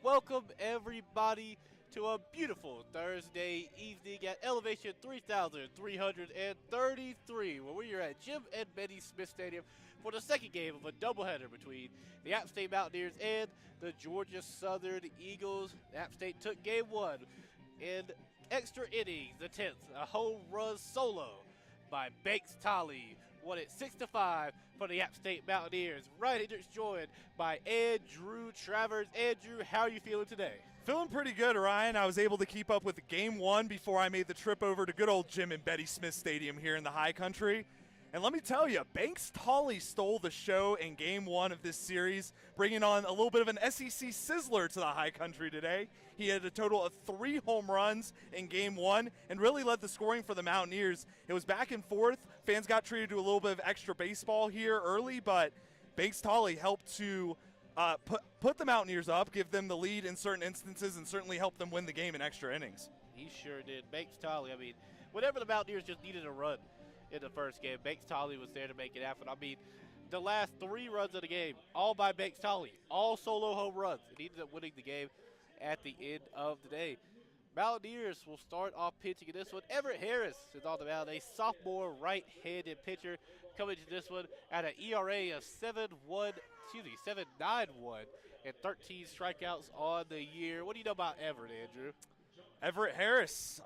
Welcome everybody to a beautiful Thursday evening at Elevation 3333, where we are at Jim and Betty Smith Stadium for the second game of a doubleheader between the App State Mountaineers and the Georgia Southern Eagles. App State took game one in extra innings, the 10th, a home run solo by Banks Tolley. Won it 6-5 for the App State Mountaineers. Ryan Hendricks joined by Andrew Travers. Andrew, how are you feeling today? Feeling pretty good, Ryan. I was able to keep up with game one before I made the trip over to good old Jim and Betty Smith Stadium here in the High Country. And let me tell you, Banks Tolley stole the show in game one of this series, bringing on a little bit of an SEC sizzler to the High Country today. He had a total of 3 home runs in game one and really led the scoring for the Mountaineers. It was back and forth. Fans got treated to a little bit of extra baseball here early, but Banks Tolley helped to put the Mountaineers up, give them the lead in certain instances, and certainly help them win the game in extra innings. He sure did. Banks Tolley, I mean, whenever the Mountaineers just needed a run in the first game, Banks Tolley was there to make it happen. I mean, the last 3 runs of the game, all by Banks Tolley, all solo home runs. And he ended up winning the game at the end of the day. Mountaineers will start off pitching in this one. Everett Harris is on the mound, a sophomore right-handed pitcher coming to this one at an ERA of 7.91 and 13 strikeouts on the year. What do you know about Everett, Andrew? Everett Harris,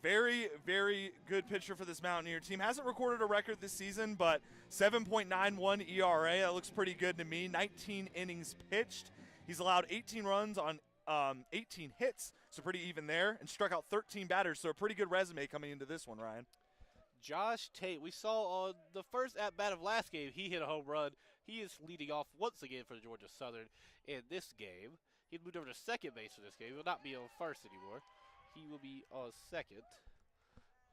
very, very good pitcher for this Mountaineer team. Hasn't recorded a record this season, but 7.91 ERA. That looks pretty good to me. 19 innings pitched. He's allowed 18 runs on 18 hits, so pretty even there, and struck out 13 batters, so a pretty good resume coming into this one, Ryan. Josh Tate, we saw on the first at-bat of last game, he hit a home run. He is leading off once again for the Georgia Southern in this game. He moved over to second base for this game. He will not be on first anymore. He will be on second,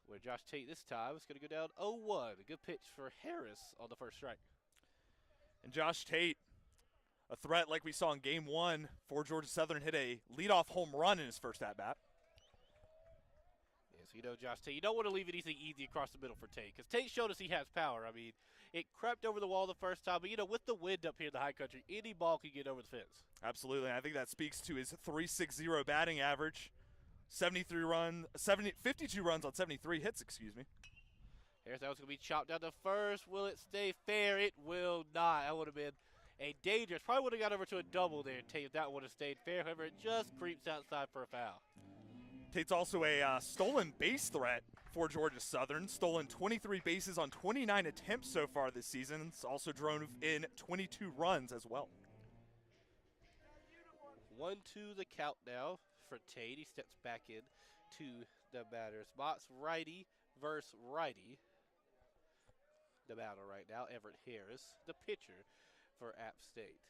where Josh Tate this time is going to go down 0-1. A good pitch for Harris on the first strike. And Josh Tate, a threat like we saw in game one for Georgia Southern, hit a leadoff home run in his first at-bat. Yeah, so you know Josh Tate, you don't want to leave anything easy across the middle for Tate, because Tate showed us he has power. I mean, it crept over the wall the first time, but, you know, with the wind up here in the High Country, any ball can get over the fence. Absolutely. I think that speaks to his .360 batting average. 52 runs on 73 hits, excuse me. Harris, that was going to be chopped down to first. Will it stay fair? It will not. That would have been a dangerous. Probably would have got over to a double there, Tate, if that would have stayed fair. However, it just creeps outside for a foul. Tate's also a stolen base threat for Georgia Southern. Stolen 23 bases on 29 attempts so far this season. It's also drove in 22 runs as well. 1-2 the count now for Tate. He steps back in to the batter's box. Righty versus righty. The batter right now, Everett Harris, the pitcher for App State.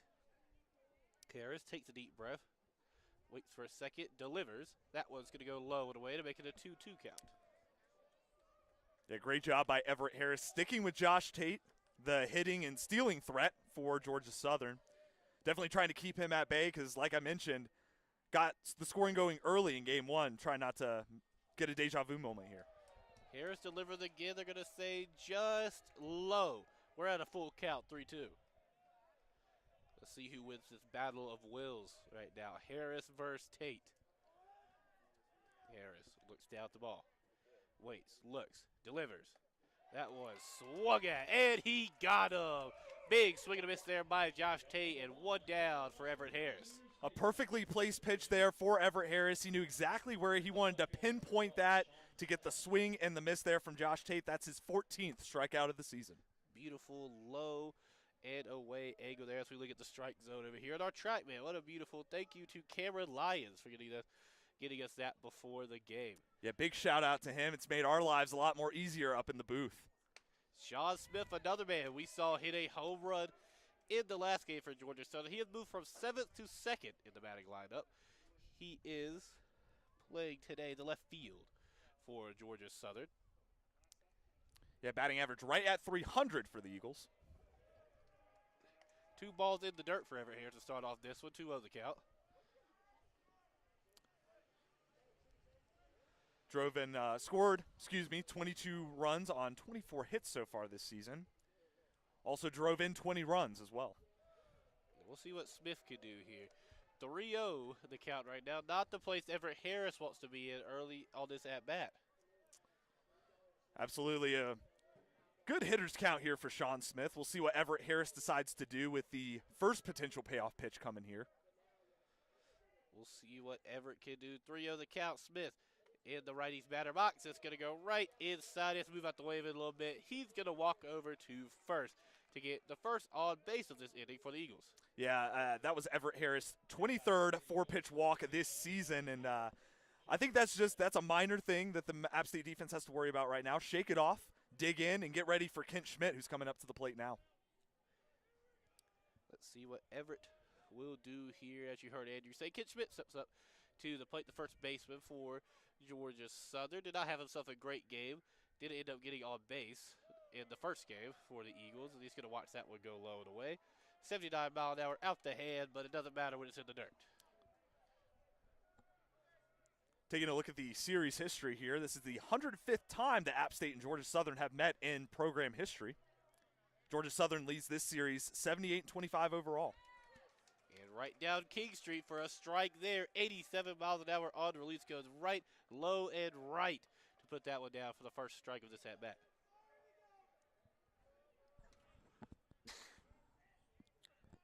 Harris takes a deep breath, waits for a second, delivers. That one's going to go low and away to make it a 2-2 count. Yeah, great job by Everett Harris sticking with Josh Tate, the hitting and stealing threat for Georgia Southern. Definitely trying to keep him at bay because, like I mentioned, got the scoring going early in game one, trying not to get a deja vu moment here. Harris delivers again. They're going to say just low. We're at a full count, 3-2. Let's see who wins this battle of wills right now. Harris versus Tate. Harris looks down at the ball. Waits, looks, delivers. That was swung at, and he got him. Big swing and a miss there by Josh Tate, and one down for Everett Harris. A perfectly placed pitch there for Everett Harris. He knew exactly where he wanted to pinpoint that to get the swing and the miss there from Josh Tate. That's his 14th strikeout of the season. Beautiful low and away angle there as we look at the strike zone over here. And our track man, what a beautiful thank you to Cameron Lyons for getting us that before the game. Yeah, big shout out to him. It's made our lives a lot more easier up in the booth. Sean Smith, another man we saw hit a home run in the last game for Georgia Southern. He has moved from 7th to 2nd in the batting lineup. He is playing today the left field for Georgia Southern. Yeah, batting average right at 300 for the Eagles. 2 balls in the dirt for Everett here to start off this one. 2-0 the count. Scored 22 runs on 24 hits so far this season. Also drove in 20 runs as well. We'll see what Smith can do here. 3-0 the count right now. Not the place Everett Harris wants to be in early on this at-bat. Absolutely a good hitter's count here for Sean Smith. We'll see what Everett Harris decides to do with the first potential payoff pitch coming here. We'll see what Everett can do. 3-0 the count. Smith in the righty's batter box. It's going to go right inside. Let's move out the way of it a little bit. He's going to walk over to first to get the first on base of this inning for the Eagles. Yeah, that was Everett Harris' 23rd four-pitch walk this season, and I think that's a minor thing that the App State defense has to worry about right now. Shake it off, dig in, and get ready for Kent Schmidt, who's coming up to the plate now. Let's see what Everett will do here. As you heard Andrew say, Kent Schmidt steps up to the plate, the first baseman for Georgia Southern. Did not have himself a great game. Did end up getting on base in the first game for the Eagles, and he's going to watch that one go low and away. 79 mile an hour out the hand, but it doesn't matter when it's in the dirt. Taking a look at the series history here, this is the 105th time that App State and Georgia Southern have met in program history. Georgia Southern leads this series 78-25 overall. And right down King Street for a strike there. 87 miles an hour on release, goes right, low, and right to put that one down for the first strike of this at-bat.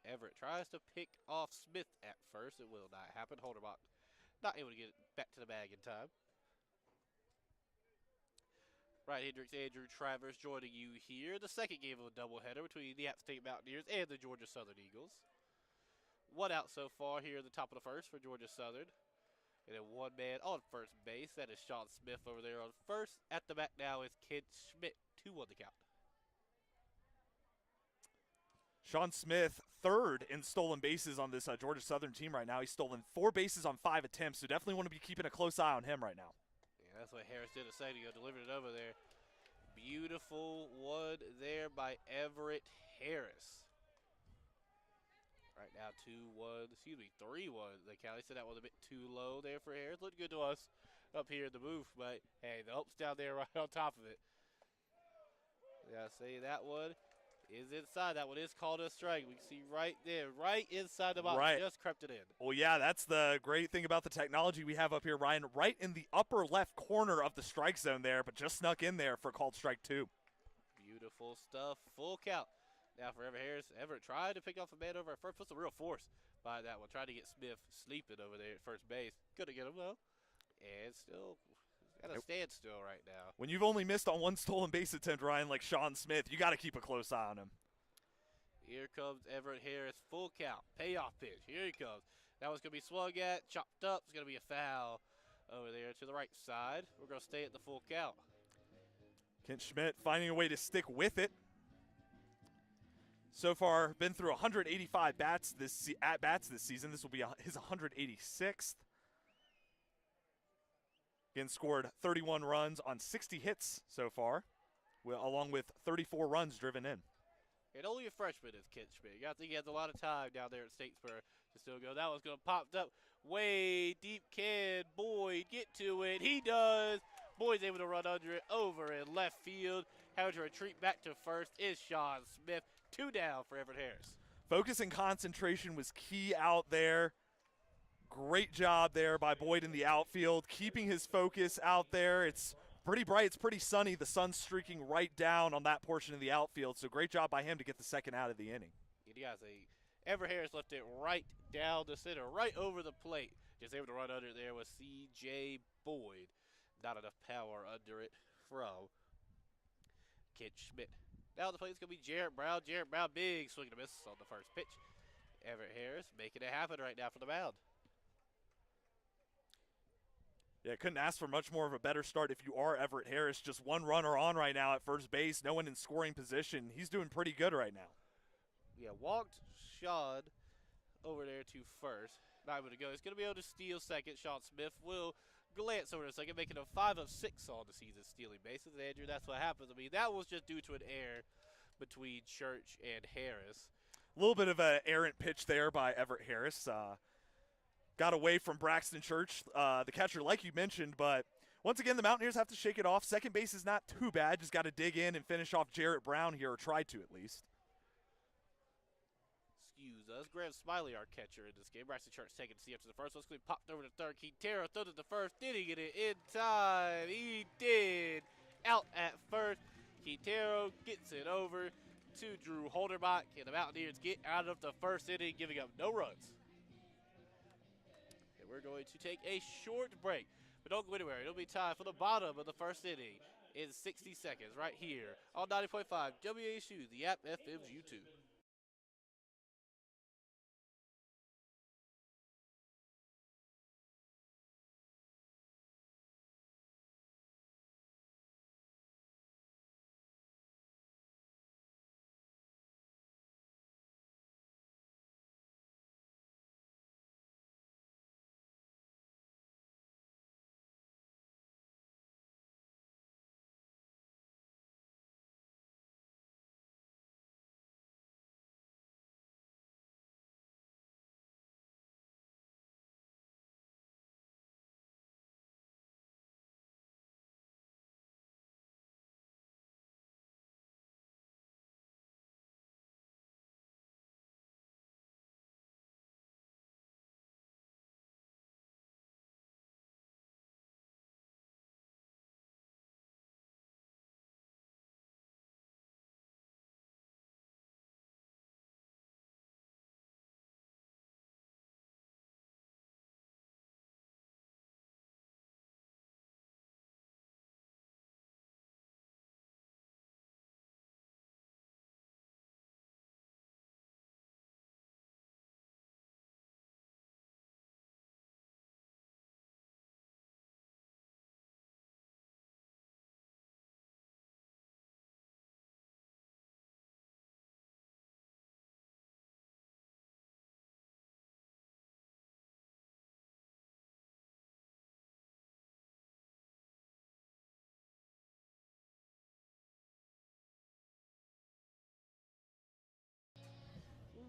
Everett tries to pick off Smith at first. It will not happen. Holderbach not able to get it back to the bag in time. Ryan Hendricks, Andrew Travers joining you here. The second game of a doubleheader between the App State Mountaineers and the Georgia Southern Eagles. One out so far here at the top of the first for Georgia Southern. And then one man on first base. That is Sean Smith over there on first. At the back now is Kent Schmidt. 2-1 the count. Sean Smith, third in stolen bases on this Georgia Southern team right now. He's stolen 4 bases on 5 attempts, so definitely want to be keeping a close eye on him right now. Yeah, that's what Harris did a second ago, delivered it over there. Beautiful one there by Everett Harris. Right now 2-1, 3-1 the count. They said that was a bit too low there for Harris. Looked good to us up here in the booth, but hey, the hope's down there right on top of it. Yeah, say that one is inside. That one is called a strike. We can see right there, right inside the box. Right. Just crept it in. Well, yeah, that's the great thing about the technology we have up here, Ryan. Right in the upper left corner of the strike zone there, but just snuck in there for called strike 2. Beautiful stuff. Full count. Now for Everett Harris. Everett tried to pick off a man over at first. Put some real force by that one. Tried to get Smith sleeping over there at first base. Couldn't get him, though. And still at a standstill right now. When you've only missed on 1 stolen base attempt, Ryan, like Sean Smith, you got to keep a close eye on him. Here comes Everett Harris. Full count. Payoff pitch. Here he comes. That one's going to be swung at. Chopped up. It's going to be a foul over there to the right side. We're going to stay at the full count. Kent Schmidt finding a way to stick with it. So far, been through 185 at-bats this season. This will be his 186th. Again, scored 31 runs on 60 hits so far, along with 34 runs driven in. And only a freshman is Kent Schmidt. I think he has a lot of time down there at Statesboro to still go. That one's going to pop up way deep. Can Boyd get to it? He does. Boyd's able to run under it over in left field. Having to retreat back to first is Sean Smith. 2 down for Everett Harris. Focus and concentration was key out there. Great job there by Boyd in the outfield, keeping his focus out there. It's pretty bright. It's pretty sunny. The sun's streaking right down on that portion of the outfield, so great job by him to get the second out of the inning. You guys, Everett Harris left it right down the center, right over the plate. Just able to run under there with C.J. Boyd. Not enough power under it from Kent Schmidt. Now the plate's going to be Jarrett Brown. Jarrett Brown, big swing and a miss on the first pitch. Everett Harris making it happen right now for the mound. Yeah, couldn't ask for much more of a better start if you are Everett Harris. Just 1 runner on right now at first base. No one in scoring position. He's doing pretty good right now. Yeah, walked Sean over there to first. Not able to go. He's going to be able to steal second. Sean Smith will glance over to second, making a 5 of 6 on the season stealing bases. Andrew, that's what happens. I mean, that was just due to an error between Church and Harris. A little bit of an errant pitch there by Everett Harris. Got away from Braxton Church, the catcher, like you mentioned, but once again, the Mountaineers have to shake it off. Second base is not too bad. Just got to dig in and finish off Jarrett Brown here, or try to at least. Excuse us. Graham Smiley, our catcher in this game. Braxton Church taking the after the first. Let's quickly popped over to third. Quintero throws it to first. Did he get it in time? He did. Out at first. Quintero gets it over to Drew Holderbach, and the Mountaineers get out of the first inning, giving up no runs. And we're going to take a short break, but don't go anywhere. It'll be time for the bottom of the first inning in 60 seconds right here on 90.5 WASU, the app FM's YouTube.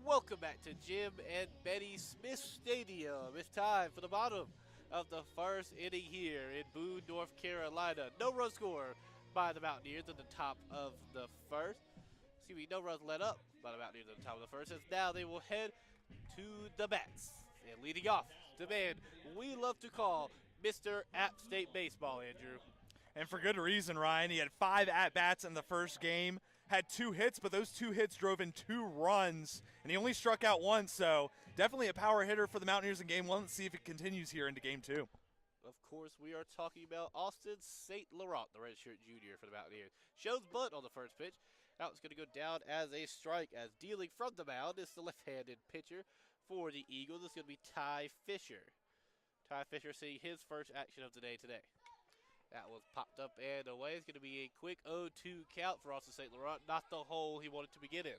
Welcome back to Jim and Betty Smith Stadium. It's time for the bottom of the first inning here in Boone, North Carolina. No run score by the Mountaineers at the top of the first. No runs let up by the Mountaineers at the top of the first. As now they will head to the bats. And leading off, the man we love to call Mr. App State Baseball, Andrew. And for good reason, Ryan. He had 5 at-bats in the first game, had 2 hits, but those 2 hits drove in 2 runs, and he only struck out once, so definitely a power hitter for the Mountaineers in Game 1. Let's see if it continues here into Game 2. Of course, we are talking about Austin St. Laurent, the redshirt junior for the Mountaineers. Shows bunt on the first pitch. Now it's going to go down as a strike, as dealing from the mound is the left-handed pitcher for the Eagles. It's going to be Ty Fisher. Ty Fisher seeing his first action of the day today. That was popped up and away. It's going to be a quick 0-2 count for Austin St. Laurent. Not the hole he wanted to begin in.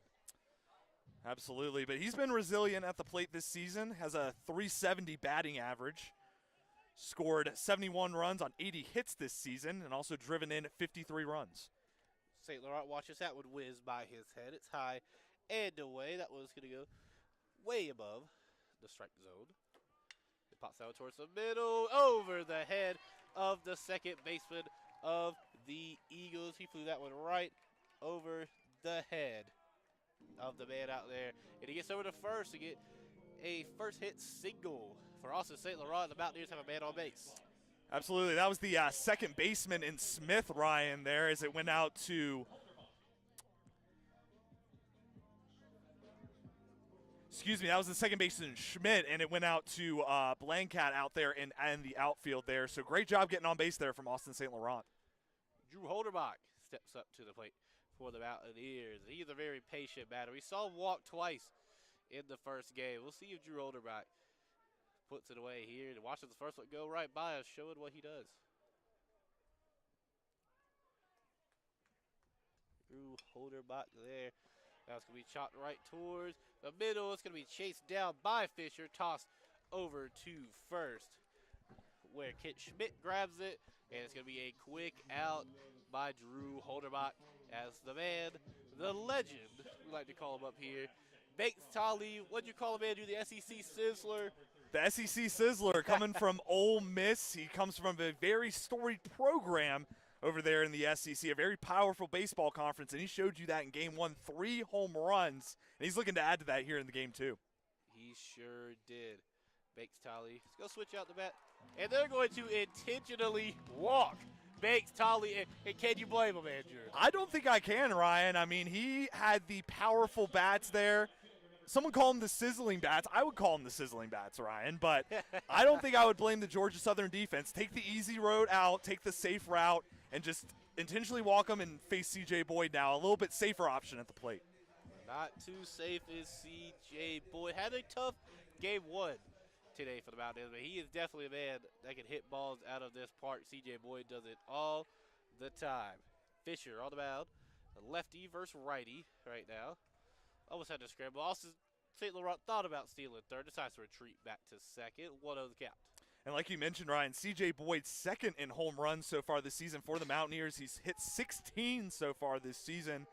Absolutely, but he's been resilient at the plate this season, has a .370 batting average, scored 71 runs on 80 hits this season, and also driven in 53 runs. St. Laurent watches that one whiz by his head. It's high and away. That was going to go way above the strike zone. It pops out towards the middle, over the head of the second baseman of the Eagles. He flew that one right over the head of the man out there. And he gets over to first to get a first hit single for Austin St. Laurent. The Mountaineers have a man on base. Absolutely. That was the second baseman in Smith, Ryan, there as it went out to – excuse me, that was the second baseman, Schmidt, and it went out to Blancat out there in the outfield there. So great job getting on base there from Austin St. Laurent. Drew Holderbach steps up to the plate for the Mountaineers. He's a very patient batter. We saw him walk twice in the first game. We'll see if Drew Holderbach puts it away here and watches the first one go right by us, showing what he does. Drew Holderbach there. Now it's going to be chopped right towards the middle. It's going to be chased down by Fisher, tossed over to first, where Kent Schmidt grabs it, and it's going to be a quick out by Drew Holderbach as the man, the legend, we like to call him up here, Banks Tali. What'd you call him, Andrew? The SEC Sizzler? The SEC Sizzler coming from Ole Miss. He comes from a very storied program over there in the SEC, a very powerful baseball conference, and he showed you that in Game 1, 3 home runs, and he's looking to add to that here in the Game 2. He sure did. Banks Tolley. Let's go switch out the bat. And they're going to intentionally walk Banks Tolley. And can you blame him, Andrew? I don't think I can, Ryan. I mean, he had the powerful bats there. Someone called them the sizzling bats. I would call them the sizzling bats, Ryan. But I don't think I would blame the Georgia Southern defense. Take the easy road out, take the safe route, and just intentionally walk them and face C.J. Boyd now. A little bit safer option at the plate. Not too safe is C.J. Boyd. Had a tough game one today for the Mountaineers, but he is definitely a man that can hit balls out of this park. C.J. Boyd does it all the time. Fisher on the mound. A lefty versus righty right now. Almost had to scramble. Austin St. Laurent thought about stealing third. Decides to retreat back to second. 1-0 the count. And like you mentioned, Ryan, C.J. Boyd second in home runs so far this season for the Mountaineers. He's hit 16 so far this season,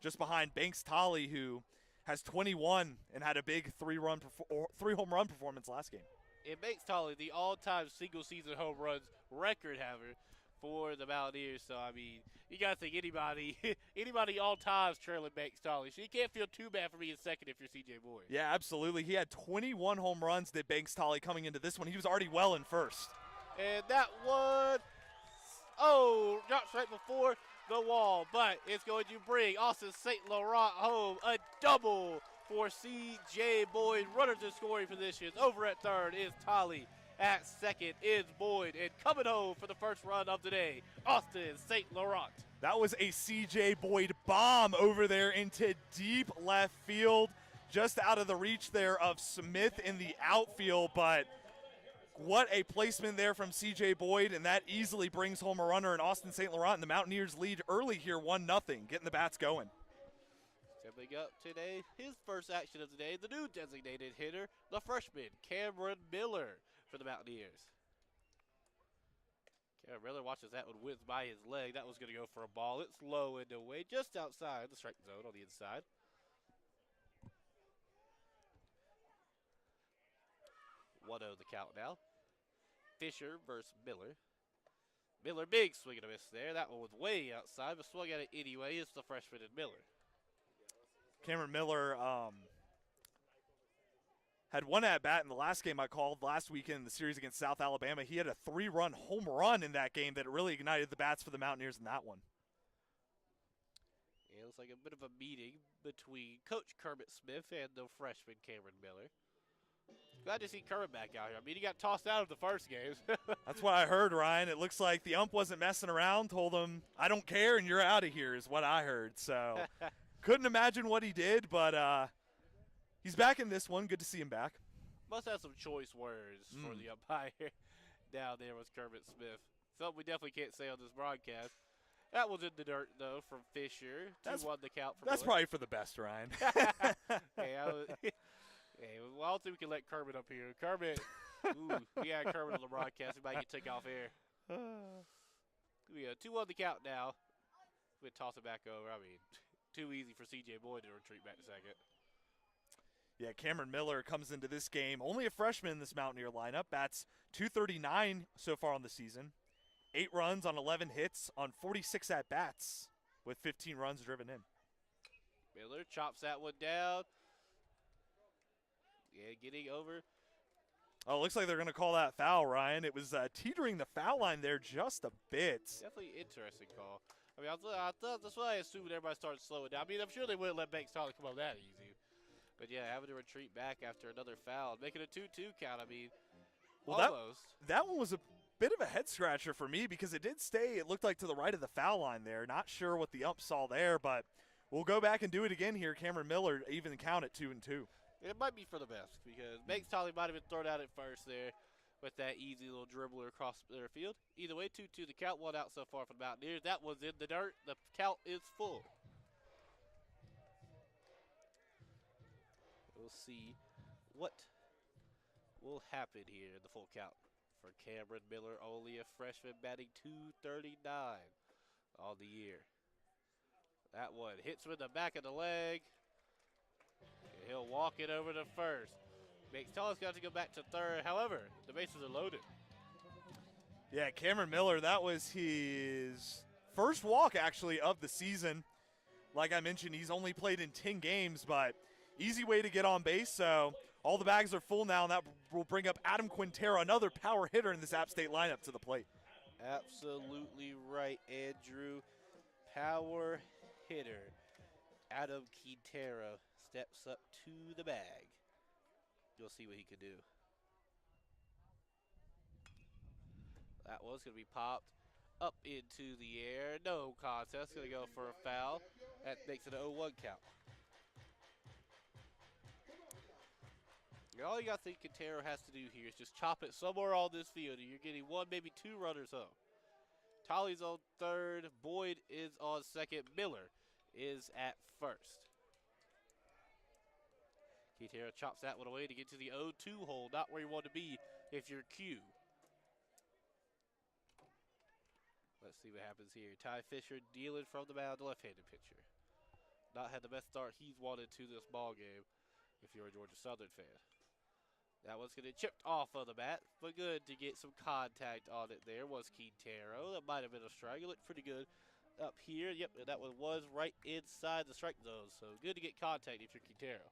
just behind Banks Tolley, who has 21 and had a big three home run performance last game. It makes Tolley the all-time single-season home runs record haver for the Mountaineers. So, I mean, you got to think anybody all times trailing Banks Tolley. So you can't feel too bad for being second if you're C.J. Boyd. Yeah, absolutely. He had 21 home runs, did Banks Tolley, coming into this one. He was already well in first. And that one, drops right before the wall. But it's going to bring Austin St. Laurent home. A double for C.J. Boyd. Runners in scoring positions. Over at third is Tolley. At second is Boyd. And coming home for the first run of the day, Austin St. Laurent. That was a C.J. Boyd bomb over there into deep left field, just out of the reach there of Smith in the outfield. But what a placement there from C.J. Boyd, and that easily brings home a runner. And Austin St. Laurent and the Mountaineers lead early here, 1-0, getting the bats going. Stepping up today, his first action of the day, the new designated hitter, the freshman, Cameron Miller for the Mountaineers. Cameron Miller watches that one whiz by his leg. That was going to go for a ball. It's low and away, just outside the strike zone on the inside. 1-0 the count now. Fisher versus Miller. Miller, big swing and a miss there. That one was way outside, but swung at it anyway. It's the freshman and Miller. Cameron Miller had one at-bat in the last game I called last weekend in the series against South Alabama. He had a 3-run home run in that game that really ignited the bats for the Mountaineers in that one. Yeah, it was like a bit of a meeting between Coach Kermit Smith and the freshman Cameron Miller. Glad to see Kermit back out here. I mean, he got tossed out of the first game. That's what I heard, Ryan. It looks like the ump wasn't messing around, told him, I don't care and you're out of here is what I heard. So couldn't imagine what he did, but he's back in this one. Good to see him back. Must have some choice words for the umpire down there with Kermit Smith. Something we definitely can't say on this broadcast. That was in the dirt, though, from Fisher. 2-1 the count for That's Miller. probably for the best, Ryan. Hey, well, I don't think we can let Kermit up here. Kermit, we got Kermit on the broadcast. We might get taken off air. We got 2-1 the count now. We'll toss it back over. I mean, too easy for C.J. Boyd to retreat back to second. Yeah, Cameron Miller comes into this game. Only a freshman in this Mountaineer lineup. Bats .239 so far on the season. 8 runs on 11 hits on 46 at-bats with 15 runs driven in. Miller chops that one down. Yeah, getting over. Oh, it looks like they're going to call that foul, Ryan. It was teetering the foul line there just a bit. Definitely interesting call. I mean, I thought that's why I assumed everybody started slowing down. I mean, I'm sure they wouldn't let Banks Tolley come up that easy. But, yeah, having to retreat back after another foul, making a 2-2 count. I mean, well, almost. That one was a bit of a head-scratcher for me because it did stay, it looked like, to the right of the foul line there. Not sure what the ump saw there, but we'll go back and do it again here. Cameron Miller even count at 2-2. It might be for the best because Banks Tolley might have been thrown out at first there with that easy little dribbler across their field. Either way, 2-2 the count, 1 out so far for the Mountaineers. That was in the dirt. The count is full. We'll see what will happen here in the full count for Cameron Miller, only a freshman, batting .239 all the year. That one hits him in the back of the leg. And he'll walk it over to first. Banks Tolley's got to go back to third. However, the bases are loaded. Yeah, Cameron Miller, that was his first walk, actually, of the season. Like I mentioned, he's only played in 10 games, but easy way to get on base. So All the bags are full now, and that will bring up Adam Quintero, another power hitter in this App State lineup, to the plate. Absolutely right, Andrew. Power hitter Adam Quintero steps up to the bag. You'll see what he can do. That was going to be popped up into the air. No contest. Going to go for a foul. That makes it an 0-1 count. And all you got to think Quintero has to do here is just chop it somewhere on this field. And you're getting one, maybe two runners home. Tolley's on third. Boyd is on second. Miller is at first. Quintero chops that one away to get to the 0-2 hole. Not where you want to be if you're Q. Let's see what happens here. Ty Fisher dealing from the mound, the left-handed pitcher. Not had the best start he's wanted to this ball game if you're a Georgia Southern fan. That one's going to chipped off of the bat, but good to get some contact on it there was Quintero. That might have been a strike. It looked pretty good up here. Yep, and that one was right inside the strike zone, so good to get contact if you're Quintero.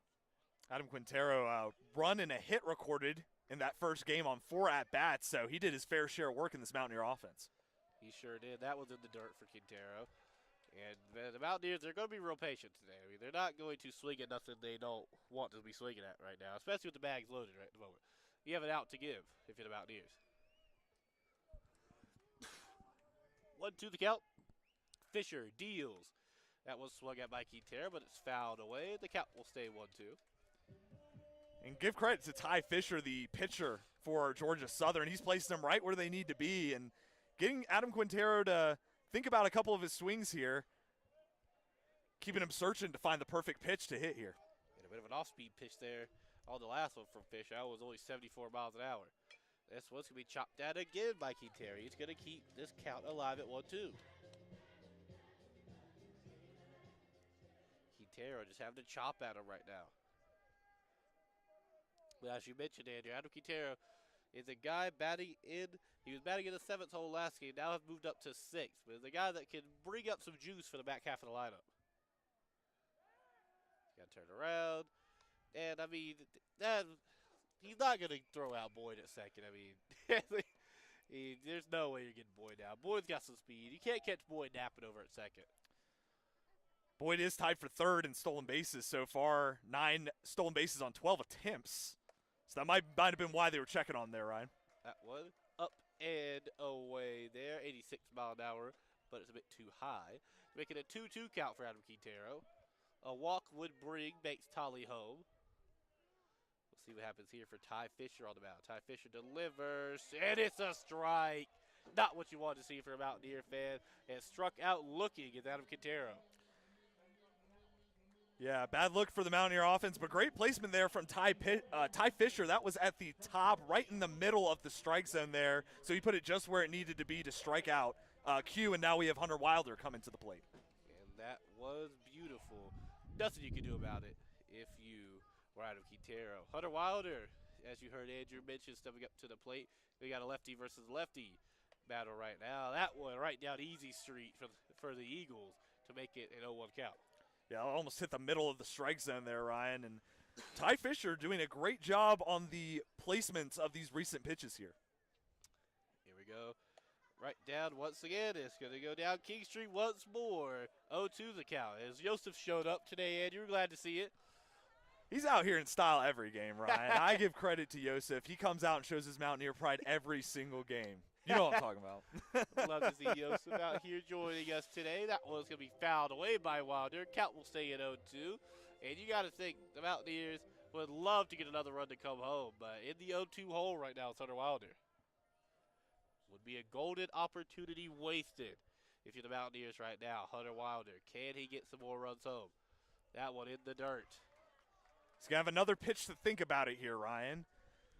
Adam Quintero run and a hit recorded in that first game on 4 at-bats, so he did his fair share of work in this Mountaineer offense. He sure did. That was in the dirt for Quintero. And the Mountaineers, they're going to be real patient today. I mean, they're not going to swing at nothing they don't want to be swinging at right now, especially with the bags loaded right at the moment. You have an out to give if you're the Mountaineers. 1-2 the count. Fisher deals. That was swung at by Quintero, but it's fouled away. The count will stay 1-2. And give credit to Ty Fisher, the pitcher for Georgia Southern. He's placed them right where they need to be, and getting Adam Quintero to think about a couple of his swings here, keeping him searching to find the perfect pitch to hit here. And a bit of an off-speed pitch there on the last one from Fisher. That was only 74 miles an hour. This one's going to be chopped down again by Quintero. He's going to keep this count alive at 1-2. Quintero just having to chop at him right now. But as you mentioned, Andrew, Adam Quintero is a guy batting in. He was batting in the 7th hole last game. Now has moved up to 6th. But is a guy that can bring up some juice for the back half of the lineup. Got to turn around. And, I mean, he's not going to throw out Boyd at second. I mean, there's no way you're getting Boyd out. Boyd's got some speed. You can't catch Boyd napping over at second. Boyd is tied for third in stolen bases so far. 9 stolen bases on 12 attempts. So that might have been why they were checking on there, Ryan. That one up and away there. 86 mile an hour, but it's a bit too high. Making a 2-2 count for Adam Quintero. A walk would makes Tolley home. We'll see what happens here for Ty Fisher on the mound. Ty Fisher delivers, and it's a strike. Not what you want to see for a Mountaineer fan. And struck out looking is Adam Quintero. Yeah, bad look for the Mountaineer offense, but great placement there from Ty Fisher. That was at the top, right in the middle of the strike zone there. So he put it just where it needed to be to strike out Q, and now we have Hunter Wilder coming to the plate. And that was beautiful. Nothing you can do about it if you were Adam Quintero. Hunter Wilder, as you heard Andrew mention, stepping up to the plate. We got a lefty versus lefty battle right now. That one right down Easy Street for the Eagles to make it an 0-1 count. Yeah, almost hit the middle of the strike zone there, Ryan. And Ty Fisher doing a great job on the placements of these recent pitches here. Here we go. Right down once again. It's going to go down King Street once more. 0-2 the count. As Joseph showed up today, Andrew, glad to see it. He's out here in style every game, Ryan. I give credit to Joseph. He comes out and shows his Mountaineer pride every single game. You know what I'm talking about. Love to see Joseph out here joining us today. That one's going to be fouled away by Wilder. Count will stay at 0-2. And you got to think the Mountaineers would love to get another run to come home. But in the 0-2 hole right now, it's Hunter Wilder. Would be a golden opportunity wasted if you're the Mountaineers right now. Hunter Wilder, can he get some more runs home? That one in the dirt. He's going to have another pitch to think about it here, Ryan.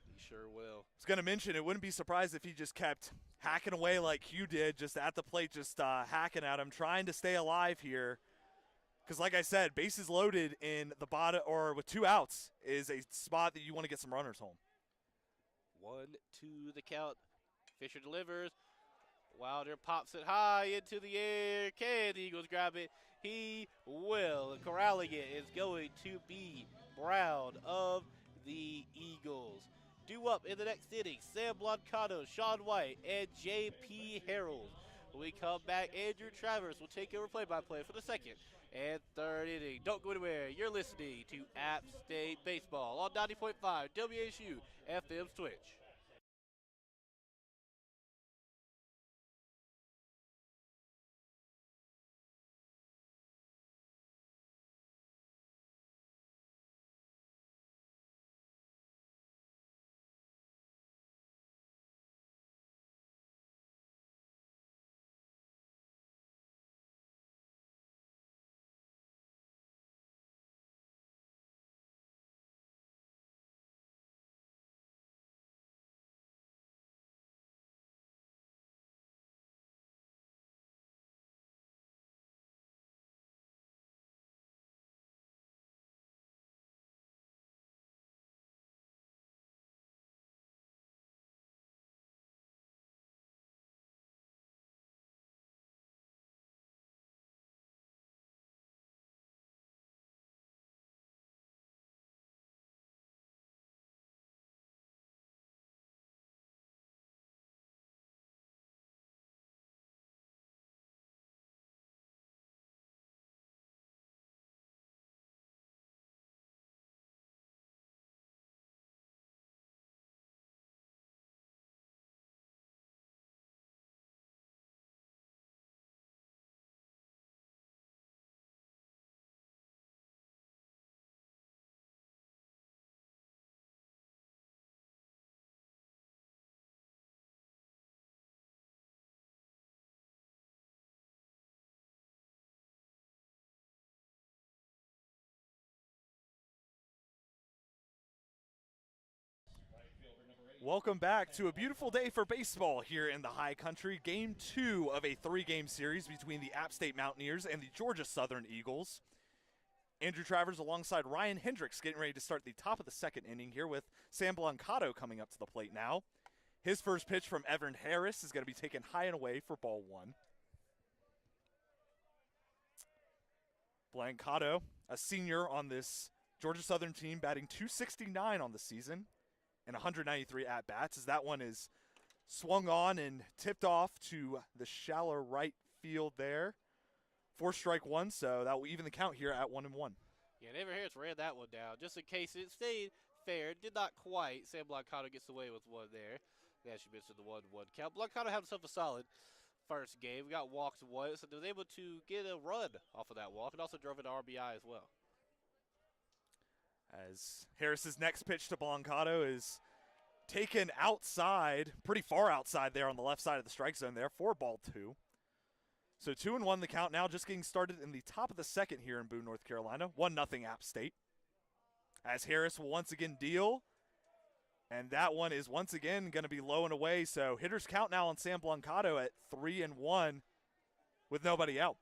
He sure will. I was going to mention, it wouldn't be surprised if he just kept hacking away like Hugh did, just at the plate, just hacking at him, trying to stay alive here. Because like I said, bases loaded in the bottom, or with 2 outs, is a spot that you want to get some runners home. 1-2 the count. Fisher delivers. Wilder pops it high into the air. Can the Eagles grab it? He will. Corralling it is going to be Brown of the Eagles. Due up in the next inning, Sam Blancato, Sean White, and J.P. Harold. When we come back, Andrew Travers will take over play-by-play for the second and third inning. Don't go anywhere. You're listening to App State Baseball on 90.5 WSU FM's Twitch. Welcome back to a beautiful day for baseball here in the High Country. Game 2 of a 3-game series between the App State Mountaineers and the Georgia Southern Eagles. Andrew Travers alongside Ryan Hendricks getting ready to start the top of the second inning here with Sam Blancato coming up to the plate now. His first pitch from Evan Harris is going to be taken high and away for ball 1. Blancato, a senior on this Georgia Southern team, batting .269 on the season and 193 at-bats, as that one is swung on and tipped off to the shallow right field there. 4 strike 1, so that will even the count here at 1-1. Yeah, and Evan Harris ran that one down just in case it stayed fair. Did not quite. Sam Blancato gets away with one there. Yeah, she missed the 1-1 count. Blancato had himself a solid first game. We got walked once, so they was able to get a run off of that walk and also drove an RBI as well. As Harris's next pitch to Blancato is taken outside, pretty far outside there on the left side of the strike zone there for ball 2. So 2-1 the count now, just getting started in the top of the second here in Boone, North Carolina. 1-0 App State. As Harris will once again deal, and that one is once again going to be low and away. So hitters count now on Sam Blancato at 3-1 with nobody out.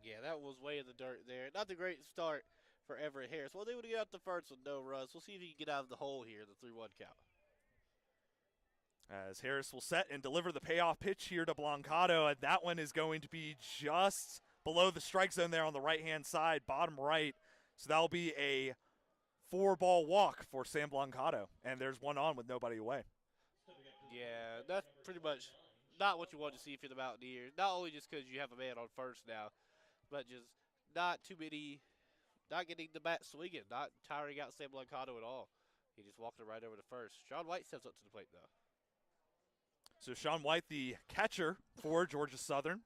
Yeah, that was way in the dirt there. Not the great start for Everett Harris. Well, they would get out the first with no runs. We'll see if he can get out of the hole here in the 3-1 count. As Harris will set and deliver the payoff pitch here to Blancato, and that one is going to be just below the strike zone there on the right-hand side, bottom right. So that'll be a 4-ball walk for Sam Blancato, and there's one on with nobody away. Yeah, that's pretty much not what you want to see for the Mountaineers. Not only just because you have a man on first now, but just not getting the bat swinging, not tiring out Sam Blancato at all. He just walked it right over to first. Sean White steps up to the plate, though. So Sean White, the catcher for Georgia Southern,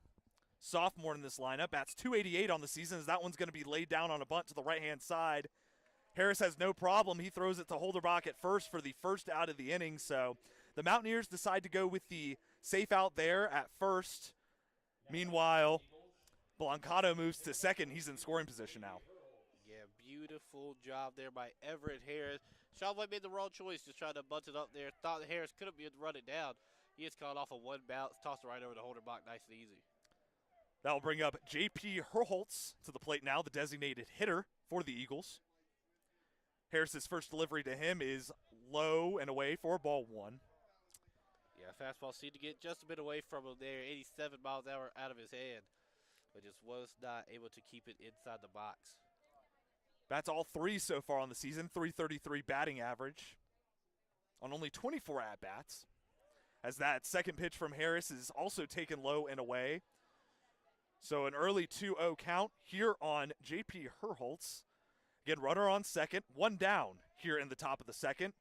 sophomore in this lineup, bats .288 on the season, as that one's going to be laid down on a bunt to the right-hand side. Harris has no problem. He throws it to Holderbach at first for the first out of the inning. So the Mountaineers decide to go with the safe out there at first. Meanwhile, Blancato moves to second. He's in scoring position now. Yeah, beautiful job there by Everett Harris. Sean White made the wrong choice, just trying to bunt it up there. Thought that Harris could have been run it down. He gets caught off of one bounce, tossed it right over to Holderbach, nice and easy. That will bring up J.P. Herholtz to the plate now, the designated hitter for the Eagles. Harris's first delivery to him is low and away for ball 1. Yeah, fastball seemed to get just a bit away from him there, 87 miles an hour out of his hand, but just was not able to keep it inside the box. Bats all 3 so far on the season, 333 batting average on only 24 at-bats. As that second pitch from Harris is also taken low and away. So an early 2-0 count here on J.P. Herholtz. Again, runner on second, 1 down here in the top of the second.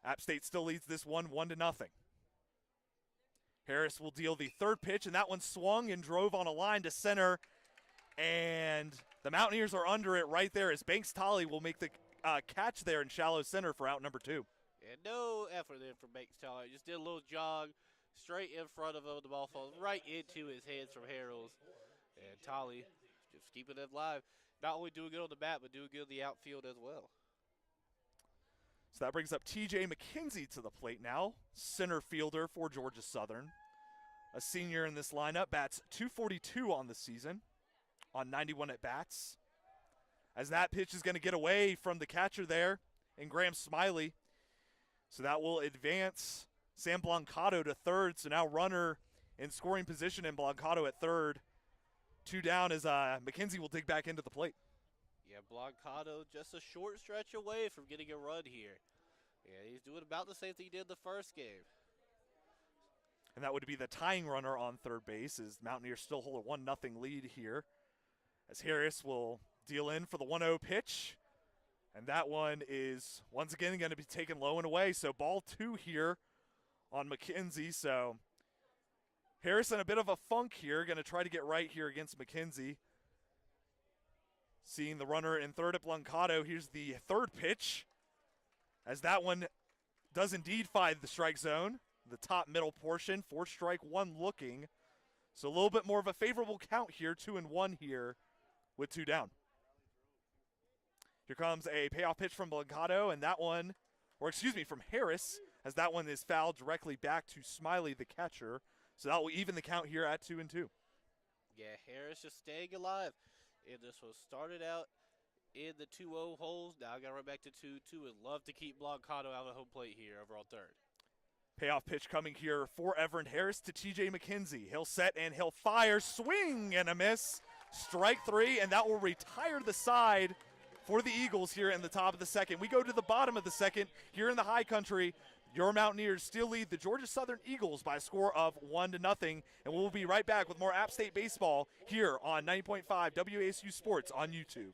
App State still leads this one 1-0. Harris will deal the third pitch, and that one swung and drove on a line to center. And the Mountaineers are under it right there as Banks Tolley will make the catch there in shallow center for out number 2. And no effort there from Banks Tolley. Just did a little jog straight in front of him. The ball falls right into his hands from Harrells. And Tolley just keeping it alive. Not only doing good on the bat, but doing good in the outfield as well. So that brings up TJ McKenzie to the plate now, center fielder for Georgia Southern. A senior in this lineup, bats .242 on the season, on 91 at-bats. As that pitch is going to get away from the catcher there, and Graham Smiley. So that will advance Sam Blancato to third. So now runner in scoring position and Blancato at third. 2 down as McKenzie will dig back into the plate. Yeah, Blancato just a short stretch away from getting a run here. Yeah, he's doing about the same thing he did the first game. And that would be the tying runner on third base as Mountaineers still hold a 1-0 lead here. As Harris will deal in for the 1-0 pitch. And that one is once again going to be taken low and away. So ball 2 here on McKenzie. So Harris in a bit of a funk here. Going to try to get right here against McKenzie. Seeing the runner in third at Blancato. Here's the third pitch. As that one does indeed find the strike zone. The top middle portion. 4 strike, 1 looking. So a little bit more of a favorable count here. 2-1 here with 2 down. Here comes a payoff pitch from Blancato, and that one, or excuse me, from Harris, as that one is fouled directly back to Smiley, the catcher. So that will even the count here at 2-2. Yeah, Harris just staying alive. And this was started out in the 2-0 holes. Now got to run back to 2-2 and love to keep Blancato out of home plate here over on third. Payoff pitch coming here for Everett Harris to TJ McKenzie. He'll set and he'll fire. Swing and a miss. Strike 3, and that will retire the side for the Eagles here in the top of the second. We go to the bottom of the second here in the high country. Your Mountaineers still lead the Georgia Southern Eagles by a score of 1-0, and we'll be right back with more App State baseball here on 90.5 WASU Sports on YouTube.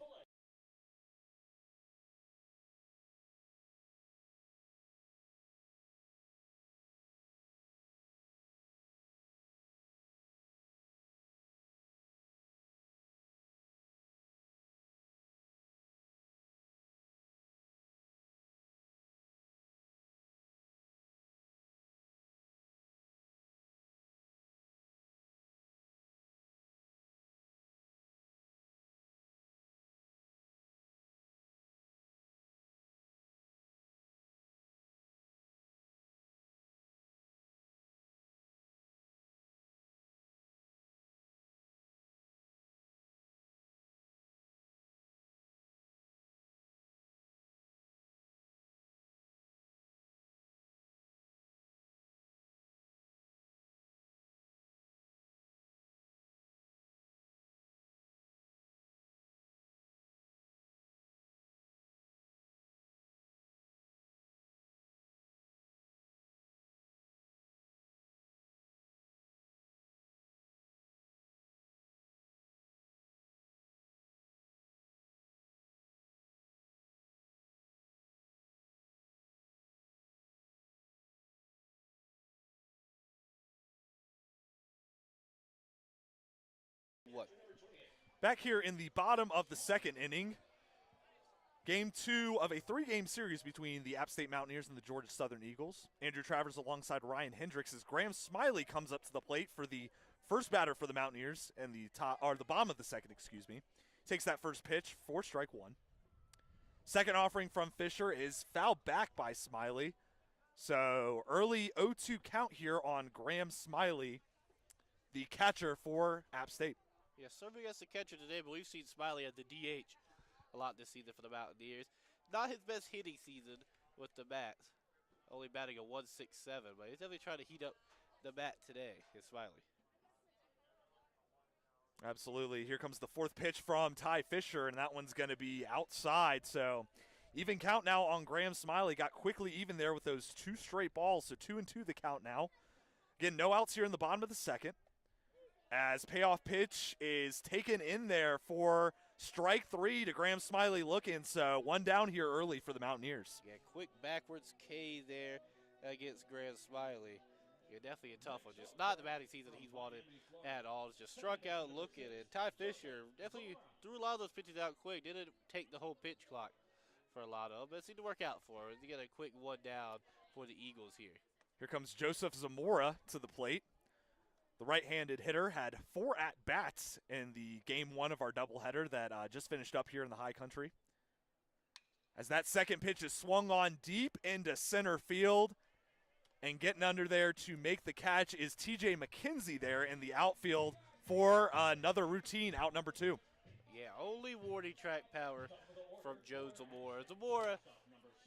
What? Back here in the bottom of the second inning, game 2 of a 3-game series between the App State Mountaineers and the Georgia Southern Eagles. Andrew Travers alongside Ryan Hendricks as Graham Smiley comes up to the plate for the first batter for the Mountaineers and the bottom of the second, excuse me. Takes that first pitch, 4 strike 1. Second offering from Fisher is fouled back by Smiley. So early 0-2 count here on Graham Smiley, the catcher for App State. Yeah, serving as the catcher today, but we've seen Smiley at the DH a lot this season for the Mountaineers. Not his best hitting season with the bats, only batting a 1.67, but he's definitely trying to heat up the bat today, is Smiley. Absolutely. Here comes the fourth pitch from Ty Fisher, and that one's going to be outside. So even count now on Graham Smiley. Got quickly even there with those 2 straight balls. So 2-2 the count now. Again, no outs here in the bottom of the second. As payoff pitch is taken in there for strike 3 to Graham Smiley looking. So 1 down here early for the Mountaineers. Yeah, quick backwards K there against Graham Smiley. Yeah, definitely a tough one. Just not the batting season he's wanted at all. It's just struck out looking. And Ty Fisher definitely threw a lot of those pitches out quick. Didn't take the whole pitch clock for a lot of them, but it seemed to work out for him. To get a quick 1 down for the Eagles here. Here comes Joseph Zamora to the plate. The right-handed hitter had 4 at-bats in the game 1 of our doubleheader that just finished up here in the high country. As that second pitch is swung on deep into center field. And getting under there to make the catch is TJ McKenzie there in the outfield for another routine out number 2. Yeah, only warning track power from Joe Zamora. Zamora,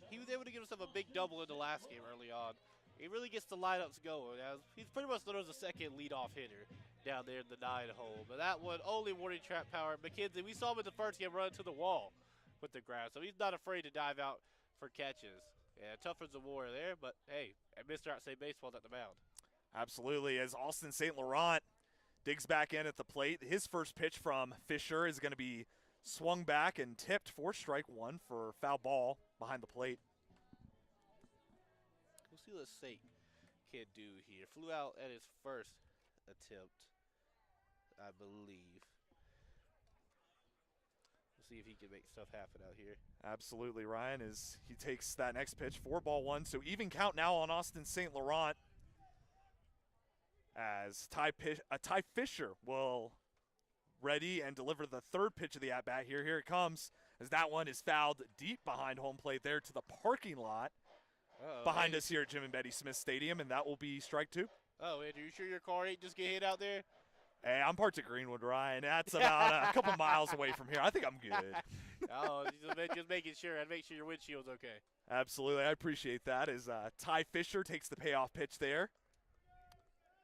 he was able to give himself a big double in the last game early on. He really gets the lineups going. He's pretty much known as a second leadoff hitter down there in the 9 hole. But that one, only warning track power. McKenzie, we saw him in the first game run to the wall with the grass, so he's not afraid to dive out for catches. Yeah, tough for Zamora there, but hey, Mr. Outside Baseball at the mound. Absolutely, as Austin St. Laurent digs back in at the plate. His first pitch from Fisher is going to be swung back and tipped for strike 1 for foul ball behind the plate. We'll see what St. can do here. Flew out at his first attempt, I believe. See if he can make stuff happen out here. Absolutely, Ryan, as he takes that next pitch for ball 1. So even count now on Austin St. Laurent as Ty Fisher will ready and deliver the third pitch of the at-bat here. Here it comes as that one is fouled deep behind home plate there to the parking lot behind us here at Jim and Betty Smith Stadium, and that will be strike 2. Oh, Andrew, you sure your car ain't just get hit out there? Hey, I'm parked at Greenwood, Ryan. That's about a couple miles away from here. I think I'm good. Oh, just making sure. I'd make sure your windshield's okay. Absolutely. I appreciate that as Ty Fisher takes the payoff pitch there.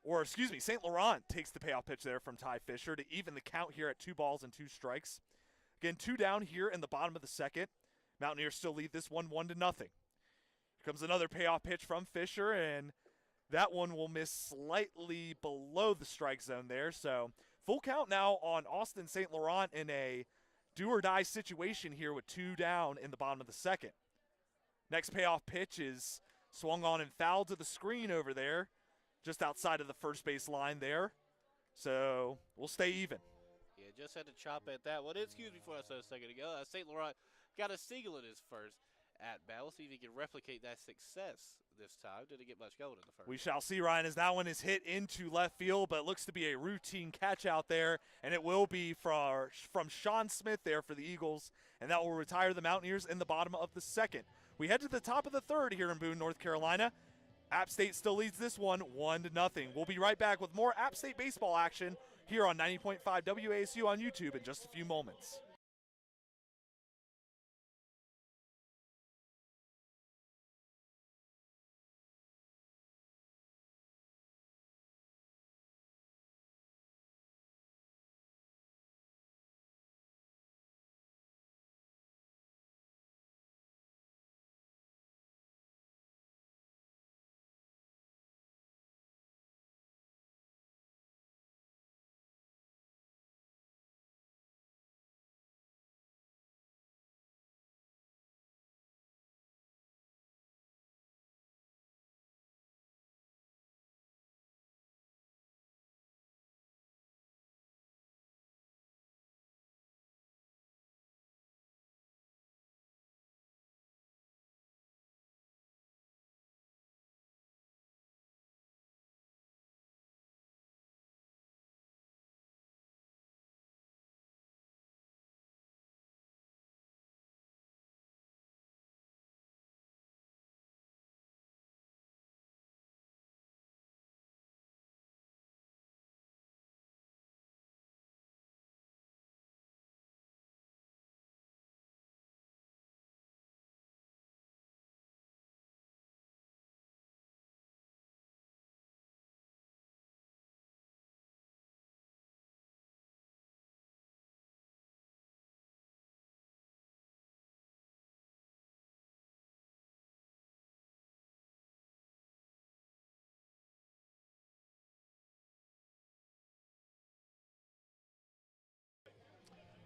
Or, excuse me, St. Laurent takes the payoff pitch there from Ty Fisher to even the count here at 2 balls and 2 strikes. Again, 2 down here in the bottom of the second. Mountaineers still lead this one 1-0. Here comes another payoff pitch from Fisher, and that one will miss slightly below the strike zone there. So full count now on Austin St. Laurent in a do-or-die situation here with 2 down in the bottom of the second. Next payoff pitch is swung on and fouled to the screen over there, just outside of the first base line there. So we'll stay even. Yeah, just had to chop at that one. Excuse me for what I said a second ago. St. Laurent got a single in his first at-bat. We'll see if he can replicate that success this time. Didn't get much going in the first. We shall see, Ryan, as that one is hit into left field, but it looks to be a routine catch out there, and it will be from Sean Smith there for the Eagles, and that will retire the Mountaineers in the bottom of the second. We head to the top of the third here in Boone, North Carolina. App State still leads this one 1-0. We'll be right back with more App State baseball action here on 90.5 WASU on YouTube in just a few moments.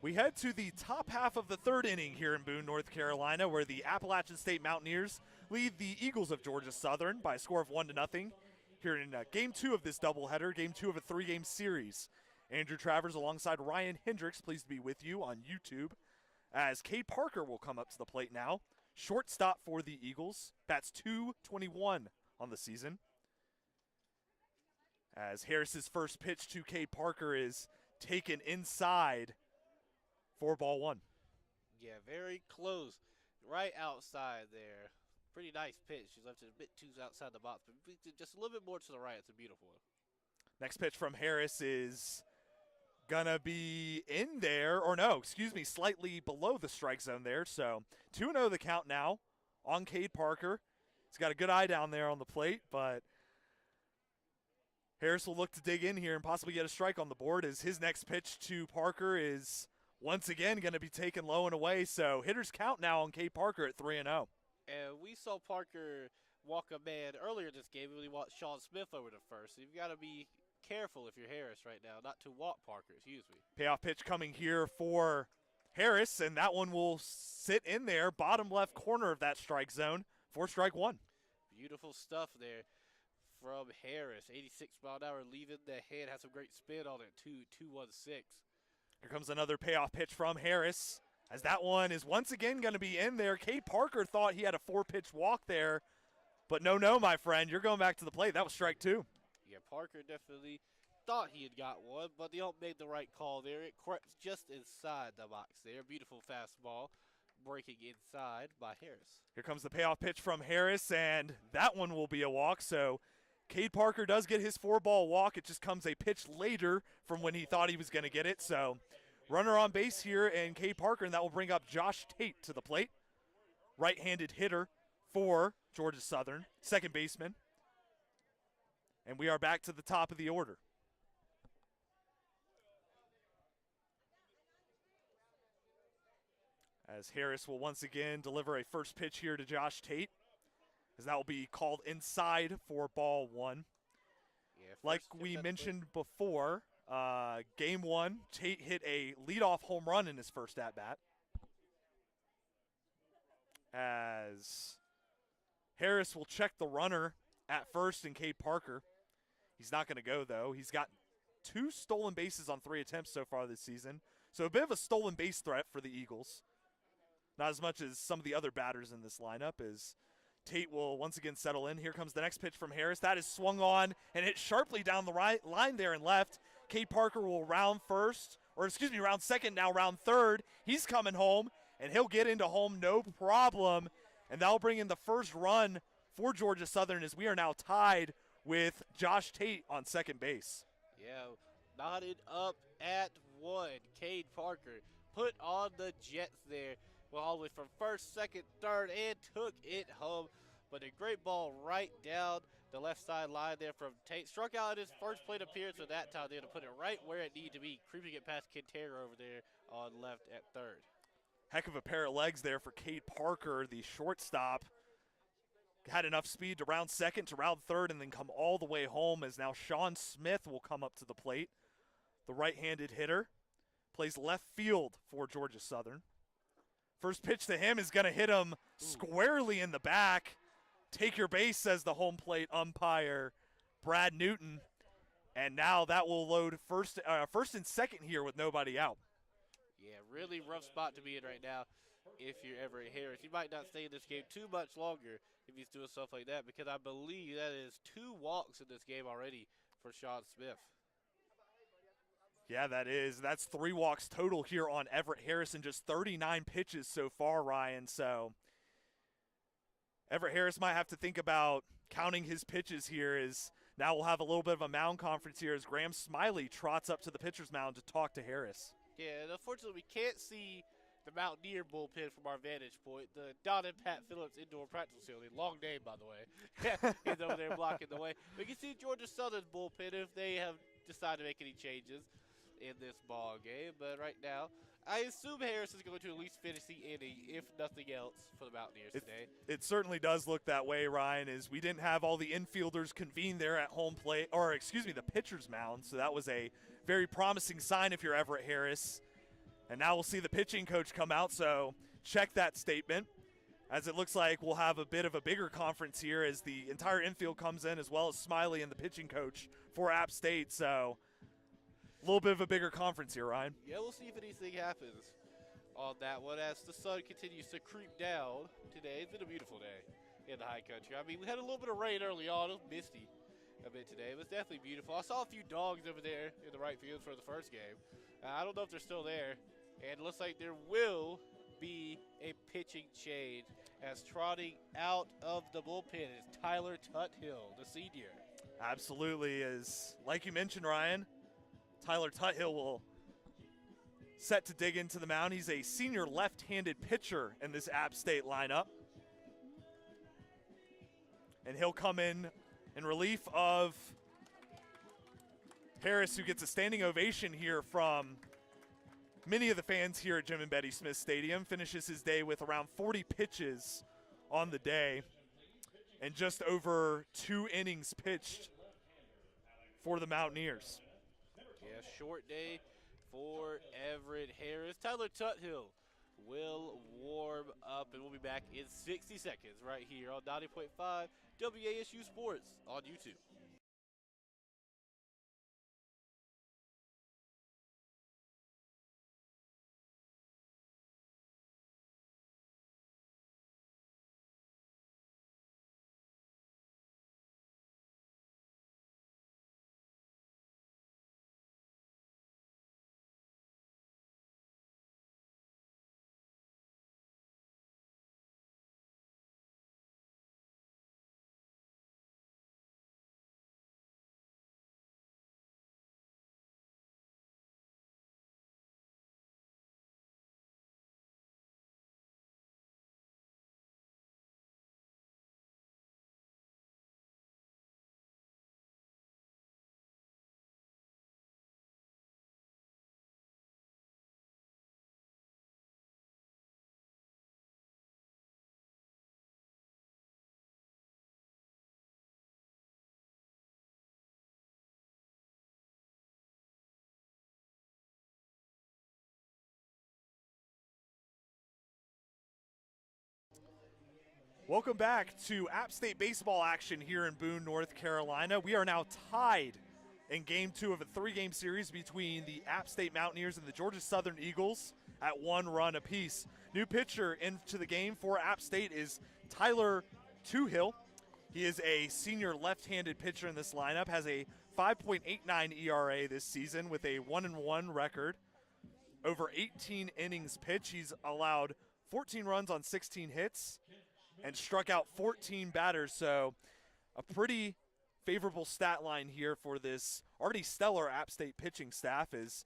We head to the top half of the third inning here in Boone, North Carolina, where the Appalachian State Mountaineers lead the Eagles of Georgia Southern by a score of 1-0 here in Game 2 of this doubleheader, Game 2 of a 3-game series. Andrew Travers alongside Ryan Hendricks, pleased to be with you on YouTube, as Cade Parker will come up to the plate now. Shortstop for the Eagles, bats .221 on the season. As Harris's first pitch to Cade Parker is taken inside for ball 1. Yeah, very close. Right outside there. Pretty nice pitch. She's left it a bit too outside the box, but just a little bit more to the right. It's a beautiful one. Next pitch from Harris is gonna be in there, or no, excuse me, slightly below the strike zone there. So 2-0 the count now on Cade Parker. He's got a good eye down there on the plate, but Harris will look to dig in here and possibly get a strike on the board, as his next pitch to Parker is once again going to be taken low and away. So hitters count now on Cade Parker at 3-0. And we saw Parker walk a man earlier this game when he walked Sean Smith over to first. So you've got to be careful if you're Harris right now, not to walk Parker, excuse me. Payoff pitch coming here for Harris, and that one will sit in there, bottom left corner of that strike zone for strike 1. Beautiful stuff there from Harris. 86 mile an hour leaving the head, has some great spin on it too, 2-1-6. Here comes another payoff pitch from Harris, as that one is once again going to be in there. Cade Parker thought he had a 4-pitch walk there, but no, my friend. You're going back to the plate. That was strike 2. Yeah, Parker definitely thought he had got one, but the ump made the right call there. It crept just inside the box there. Beautiful fastball breaking inside by Harris. Here comes the payoff pitch from Harris, and that one will be a walk. So Cade Parker does get his 4-ball walk. It just comes a pitch later from when he thought he was going to get it. So runner on base here, and Cade Parker, and that will bring up Josh Tate to the plate. Right-handed hitter for Georgia Southern, second baseman. And we are back to the top of the order. As Harris will once again deliver a first pitch here to Josh Tate, as that will be called inside for ball 1. Yeah, like we mentioned before, game 1, Tate hit a leadoff home run in his first at-bat. As Harris will check the runner at first in Cade Parker. He's not going to go, though. He's got 2 stolen bases on 3 attempts so far this season. So a bit of a stolen base threat for the Eagles. Not as much as some of the other batters in this lineup, as Tate will once again settle in. Here comes the next pitch from Harris. That is swung on and hit sharply down the right line there and left. Cade Parker will round second, now round third. He's coming home, and he'll get into home no problem. And that'll bring in the first run for Georgia Southern, as we are now tied with Josh Tate on second base. Yeah, knotted up at 1. Cade Parker put on the Jets there. Well, all the way from first, second, third, and took it home. But a great ball right down the left side line there from Tate. Struck out in his first plate appearance at that time there to put it right where it needed to be, creeping it past Quintero over there on left at third. Heck of a pair of legs there for Cade Parker, the shortstop. Had enough speed to round second, to round third, and then come all the way home, as now Sean Smith will come up to the plate. The right-handed hitter plays left field for Georgia Southern. First pitch to him is going to hit him squarely in the back. Take your base, says the home plate umpire, Brad Newton. And now that will load first and second here with nobody out. Yeah, really rough spot to be in right now if you're Everett Harris. He might not stay in this game too much longer if he's doing stuff like that, because I believe that is 2 walks in this game already for Sean Smith. Yeah, that is. That's 3 walks total here on Everett Harris in just 39 pitches so far, Ryan. So Everett Harris might have to think about counting his pitches here, as now we'll have a little bit of a mound conference here as Graham Smiley trots up to the pitcher's mound to talk to Harris. Yeah, and unfortunately we can't see the Mountaineer bullpen from our vantage point. The Don and Pat Phillips Indoor Practice Facility, long name by the way, is over there blocking the way. We can see Georgia Southern's bullpen if they have decided to make any changes in this ball game. But right now, I assume Harris is going to at least finish the inning, if nothing else, for the Mountaineers today. It certainly does look that way, Ryan, as we didn't have all the infielders convene there at home plate, the pitcher's mound. So that was a very promising sign if you're Everett Harris. And now we'll see the pitching coach come out, so check that statement, as it looks like we'll have a bit of a bigger conference here as the entire infield comes in, as well as Smiley and the pitching coach for App State. So a little bit of a bigger conference here, Ryan. Yeah, we'll see if anything happens on that one as the sun continues to creep down today. It's been a beautiful day in the high country. I mean, we had a little bit of rain early on. It was misty a bit today. It was definitely beautiful. I saw a few dogs over there in the right field for the first game. I don't know if they're still there. And it looks like there will be a pitching change as trotting out of the bullpen is Tyler Tuthill, the senior. Absolutely. Is like you mentioned, Ryan, Tyler Tuthill will set to dig into the mound. He's a senior left-handed pitcher in this App State lineup. And he'll come in relief of Harris, who gets a standing ovation here from many of the fans here at Jim and Betty Smith Stadium. Finishes his day with around 40 pitches on the day and just over 2 innings pitched for the Mountaineers. Yeah, short day for Everett Harris. Tyler Tuthill will warm up, and we'll be back in 60 seconds right here on 90.5 WASU Sports on YouTube. Welcome back to App State baseball action here in Boone, North Carolina. We are now tied in Game 2 of a 3-game series between the App State Mountaineers and the Georgia Southern Eagles at 1 run apiece. New pitcher into the game for App State is Tyler Tuthill. He is a senior left-handed pitcher in this lineup, has a 5.89 ERA this season with a 1-1 record. Over 18 innings pitched, he's allowed 14 runs on 16 hits and struck out 14 batters, so a pretty favorable stat line here for this already stellar App State pitching staff. Is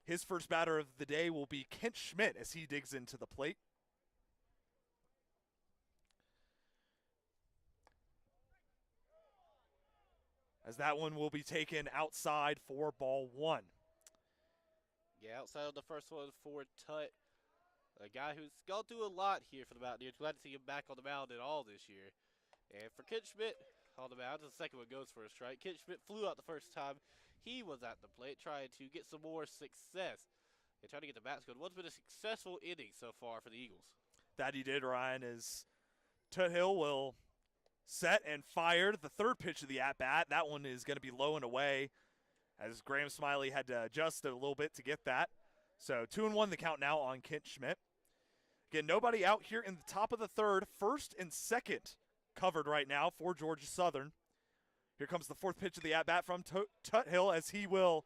his first batter of the day will be Kent Schmidt as he digs into the plate. As that one will be taken outside for ball 1. Yeah, outside of the first one for Tut. A guy who's gone through a lot here for the Mountaineers. Glad to see him back on the mound at all this year. And for Kent Schmidt on the mound, the second one goes for a strike. Kent Schmidt flew out the first time he was at the plate, trying to get some more success and trying to get the bats going. What's been a successful inning so far for the Eagles? That he did, Ryan, is Tuthill will set and fire the third pitch of the at-bat. That one is going to be low and away, as Graham Smiley had to adjust a little bit to get that. So 2-1 the count now on Kent Schmidt. Again, nobody out here in the top of the third. First and second covered right now for Georgia Southern. Here comes the fourth pitch of the at-bat from Tuthill as he will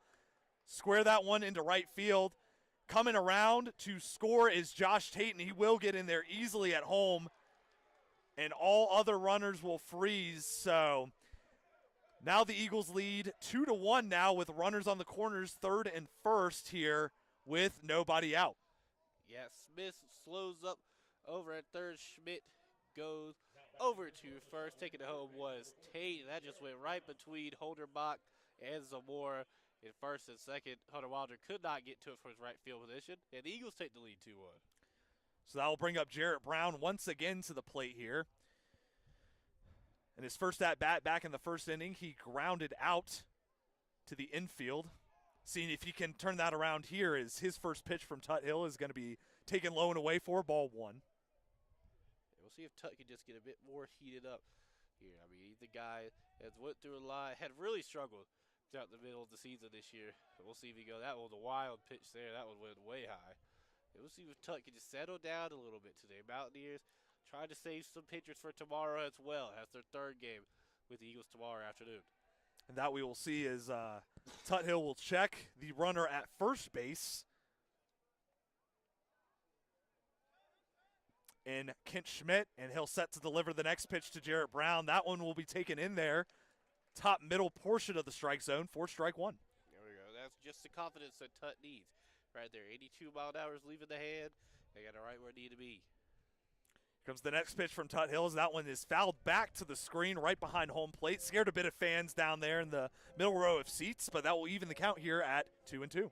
square that one into right field. Coming around to score is Josh Tate, and he will get in there easily at home. And all other runners will freeze. So now the Eagles lead 2-1 now with runners on the corners, third and first here with nobody out. Yeah, Smith slows up over at third. Schmidt goes over to first. Taking it home was Tate. And that just went right between Holderbach and Zamora in first and second. Hunter Wilder could not get to it for his right field position, and the Eagles take the lead 2-1. So that will bring up Jarrett Brown once again to the plate here. In his first at-bat back in the first inning, he grounded out to the infield seeing if he can turn that around here, as his first pitch from Tut Hill is going to be taken low and away for ball one. We'll see if Tut can just get a bit more heated up here. I mean, he's the guy that's went through a lot, had really struggled throughout the middle of the season this year. But we'll see if he goes. That was a wild pitch there. That one went way high. And we'll see if Tut can just settle down a little bit today. Mountaineers trying to save some pitchers for tomorrow as well. That's their third game with the Eagles tomorrow afternoon. And that we will see as Tut Hill will check the runner at first base. In Kent Schmidt, and he'll set to deliver the next pitch to Jarrett Brown. That one will be taken in there. Top middle portion of the strike zone for strike one. There we go. That's just the confidence that Tut needs right there. 82 mile an hour is leaving the hand. They got it right where it need to be. Here comes the next pitch from Tut Hills. That one is fouled back to the screen right behind home plate. Scared a bit of fans down there in the middle row of seats, but that will even the count here at 2-2.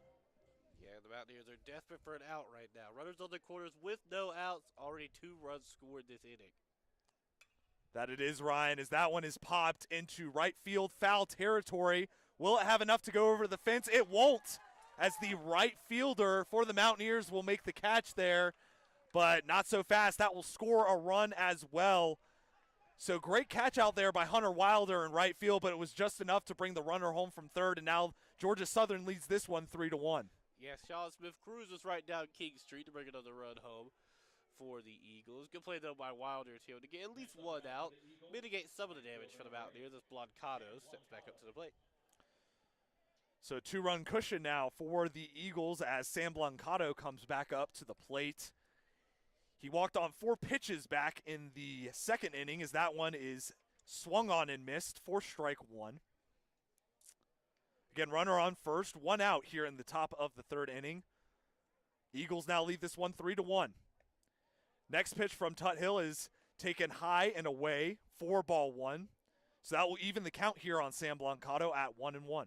Yeah, the Mountaineers are desperate for an out right now. Runners on the corners with no outs. Already 2 runs scored this inning. That it is, Ryan, as that one is popped into right field foul territory. Will it have enough to go over the fence? It won't, as the right fielder for the Mountaineers will make the catch there, but not so fast. That will score a run as well. So great catch out there by Hunter Wilder in right field, but it was just enough to bring the runner home from third, and now Georgia Southern leads this one 3-1. Yeah, Sean Smith cruises right down King Street to bring another run home for the Eagles. Good play, though, by Wilder to get at least one out, mitigate some of the damage for the Mountaineers as Blancato steps back up to the plate. So a 2-run cushion now for the Eagles as Sam Blancato comes back up to the plate. He walked on 4 pitches back in the second inning, as that one is swung on and missed for strike one. Again, runner on first, 1 out here in the top of the third inning. Eagles now lead this one 3-1. Next pitch from Tut Hill is taken high and away for ball one. So that will even the count here on Sam Blancato at 1-1.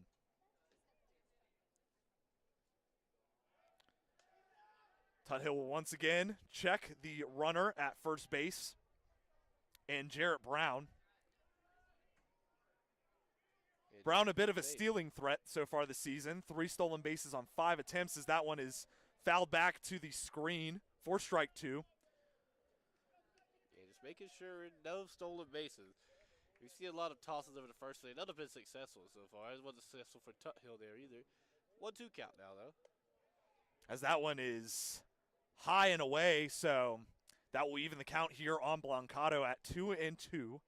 Tut Hill will once again check the runner at first base and Jarrett Brown. Brown, a bit of a stealing threat so far this season. 3 stolen bases on 5 attempts, as that one is fouled back to the screen for strike 2. Yeah, just making sure no stolen bases. We see a lot of tosses over the first inning. None have been successful so far. It wasn't successful for Tut Hill there either. 1-2 count now, though. As that one is high and away, so that will even the count here on Blancato at 2-2.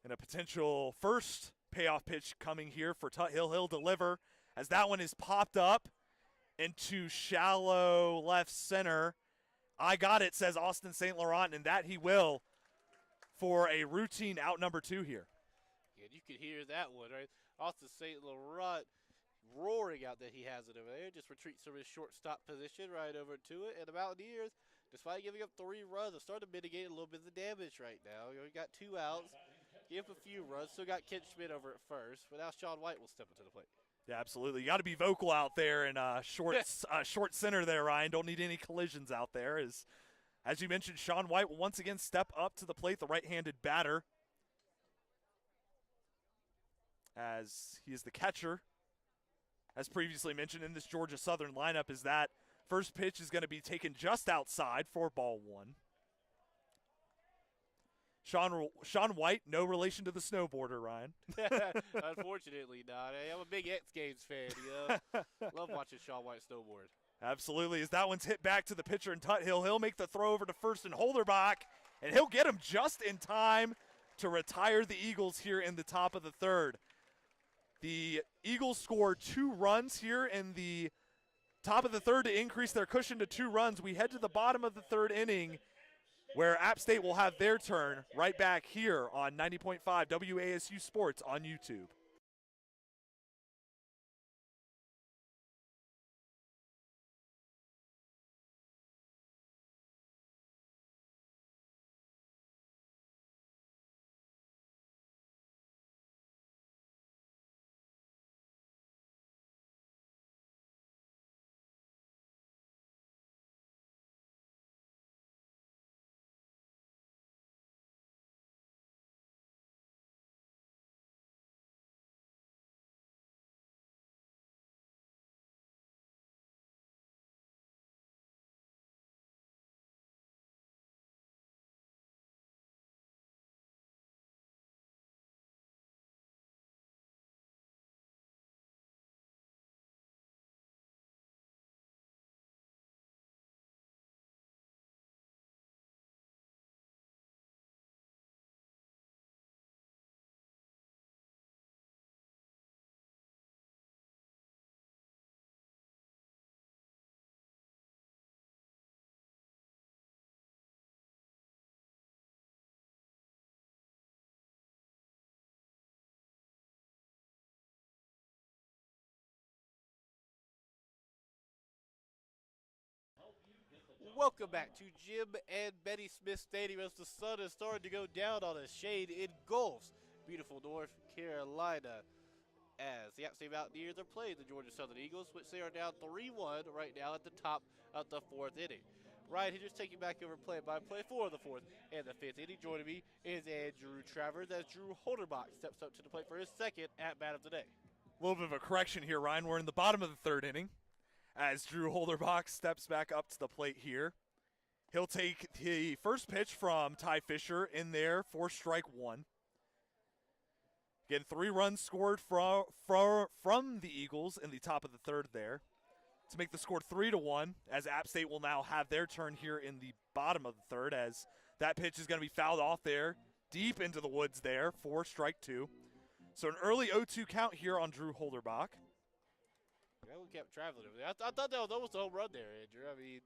And a potential first payoff pitch coming here for Tut Hill. He'll deliver as that one is popped up into shallow left center. I got it, says Austin St. Laurent, and that he will for a routine out number 2 here. Yeah, you could hear that one, right? Austin St. Laurent roaring out that he has it over there. Just retreats from his shortstop position right over to it. And the Mountaineers, despite giving up 3 runs, have started to mitigate a little bit of the damage right now. We got 2 outs. Give a few runs. Still got Kent Schmidt over at first, but now Sean White will step into the plate. Yeah, absolutely. You got to be vocal out there in short center there, Ryan. Don't need any collisions out there. As you mentioned, Sean White will once again step up to the plate, the right-handed batter, as he is the catcher. As previously mentioned in this Georgia Southern lineup, is that first pitch is going to be taken just outside for ball 1. Sean White, no relation to the snowboarder, Ryan. Unfortunately not. I'm a big X Games fan, you know. Love watching Sean White snowboard. Absolutely. As that one's hit back to the pitcher in Tut Hill, he'll make the throw over to first and Holderbach, and he'll get him just in time to retire the Eagles here in the top of the third. The Eagles scored 2 runs here in the top of the third to increase their cushion to 2 runs. We head to the bottom of the third inning, where App State will have their turn right back here on 90.5 WASU Sports on YouTube. Welcome back to Jim and Betty Smith Stadium as the sun is starting to go down on us. Shade engulfs beautiful North Carolina as the App State Mountaineers are playing the Georgia Southern Eagles, which they are down 3-1 right now at the top of the fourth inning. Ryan Hendricks taking back over play-by-play for the fourth and the fifth inning. Joining me is Andrew Travers as Drew Holderbach steps up to the plate for his second at-bat of the day. A little bit of a correction here, Ryan. We're in the bottom of the third inning as Drew Holderbach steps back up to the plate here. He'll take the first pitch from Ty Fisher in there for strike one. Again, 3 runs scored from the Eagles in the top of the third there to make the score 3-1, as App State will now have their turn here in the bottom of the third, as that pitch is going to be fouled off there deep into the woods there for strike 2. So an early 0-2 count here on Drew Holderbach. Yeah, we kept traveling over there. I thought that was almost a home run there, Andrew. I mean,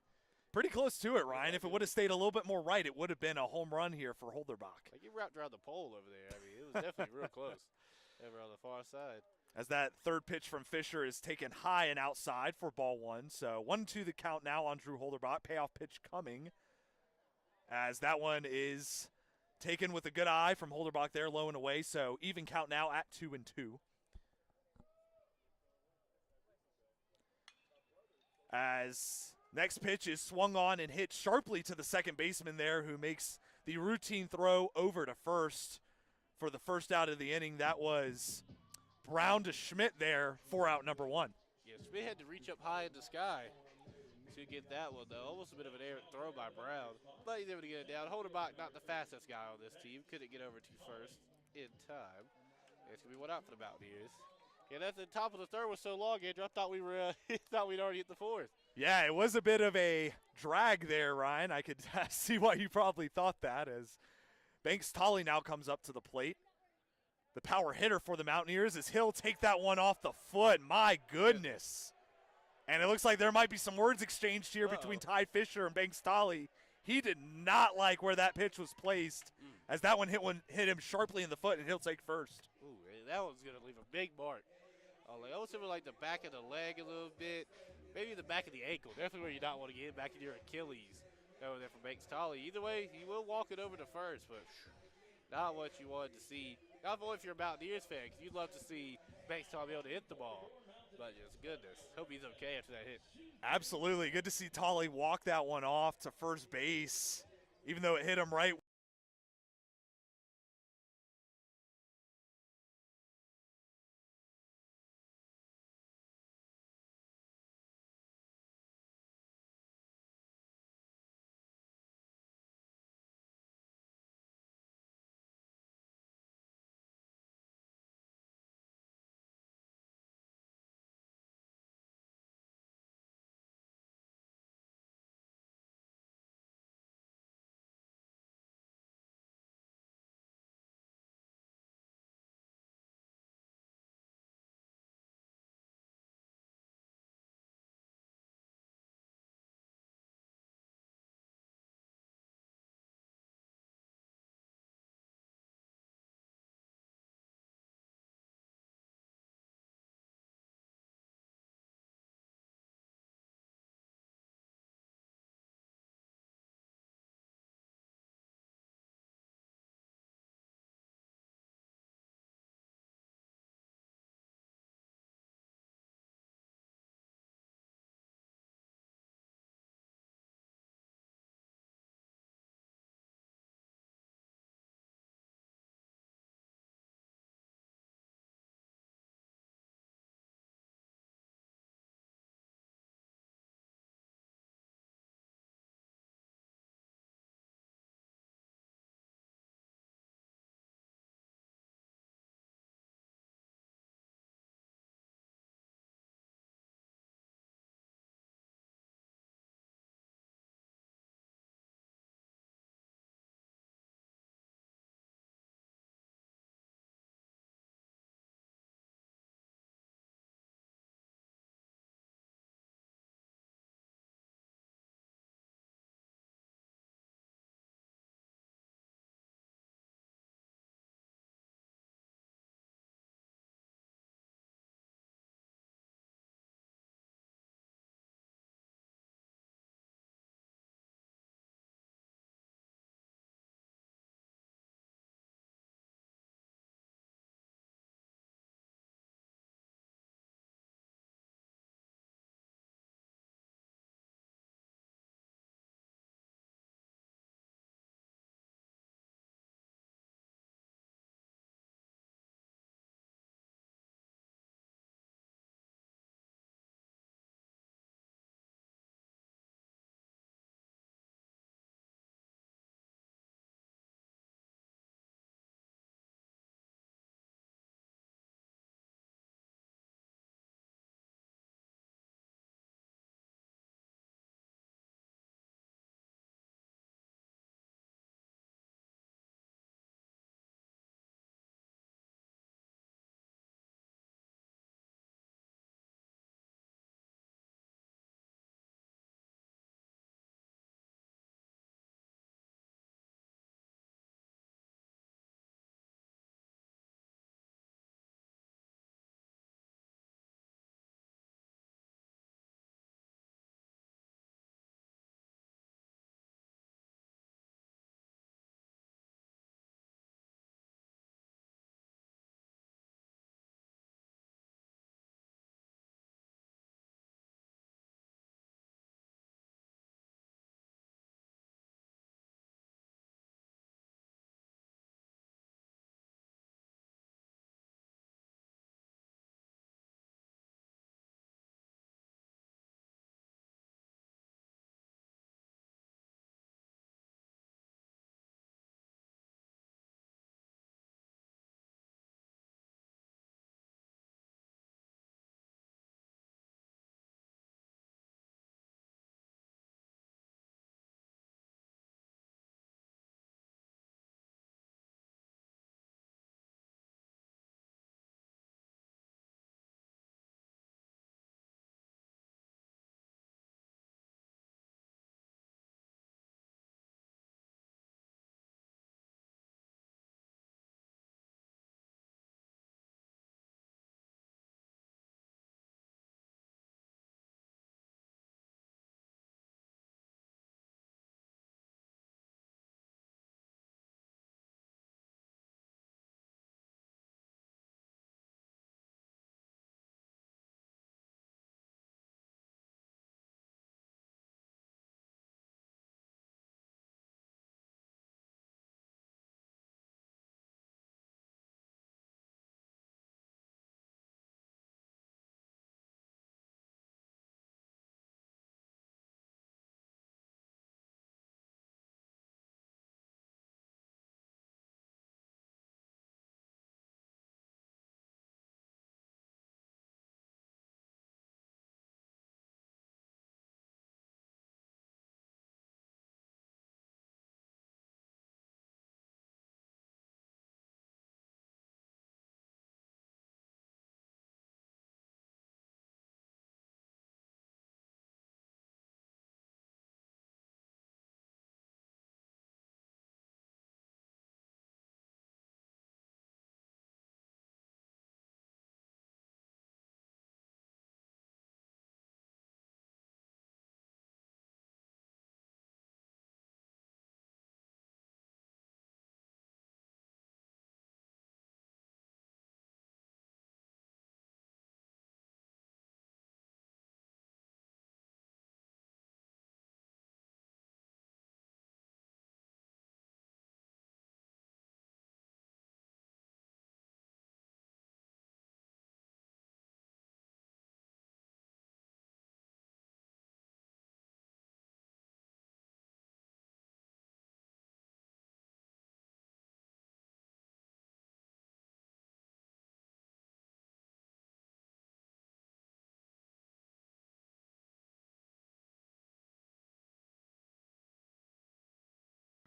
pretty close to it, Ryan. If it would have stayed a little bit more right, it would have been a home run here for Holderbach. Like you wrapped around the pole over there. I mean, it was definitely real close over on the far side. As that third pitch from Fisher is taken high and outside for ball 1. So 1-2 the count now on Drew Holderbach. Payoff pitch coming as that one is taken with a good eye from Holderbach there, low and away. So even count now at 2-2. As next pitch is swung on and hit sharply to the second baseman there, who makes the routine throw over to first for the first out of the inning. That was Brown to Schmidt there for out number 1. Yeah, Schmidt had to reach up high in the sky to get that one, though. Almost a bit of an errant throw by Brown, but he's able to get it down. Holderbach, not the fastest guy on this team, couldn't get over to first in time. It's going to be one out for the Mountaineers. Yeah, that's the top of the third was so long, Andrew. I thought we were thought we'd already hit the fourth. Yeah, it was a bit of a drag there, Ryan. I could see why you probably thought that, as Banks Tolley now comes up to the plate. The power hitter for the Mountaineers as he'll take that one off the foot. My goodness. And it looks like there might be some words exchanged here between Ty Fisher and Banks Tolley. He did not like where that pitch was placed, as that one hit him sharply in the foot, and he'll take first. Ooh, that one's going to leave a big mark. Almost like the back of the leg a little bit, maybe the back of the ankle. Definitely where you don't want to get back in your Achilles over there from Banks Tolley. Either way, he will walk it over to first, but not what you wanted to see. Not only if you're a Mountaineers fan, because you'd love to see Banks Tolley be able to hit the ball. But just goodness, hope he's okay after that hit. Absolutely. Good to see Tolley walk that one off to first base, even though it hit him right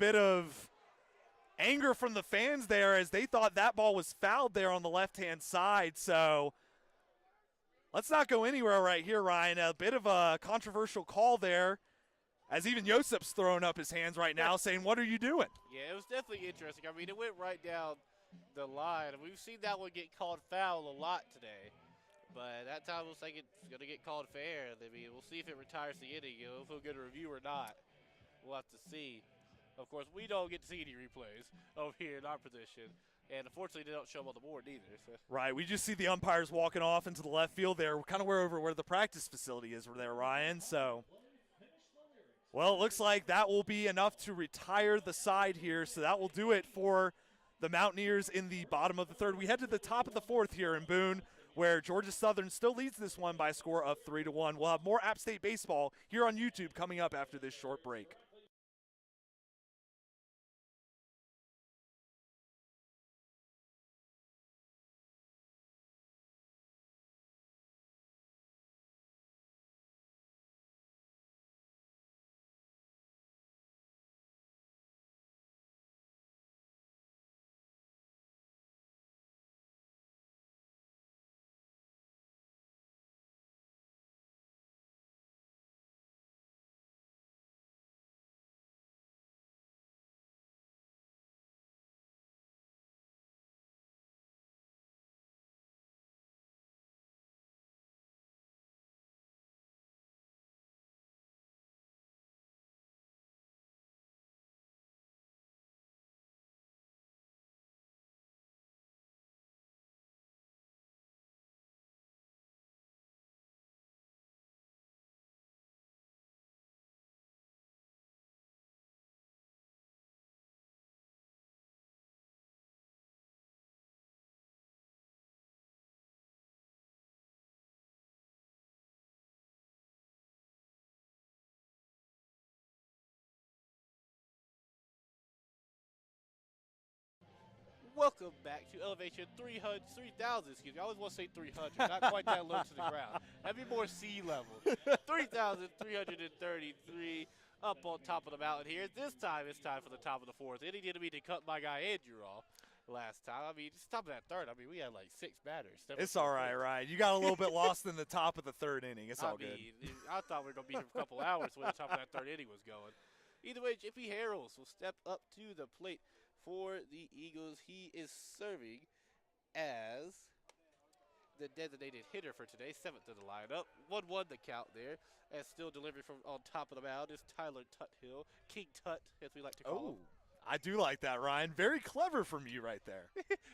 bit of anger from the fans there as they thought that ball was fouled there on the left-hand side. So let's not go anywhere right here, Ryan. A bit of a controversial call there, as even Josep's throwing up his hands right now saying, what are you doing? Yeah, it was definitely interesting. I mean, it went right down the line. We've seen that one get called foul a lot today. But that time looks like it's going to get called fair. I mean, we'll see if it retires the inning, if he'll get a review or not. We'll have to see. Of course, we don't get to see any replays over here in our position. And unfortunately, they don't show them on the board either. So. Right, we just see the umpires walking off into the left field there, kind of where the practice facility is there, Ryan. So, well, it looks like that will be enough to retire the side here. So that will do it for the Mountaineers in the bottom of the third. We head to the top of the fourth here in Boone, where Georgia Southern still leads this one by a score of 3-1. We'll have more App State baseball here on YouTube coming up after this short break. Welcome back to Elevation 300, 3,000, excuse me. I always want to say 300, not quite that low to the ground. That'd be more sea level. 3,333 up on top of the mountain here. This time it's time for the top of the fourth inning. Didn't mean to cut my guy Andrew off last time. I mean, it's top of that third. I mean, we had like 6 batters. It's all right, Ryan. You got a little bit lost in the top of the third inning. It's all good. I thought we were going to be here for a couple hours when the top of that third inning was going. Either way, J.P. Harrells will step up to the plate for the Eagles. He is serving as the designated hitter for today, 7th in the lineup. 1-1 the count there. And still delivering from on top of the mound is Tyler Tuthill, King Tut, as we like to call him. I do like that, Ryan. Very clever from you right there.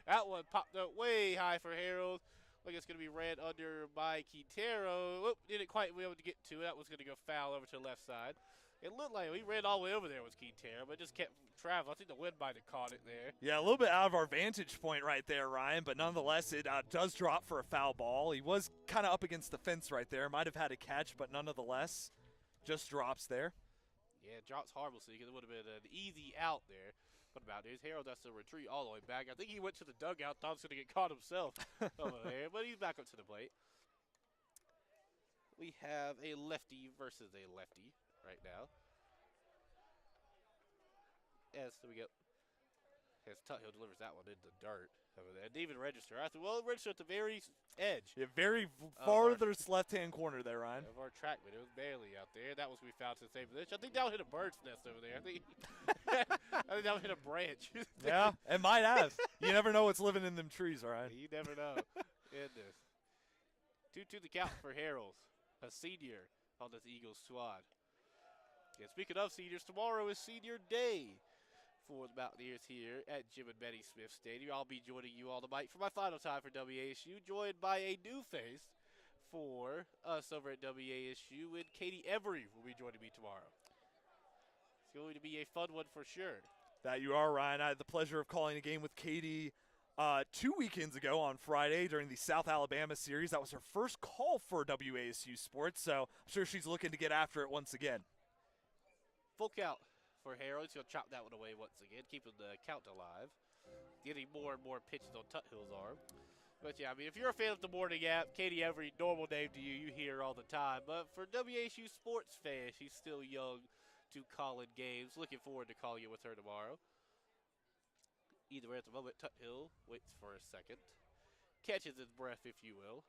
That one popped up way high for Harrells. Like it's going to be ran under by Quintero. Oop, didn't quite be able to get to it. That was going to go foul over to the left side. It looked like we ran all the way over there with Quintero, but just kept traveling. I think the wind might have caught it there. Yeah, a little bit out of our vantage point right there, Ryan, but nonetheless, it does drop for a foul ball. He was kind of up against the fence right there. Might have had a catch, but nonetheless, just drops there. Yeah, it drops harmlessly because it would have been an easy out there. What about this? Harold has to retreat all the way back. I think he went to the dugout, thought he was going to get caught himself over there, but he's back up to the plate. We have a lefty versus a lefty right now. As we go, as Tuthill delivers that one in the dirt over there. Didn't even register. I said, well, it registered at the very edge. Yeah, very farthest left-hand corner there, Ryan. Of our track, but it was barely out there. That was we found to the same position. I think that would hit a bird's nest over there. I think that would hit a branch. Yeah, it might have. You never know what's living in them trees, Ryan. You never know. Goodness. 2-2 the count for Harrells, a senior on this Eagles squad. Yeah, speaking of seniors, tomorrow is senior day for the Mountaineers here at Jim and Betty Smith Stadium. I'll be joining you all tonight for my final time for WASU, joined by a new face for us over at WASU, and Katie Every will be joining me tomorrow. It's going to be a fun one for sure. That you are, Ryan. I had the pleasure of calling a game with Katie 2 weekends ago on Friday during the South Alabama series. That was her first call for WASU sports, so I'm sure she's looking to get after it once again. Full count for Harold. He's going to chop that one away once again, keeping the count alive. Getting more and more pitches on Tuthill's arm. But, yeah, I mean, if you're a fan of the morning app, Katie Every, normal name to you, you hear all the time. But for WASU sports fans, she's still young to calling games. Looking forward to calling you with her tomorrow. Either way, at the moment, Tuthill waits for a second. Catches his breath, if you will,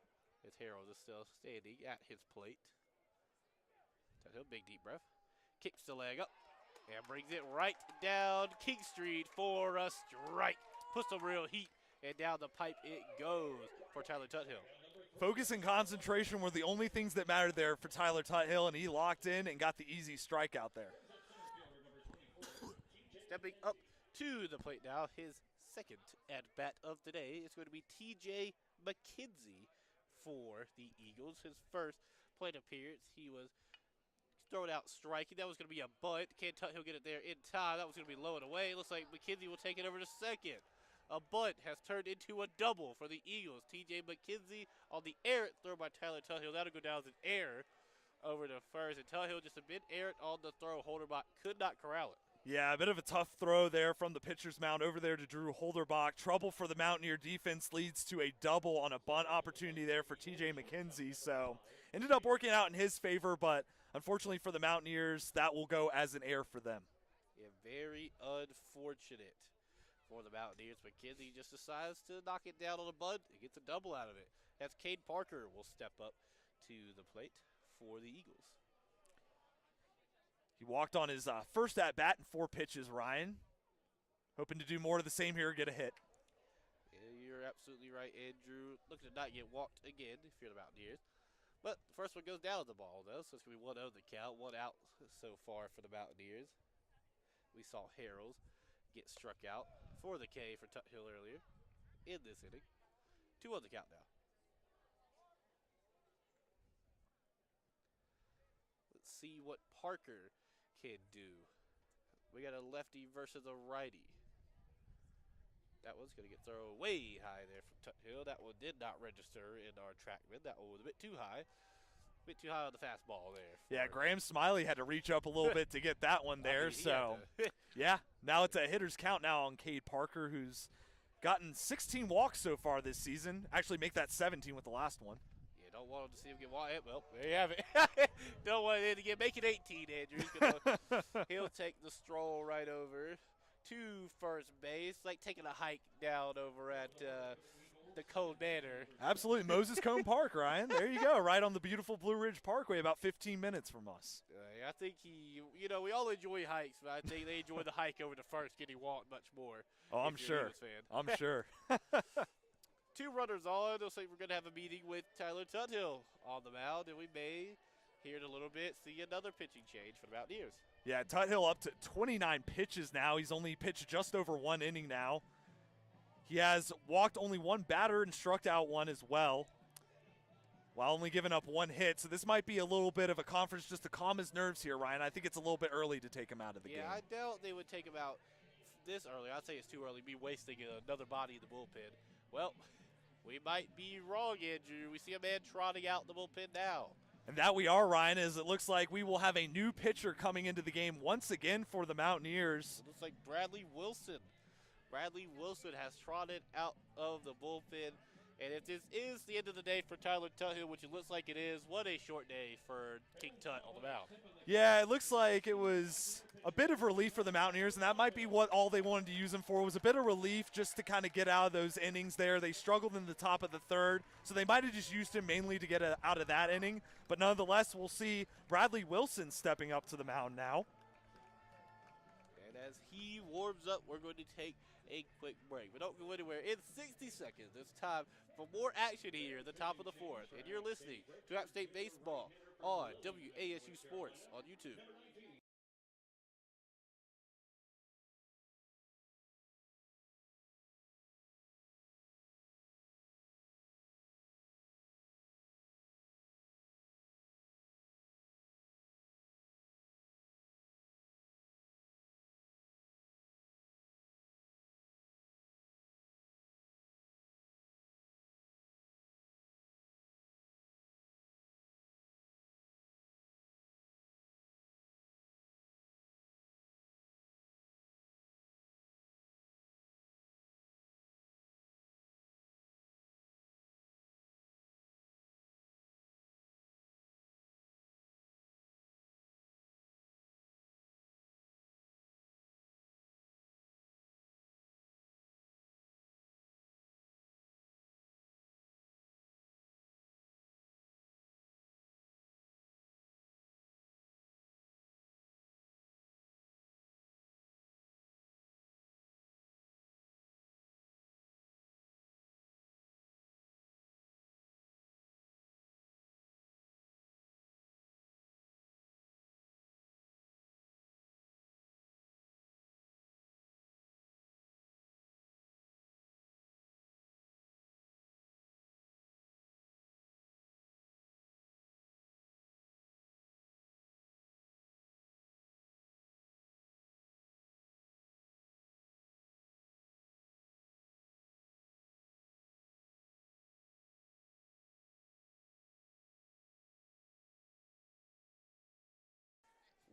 as Harold is still standing at his plate. Tuthill, big deep breath. Kicks the leg up and brings it right down King Street for a strike. Puts some real heat, and down the pipe it goes for Tyler Tuthill. Focus and concentration were the only things that mattered there for Tyler Tuthill, and he locked in and got the easy strike out there. Stepping up to the plate now, his second at-bat of the day is going to be T.J. McKenzie for the Eagles. His first plate appearance, he was thrown out striking. That was going to be a bunt. Can Tuthill get it there in time? That was going to be low and away. Looks like McKenzie will take it over to second. A bunt has turned into a double for the Eagles. T.J. McKenzie on the errant throw by Tyler Tuthill. That'll go down as an error over to first. And Tuthill just a bit errant on the throw. Holderbach could not corral it. Yeah, a bit of a tough throw there from the pitcher's mound over there to Drew Holderbach. Trouble for the Mountaineer defense leads to a double on a bunt opportunity there for T.J. McKenzie. So ended up working out in his favor, but unfortunately for the Mountaineers, that will go as an error for them. Yeah, very unfortunate for the Mountaineers. McKenzie just decides to knock it down on a bunt and gets a double out of it. As Cade Parker will step up to the plate for the Eagles. He walked on his first at-bat in 4 pitches, Ryan. Hoping to do more of the same here, get a hit. Yeah, you're absolutely right, Andrew. Looking to not get walked again if you're the Mountaineers. But the first one goes down the ball, though, so it's going to be 1-0 the count. 1 out so far for the Mountaineers. We saw Harold get struck out for the K for Tuthill earlier in this inning. 2-0 the count now. Let's see what Parker can do. We got a lefty versus a righty. That one's going to get thrown way high there from Tuthill. That one did not register in our TrackMan. That one was a bit too high. A bit too high on the fastball there. Yeah, Graham Smiley had to reach up a little bit to get that one there. Yeah, now it's a hitter's count now on Cade Parker, who's gotten 16 walks so far this season. Actually, make that 17 with the last one. Yeah, don't want him to see him get walked. Well, there you have it. Don't want him to get make it 18, Andrew. He'll take the stroll right over to first base, like taking a hike down over at the Cone Manor. Absolutely, Moses Cone Park, Ryan. There you go, right on the beautiful Blue Ridge Parkway, about 15 minutes from us. I think we all enjoy hikes, but I think they enjoy the hike over to first, getting walked much more. Oh, I'm sure. I'm sure. 2 runners on. Looks like we're going to have a meeting with Tyler Tuthill on the mound, and we may, here in a little bit, see another pitching change for the Mountaineers. Yeah, Tuthill up to 29 pitches now. He's only pitched just over 1 inning now. He has walked only 1 batter and struck out 1 as well, while only giving up 1 hit. So this might be a little bit of a conference just to calm his nerves here, Ryan. I think it's a little bit early to take him out of the game. Yeah, I doubt they would take him out this early. I'd say it's too early to be wasting another body in the bullpen. Well, we might be wrong, Andrew. We see a man trotting out in the bullpen now. And that we are, Ryan, as it looks like we will have a new pitcher coming into the game once again for the Mountaineers. It looks like Bradley Wilson. Bradley Wilson has trotted out of the bullpen. And if this is the end of the day for Tyler Tuthill, which it looks like it is, what a short day for King Tut on the mound. Yeah, it looks like it was a bit of relief for the Mountaineers, and that might be what all they wanted to use him for, was a bit of relief just to kind of get out of those innings there. They struggled in the top of the 3rd, so they might have just used him mainly to get out of that inning. But nonetheless, we'll see Bradley Wilson stepping up to the mound now. And as he warms up, we're going to take a quick break. But don't go anywhere. In 60 seconds, it's time for more action here at the top of the 4th. And you're listening to App State Baseball on WASU Sports on YouTube.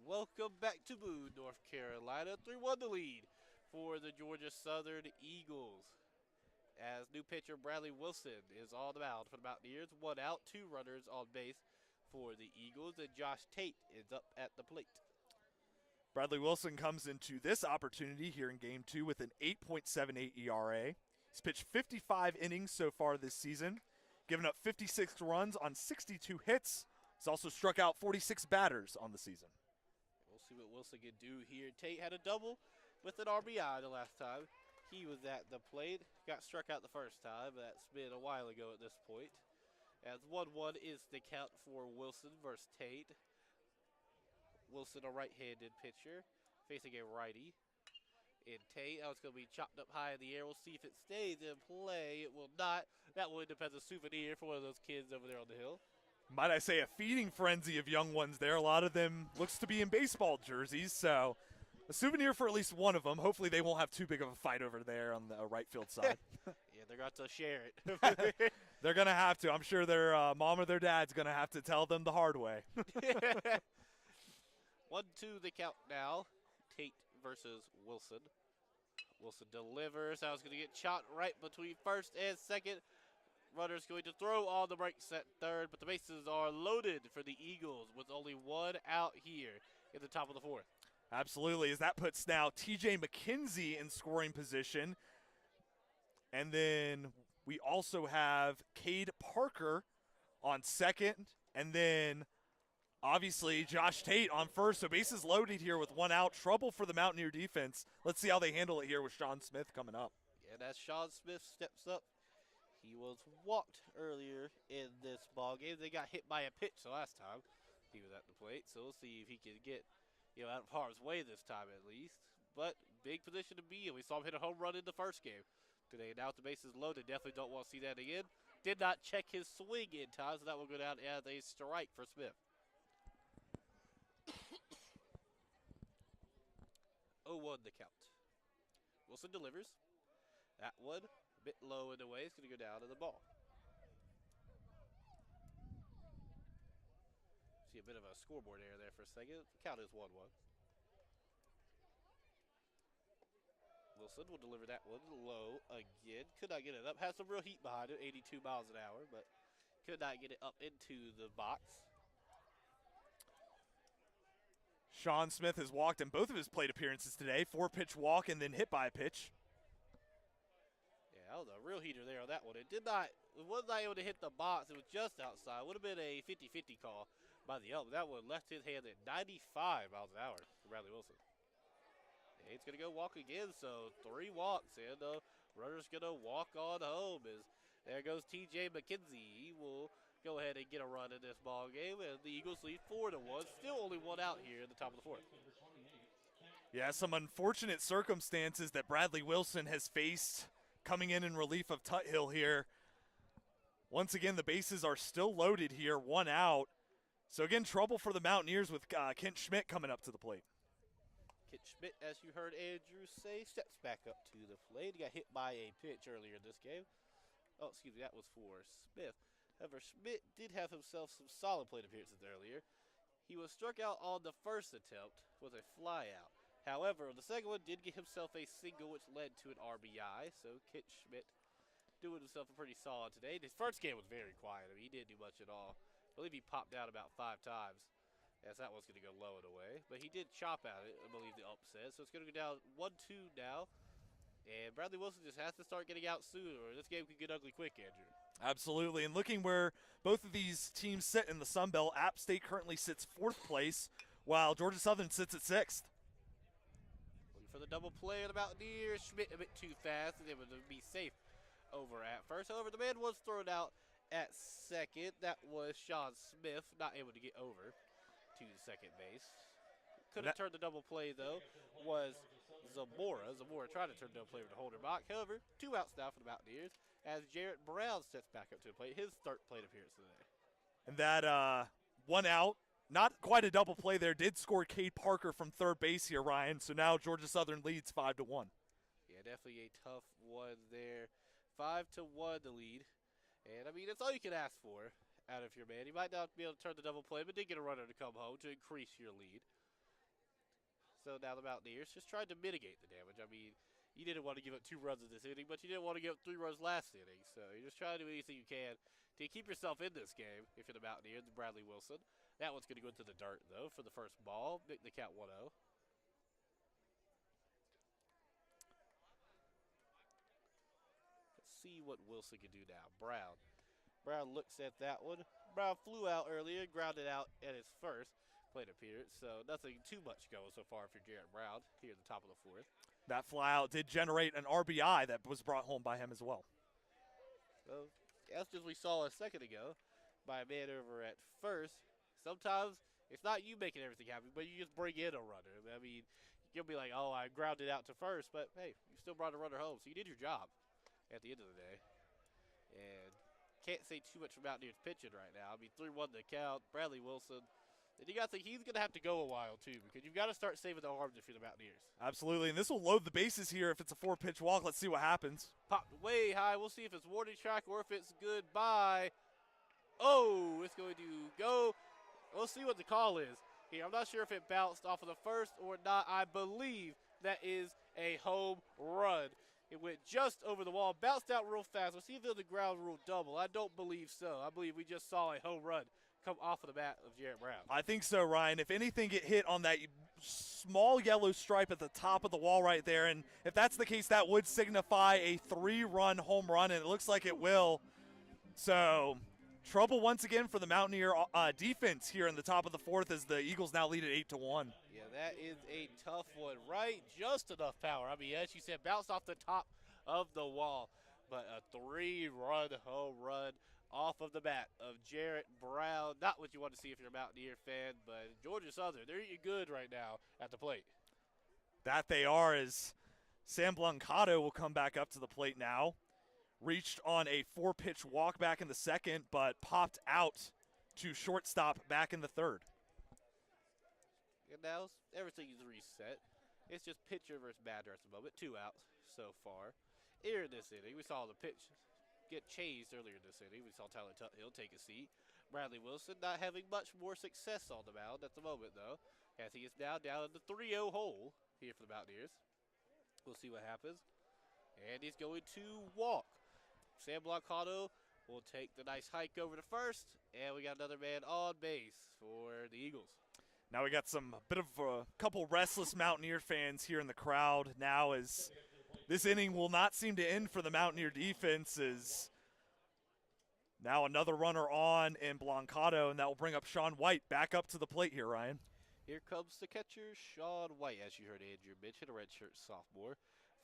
Welcome back to Boone, North Carolina. 3-1 the lead for the Georgia Southern Eagles. As new pitcher Bradley Wilson is on the mound for the Mountaineers. 1 out, 2 runners on base for the Eagles, and Josh Tate is up at the plate. Bradley Wilson comes into this opportunity here in Game 2 with an 8.78 ERA. He's pitched 55 innings so far this season, given up 56 runs on 62 hits. He's also struck out 46 batters on the season. We'll see what Wilson can do here. Tate had a double with an RBI the last time he was at the plate. Got struck out the first time, but that's been a while ago at this point. As 1-1 is the count for Wilson versus Tate. Wilson, a right-handed pitcher, facing a righty. And Tate, it's going to be chopped up high in the air. We'll see if it stays in play. It will not. That one depends on a souvenir for one of those kids over there on the hill. Might I say a feeding frenzy of young ones there. A lot of them looks to be in baseball jerseys, so a souvenir for at least one of them. Hopefully they won't have too big of a fight over there on the right field side. Yeah, they're going to share it. They're going to have to. I'm sure their mom or their dad's going to have to tell them the hard way. 1-2 the count now. Tate versus Wilson. Wilson delivers. Now it's going to get chopped right between first and second. Runner's going to throw on the brakes at third, but the bases are loaded for the Eagles with only 1 out here in the top of the 4th. Absolutely, as that puts now TJ McKenzie in scoring position. And then we also have Cade Parker on second, and then obviously Josh Tate on first. So bases loaded here with 1 out. Trouble for the Mountaineer defense. Let's see how they handle it here with Sean Smith coming up. And as Sean Smith steps up, he was walked earlier in this ball game. They got hit by a pitch the last time he was at the plate. So we'll see if he can get out of harm's way this time at least. But big position to be in. We saw him hit a home run in the first game today. Now with the bases loaded, definitely don't want to see that again. Did not check his swing in time, so that will go down as a strike for Smith. 0-1 the count. Wilson delivers. That one a bit low in the way. It's going to go down to the ball. See a bit of a scoreboard error there for a second. The count is 1-1. Wilson will deliver that one low again. Could not get it up. Has some real heat behind it, 82 miles an hour, but could not get it up into the box. Sean Smith has walked in both of his plate appearances today. 4-pitch walk and then hit by a pitch. Yeah, that was a real heater there on that one. It was not able to hit the box. It was just outside. Would have been a 50-50 call by the ump. That one left his hand at 95 miles an hour for Bradley Wilson. He's going to go walk again, so 3 walks, and the runner's going to walk on home. As there goes TJ McKenzie. He will go ahead and get a run in this ball game, and the Eagles lead 4-1. Still only 1 out here in the top of the 4th. Yeah, some unfortunate circumstances that Bradley Wilson has faced coming in relief of Tuthill here. Once again, the bases are still loaded here, 1 out. So again, trouble for the Mountaineers with Kent Schmidt coming up to the plate. Kent Schmidt, as you heard Andrew say, steps back up to the plate. He got hit by a pitch earlier in this game. Oh, excuse me, that was for Smith. However, Schmidt did have himself some solid plate appearances earlier. He was struck out on the first attempt with a fly out. However, the second one did get himself a single, which led to an RBI. So Kent Schmidt doing himself a pretty solid today. His first game was very quiet. I mean, he didn't do much at all. I believe he popped out about 5 times, as that one's going to go low and away. But he did chop at it, I believe the upset. So it's going to go down 1-2 now. And Bradley Wilson just has to start getting out soon, or this game could get ugly quick, Andrew. Absolutely. And looking where both of these teams sit in the Sun Belt, App State currently sits 4th place, while Georgia Southern sits at 6th. Looking for the double play on the Mountaineers. Schmidt a bit too fast and able to be safe over at first. However, the man was thrown out at second. That was Sean Smith, not able to get over to second base. Could have turned the double play, though, was Zamora. Zamora tried to turn the double play with the holder block. However, 2 outs now for the Mountaineers as Jarrett Brown steps back up to the plate, his 3rd plate appearance today. And that 1 out, not quite a double play there, did score Cade Parker from 3rd base here, Ryan. So now Georgia Southern leads 5-1. Yeah, definitely a tough one there. 5-1 the lead. And, I mean, that's all you can ask for out of your man. He might not be able to turn the double play, but did get a runner to come home to increase your lead. So now the Mountaineers just tried to mitigate the damage. I mean, you didn't want to give up 2 runs in this inning, but you didn't want to give up 3 runs last inning. So you're just trying to do anything you can to keep yourself in this game if you're the Mountaineers, Bradley Wilson. That one's going to go into the dirt, though, for the first ball. Make the count 1-0. Let's see what Wilson can do now. Brown looks at that one. Brown flew out earlier, grounded out at his first plate appearance, so nothing too much going so far for Jarrett Brown here at the top of the 4th. That flyout did generate an RBI that was brought home by him as well. So, as we saw a second ago by a man over at first, sometimes it's not you making everything happen, but you just bring in a runner. I mean, you'll be like, oh, I grounded out to first, but hey, you still brought a runner home, so you did your job at the end of the day. And can't say too much about Mountaineers pitching right now. I mean, 3-1 to count. Bradley Wilson. And you got to think he's going to have to go a while, too, because you've got to start saving the arms if you're the Mountaineers. Absolutely, and this will load the bases here if it's a 4-pitch walk. Let's see what happens. Popped way high. We'll see if it's warning track or if it's goodbye. Oh, it's going to go. We'll see what the call is here. I'm not sure if it bounced off of the first or not. I believe that is a home run. It went just over the wall, bounced out real fast. We'll see if there's a ground rule double. I don't believe so. I believe we just saw a home run come off of the bat of Jarrett Brown. I think so, Ryan. If anything, get hit on that small yellow stripe at the top of the wall right there. And if that's the case, that would signify a 3-run home run, and it looks like it will. So trouble once again for the Mountaineer defense here in the top of the 4th as the Eagles now lead at 8-1. Yeah, that is a tough one, right? Just enough power. I mean, as you said, bounced off the top of the wall. But a 3-run home run off of the bat of Jarrett Brown. Not what you want to see if you're a Mountaineer fan, but Georgia Southern, they're eating good right now at the plate. That they are, as Sam Blancato will come back up to the plate now. Reached on a 4-pitch walk back in the second, but popped out to shortstop back in the 3rd. And now everything is reset. It's just pitcher versus batter at the moment. 2 outs so far. Here in this inning, we saw the pitch get chased earlier this inning. We saw Tyler Tuthill take a seat. Bradley Wilson not having much more success on the mound at the moment, though, as he is now down in the 3-0 hole here for the Mountaineers. We'll see what happens. And he's going to walk. Sam Blancato will take the nice hike over to first, and we got another man on base for the Eagles. Now we got a bit of a couple restless Mountaineer fans here in the crowd now, as this inning will not seem to end for the Mountaineer defense. As now another runner on in Blancato, and that will bring up Sean White back up to the plate here, Ryan. Here comes the catcher, Sean White, as you heard Andrew mention, a redshirt sophomore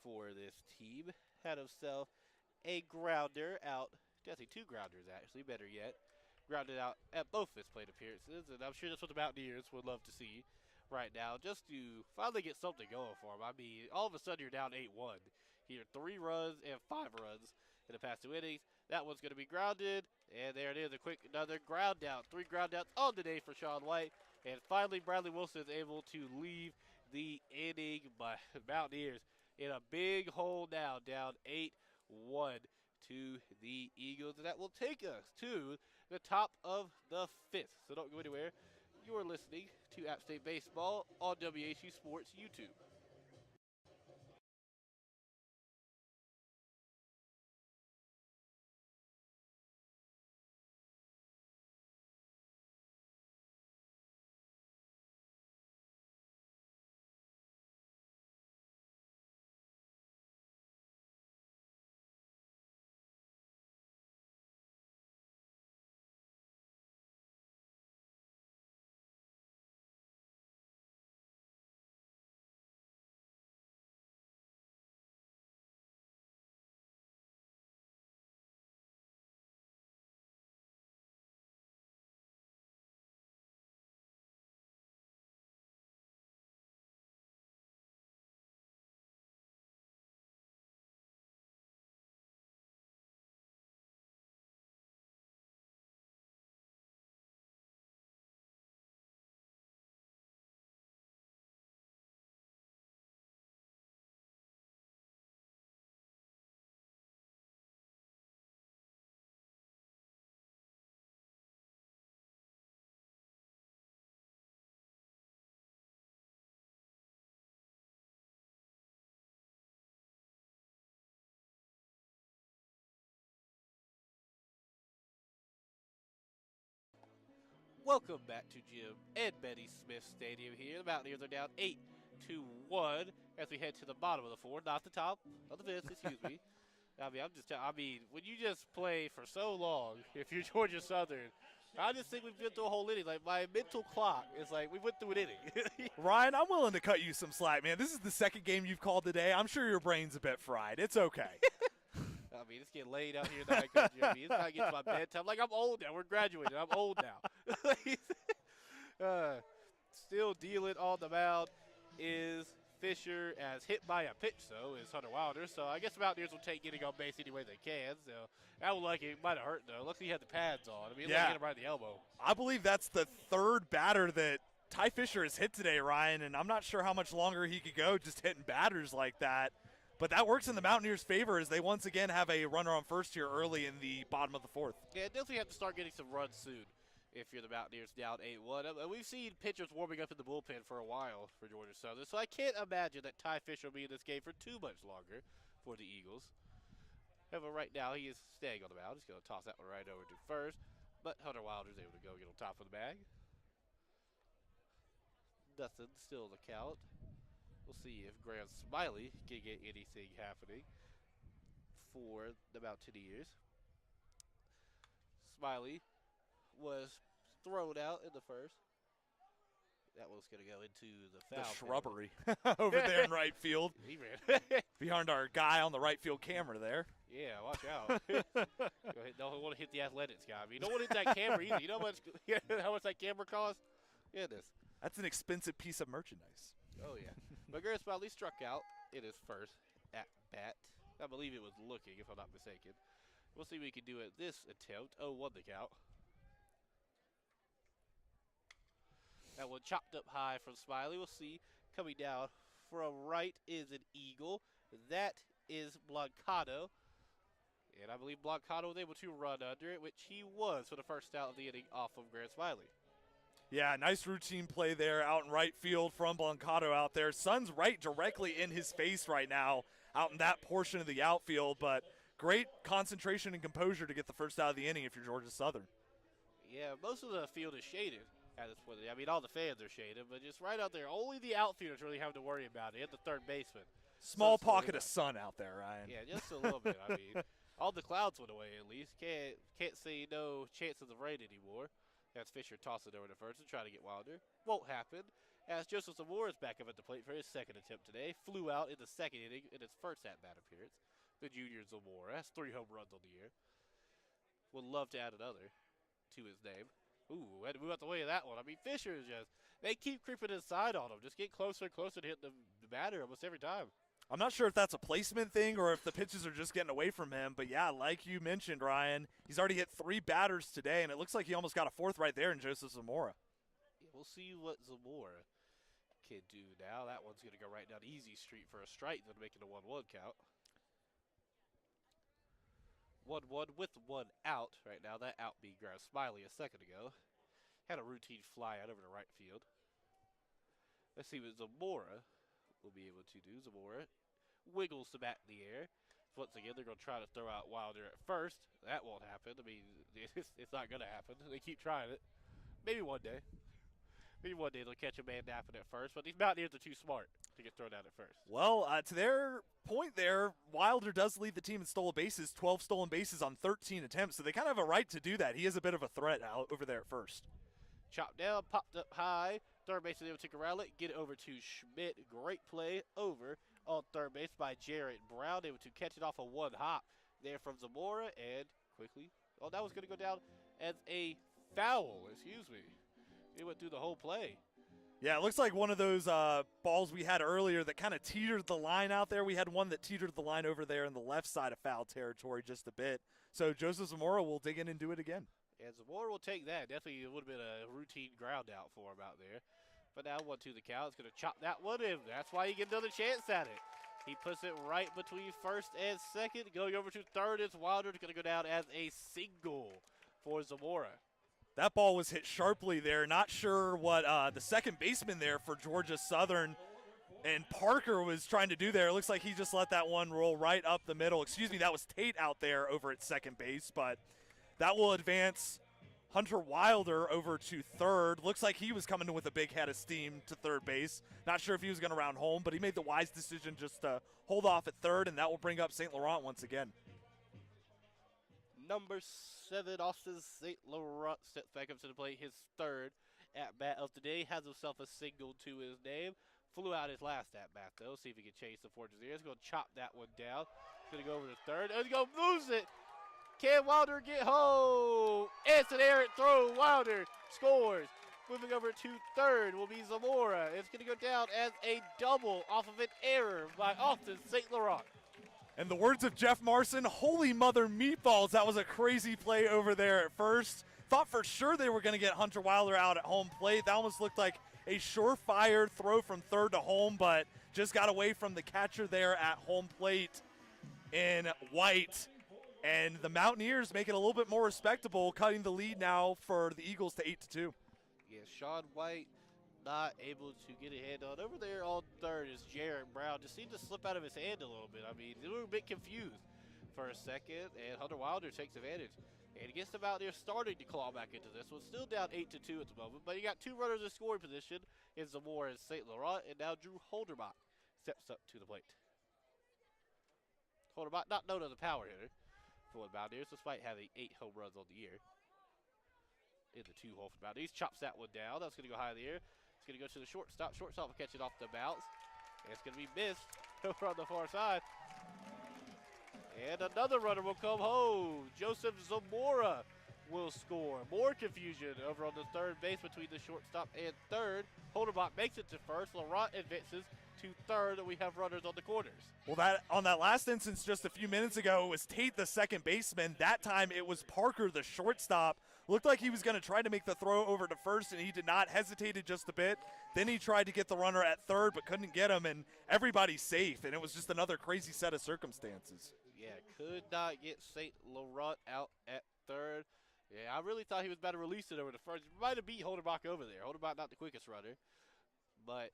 for this team. Had himself a grounder out, actually 2 grounders actually, better yet. Grounded out at both his plate appearances, and I'm sure that's what the Mountaineers would love to see right now, just to finally get something going for him. I mean, all of a sudden you're down 8-1 here, 3 runs and 5 runs in the past 2 innings. That one's going to be grounded, and there it is, another ground out. 3 ground outs on the day for Sean White, and finally Bradley Wilson is able to leave the inning, but Mountaineers in a big hole now, down 8-1 to the Eagles, and that will take us to the top of the 5th. So don't go anywhere. You're listening to App State Baseball on WASU Sports YouTube. Welcome back to Jim and Betty Smith Stadium here. The Mountaineers are down 8-1 as we head to the bottom of the fourth, not the top of the fifth, excuse me. When you just play for so long, if you're Georgia Southern, I just think we've been through a whole inning. Like, my mental clock is like, we went through an inning. Ryan, I'm willing to cut you some slack, man. This is the second game you've called today. I'm sure your brain's a bit fried. It's okay. It's getting late out here in the high country. It's not getting to my bedtime. Like, I'm old now. We're graduating. I'm old now. Still dealing on the mound is Fisher, as hit by a pitch, though, is Hunter Wilder. So I guess the Mountaineers will take getting on base any way they can. So that would it might have hurt, though. Luckily he had the pads on. It hit him right in the elbow. I believe that's the third batter that Ty Fisher has hit today, Ryan, and I'm not sure how much longer he could go just hitting batters like that. But that works in the Mountaineers' favor as they once again have a runner on first here early in the bottom of the fourth. Yeah, definitely have to start getting some runs soon if you're the Mountaineers down 8-1. We've seen pitchers warming up in the bullpen for a while for Georgia Southern, so I can't imagine that Ty Fisher will be in this game for too much longer for the Eagles. However, right now he is staying on the mound. He's going to toss that one right over to first, but Hunter Wilder's able to go get on top of the bag. Nothing, still the count. We'll see if Graham Smiley can get anything happening for the Mountaineers. Smiley was thrown out in the first. That one's going to go into the foul. The shrubbery over there in right field. He ran. Behind our guy on the right field camera there. Yeah, watch out. Don't want to hit the athletics guy. You don't want to hit that camera either. You know how much that camera costs? Goodness. That's an expensive piece of merchandise. Oh, yeah. But Graham Smiley struck out in his first at bat. I believe it was looking, if I'm not mistaken. We'll see what we can do at this attempt. 0-1 the count. That one chopped up high from Smiley. We'll see. Coming down from right is an Eagle. That is Blancado. And I believe Blancado was able to run under it, which he was for the first out of the inning off of Graham Smiley. Yeah, nice routine play there out in right field from Blancado out there. Sun's right directly in his face right now out in that portion of the outfield, but great concentration and composure to get the first out of the inning if you're Georgia Southern. Yeah, most of the field is shaded at this point. I mean, all the fans are shaded, but just right out there, only the outfielders really have to worry about it. At the third baseman. Small pocket of sun out there, Ryan. Yeah, just a little bit. I mean, all the clouds went away at least. Can't see no chances of rain anymore. As Fisher tosses it over to first and try to get Wilder. Won't happen. As Joseph Zamora is back up at the plate for his second attempt today. Flew out in the second inning in his first at-bat appearance. The junior Zamora has 3 home runs on the year. Would love to add another to his name. Ooh, had to move out the way of that one. I mean, Fisher is just, they keep creeping inside on him. Just get closer and closer to hitting the batter almost every time. I'm not sure if that's a placement thing or if the pitches are just getting away from him. But, yeah, like you mentioned, Ryan, he's already hit 3 batters today, and it looks like he almost got a 4th right there in Joseph Zamora. Yeah, we'll see what Zamora can do now. That one's going to go right down Easy Street for a strike, then making a 1-1 count. 1-1 with 1 out right now. That out being Graham Smiley a second ago. Had a routine fly out over to right field. Let's see what Zamora will be able to do. Zamora wiggles the bat in the air. Once again, they're going to try to throw out Wilder at first. That won't happen. I mean, it's not going to happen. They keep trying it. Maybe one day. Maybe one day they'll catch a man napping at first, but these Mountaineers are too smart to get thrown out at first. Well, to their point there, Wilder does lead the team in stolen bases, 12 stolen bases on 13 attempts, so they kind of have a right to do that. He is a bit of a threat out over there at first. Chopped down, popped up high. Third base is able to take around it, get it over to Schmidt. Great play over on third base by Jarrett Brown, able to catch it off a 1 hop there from Zamora, and quickly, that was going to go down as a foul, excuse me. It went through the whole play. Yeah, it looks like one of those balls we had earlier that kind of teetered the line out there. We had one that teetered the line over there in the left side of foul territory just a bit. So Joseph Zamora will dig in and do it again. And Zamora will take that. Definitely would have been a routine ground out for him out there. But now 1-2 the count. It's going to chop that one in. That's why you get another chance at it. He puts it right between first and second. Going over to third is Wilder. It's going to go down as a single for Zamora. That ball was hit sharply there. Not sure what the second baseman there for Georgia Southern and Parker was trying to do there. It looks like he just let that one roll right up the middle. Excuse me, that was Tate out there over at second base, but that will advance Hunter Wilder over to third. Looks like he was coming in with a big head of steam to third base. Not sure if he was going to round home, but he made the wise decision just to hold off at third, and that will bring up St. Laurent once again. Number 7, Austin St. Laurent steps back up to the plate. His third at-bat of the day. Has himself a single to his name. Flew out his last at-bat, though. See if he can change the fortunes here. He's going to chop that one down. He's going to go over to third. And he's going to lose it. Can Wilder get home? It's an errant throw. Wilder scores. Moving over to third will be Zamora. It's going to go down as a double off of an error by Austin St. Laurent. And the words of Jeff Marson, holy mother meatballs, that was a crazy play over there at first. Thought for sure they were going to get Hunter Wilder out at home plate. That almost looked like a surefire throw from third to home, but just got away from the catcher there at home plate in White. And the Mountaineers make it a little bit more respectable, cutting the lead now for the Eagles to 8-2. Yeah, Sean White not able to get a hand on. Over there on third is Jaron Brown. Just seemed to slip out of his hand a little bit. I mean, they were a bit confused for a second, and Hunter Wilder takes advantage. And he gets the Mountaineers starting to claw back into this one. Still down 8-2 at the moment, but you got 2 runners in scoring position in Zamora and St. Laurent, and now Drew Holderbach steps up to the plate. Holderbach, not known as a power hitter for the Mountaineers, despite having 8 home runs on the year. In the 2 hole for the Mountaineers. Chops that one down. That's going to go high in the air. It's going to go to the shortstop. Shortstop will catch it off the bounce. And it's going to be missed over on the far side. And another runner will come home. Joseph Zamora will score. More confusion over on the third base between the shortstop and third. Holderbach makes it to first. Laurent advances to third, and we have runners on the corners. Well, on that last instance just a few minutes ago, it was Tate, the second baseman. That time it was Parker, the shortstop. Looked like he was going to try to make the throw over to first, and he did not. Hesitated just a bit. Then he tried to get the runner at third, but couldn't get him, and everybody's safe. And it was just another crazy set of circumstances. Yeah, could not get St. Laurent out at third. Yeah, I really thought he was about to release it over to first. Might have beat Holderbach over there. Holderbach not the quickest runner, but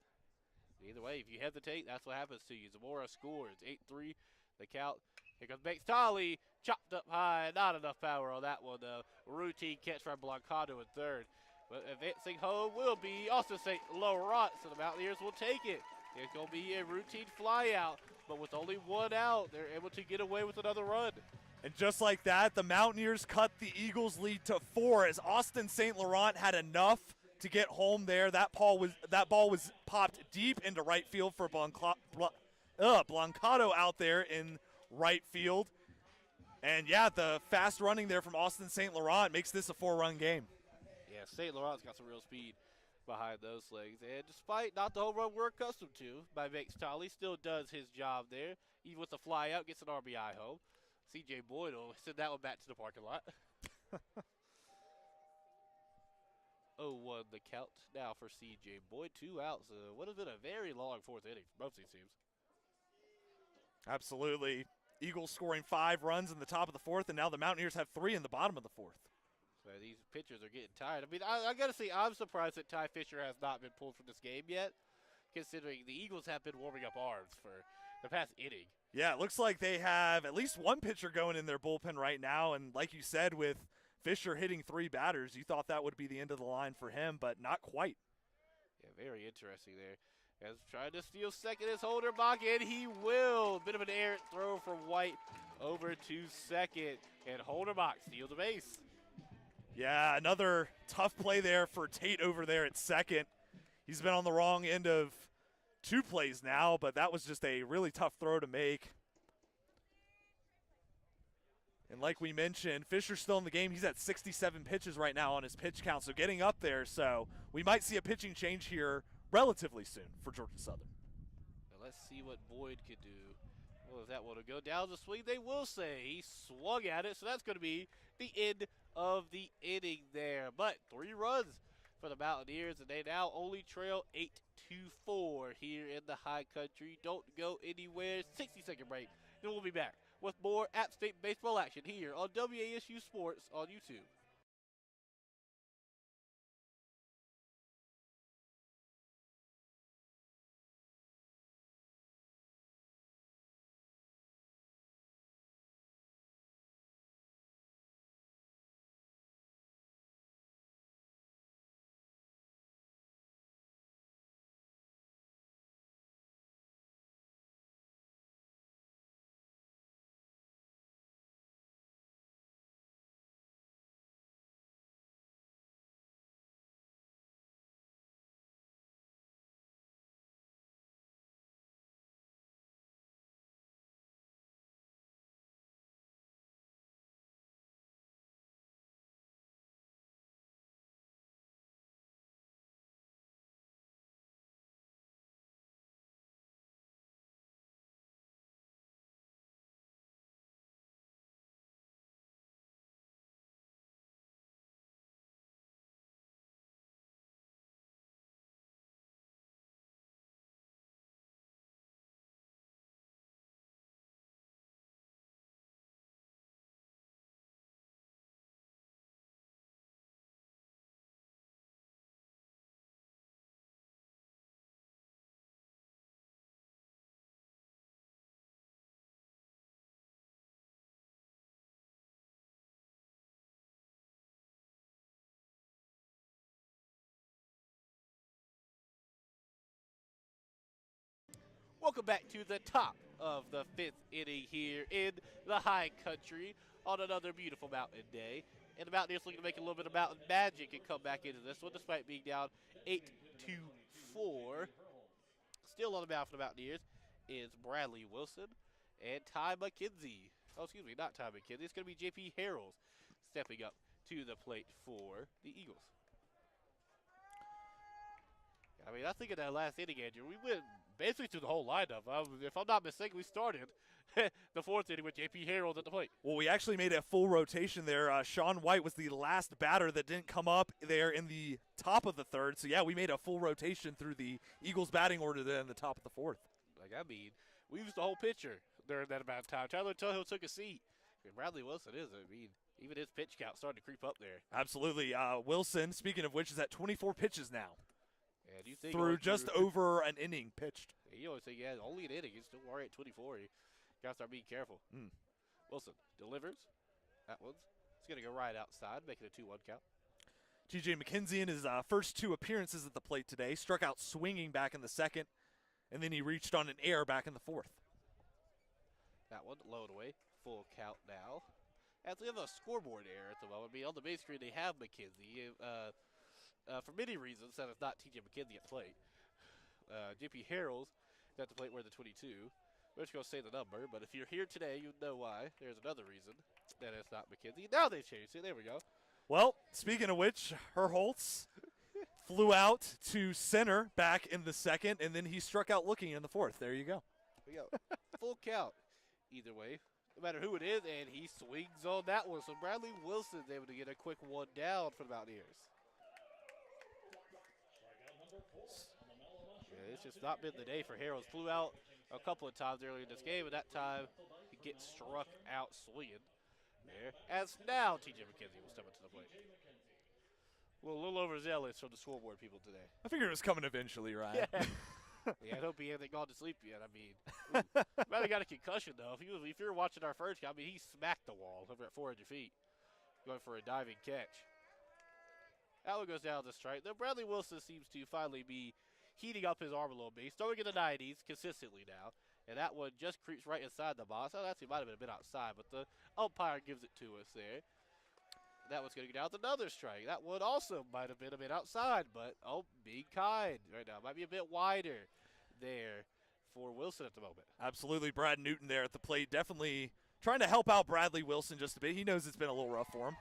either way, if you hesitate, that's what happens to you. Zamora scores 8-3. The count. Here comes Banks Tolley. Chopped up high. Not enough power on that one, though. Routine catch from Blancado in third. But advancing home will be Austin St. Laurent, so the Mountaineers will take it. It's going to be a routine fly out, but with only 1 out, they're able to get away with another run. And just like that, the Mountaineers cut the Eagles' lead to 4 as Austin St. Laurent had enough to get home there. That ball was popped deep into right field for Blancado out there in right field. And, yeah, the fast running there from Austin St. Laurent makes this a 4-run game. Yeah, St. Laurent's got some real speed behind those legs. And despite not the home run we're accustomed to by Banks Tolley, still does his job there. Even with the fly out, gets an RBI home. C.J. Boyd will send that one back to the parking lot. 0-1 the count now for C.J. Boyd. 2 outs. What has been a very long 4th inning for both these teams. Absolutely. Eagles scoring 5 runs in the top of the 4th, and now the Mountaineers have 3 in the bottom of the 4th. So these pitchers are getting tired. I mean, I got to say, I'm surprised that Ty Fisher has not been pulled from this game yet, considering the Eagles have been warming up arms for the past inning. Yeah, it looks like they have at least 1 pitcher going in their bullpen right now, and like you said, with Fisher hitting 3 batters, you thought that would be the end of the line for him, but not quite. Yeah, very interesting there. As trying to steal second is Holderbach, and he will. Bit of an errant throw from White over to second, and Holderbach steals the base. Yeah, another tough play there for Tate over there at second. He's been on the wrong end of 2 plays now, but that was just a really tough throw to make. And like we mentioned, Fisher's still in the game. He's at 67 pitches right now on his pitch count, so getting up there. So we might see a pitching change here relatively soon for Georgia Southern. Now let's see what Boyd could do. Well, if that one will go down the swing, they will say he swung at it, so that's going to be the end of the inning there. But 3 runs for the Mountaineers, and they now only trail 8-4 here in the high country. Don't go anywhere. 60-second break. Then we'll be back with more App State baseball action here on WASU Sports on YouTube. Welcome back to the top of the 5th inning here in the high country on another beautiful mountain day. And the Mountaineers looking to make a little bit of mountain magic and come back into this one despite being down 8-4. Still on the mound for the Mountaineers is Bradley Wilson and Ty McKenzie. Oh, excuse me, not Ty McKenzie. It's going to be J.P. Harrells stepping up to the plate for the Eagles. I mean, I think in that last inning, Andrew, we went basically through the whole lineup. If I'm not mistaken, we started the 4th inning with J.P. Harrells at the plate. Well, we actually made a full rotation there. Sean White was the last batter that didn't come up there in the top of the 3rd. So, yeah, we made a full rotation through the Eagles batting order there in the top of the 4th. Like, I mean, we used the whole pitcher during that amount of time. Tyler Tuhill took a seat. And Bradley Wilson is, I mean, even his pitch count starting to creep up there. Absolutely. Wilson, speaking of which, is at 24 pitches now. And you think through just over an inning pitched. You always think, yeah, only an inning. He's still already at 24. You got to start being careful. Wilson delivers. That one's going to go right outside, making a 2-1 count. T.J. McKenzie in his first 2 appearances at the plate today struck out swinging back in the 2nd, and then he reached on an error back in the 4th. That one low and away. Full count now. As we have a scoreboard error at the moment. I mean, on the base screen, they have McKenzie. For many reasons, that is not T.J. McKenzie at the plate. J.P. Harrells is at the plate wearing the 22. We're just going to say the number, but if you're here today, you know why. There's another reason that it's not McKenzie. Now they've changed it. There we go. Well, speaking of which, Herholtz flew out to center back in the 2nd, and then he struck out looking in the 4th. There you go. There we go. Full count. Either way, no matter who it is, and he swings on that one. So Bradley Wilson's able to get a quick 1 down for the Mountaineers. Yeah, it's just not been the day for Harrells. Flew out a couple of times earlier in this game, and that time he gets struck out swinging there. As now T.J. McKenzie will step up to the plate. Well, a little overzealous from the scoreboard people today. I figured it was coming eventually, Ryan. Yeah. Yeah, I hope he hasn't gone to sleep yet. I mean, might have got a concussion, though. If you were watching our first game, I mean, he smacked the wall over at 400 feet, going for a diving catch. That one goes down the strike. Though Bradley Wilson seems to finally be heating up his arm a little bit. He's throwing in the 90s consistently now. And that one just creeps right inside the box. Oh, actually might have been a bit outside, but the umpire gives it to us there. That one's going to go down with another strike. That one also might have been a bit outside, but, being kind right now. Might be a bit wider there for Wilson at the moment. Absolutely. Brad Newton there at the plate. Definitely trying to help out Bradley Wilson just a bit. He knows it's been a little rough for him.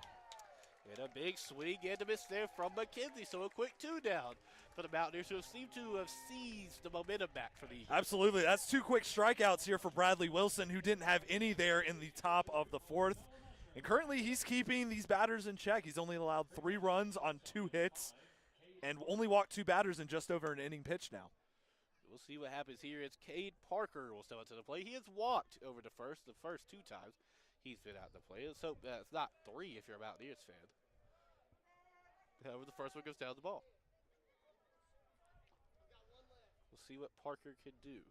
And a big swing and a miss there from McKenzie. So a quick 2 down for the Mountaineers, who seem to have seized the momentum back for the Eagles. Absolutely. That's 2 quick strikeouts here for Bradley Wilson, who didn't have any there in the top of the 4th. And currently he's keeping these batters in check. He's only allowed 3 runs on 2 hits and only walked 2 batters in just over an inning pitch now. We'll see what happens here. It's Cade Parker will step up to the plate. He has walked over the first 2 times he's been out to play. Let's hope that's not 3 if you're a Mountaineers fan. However, the first one goes down the ball. We'll see what Parker can do.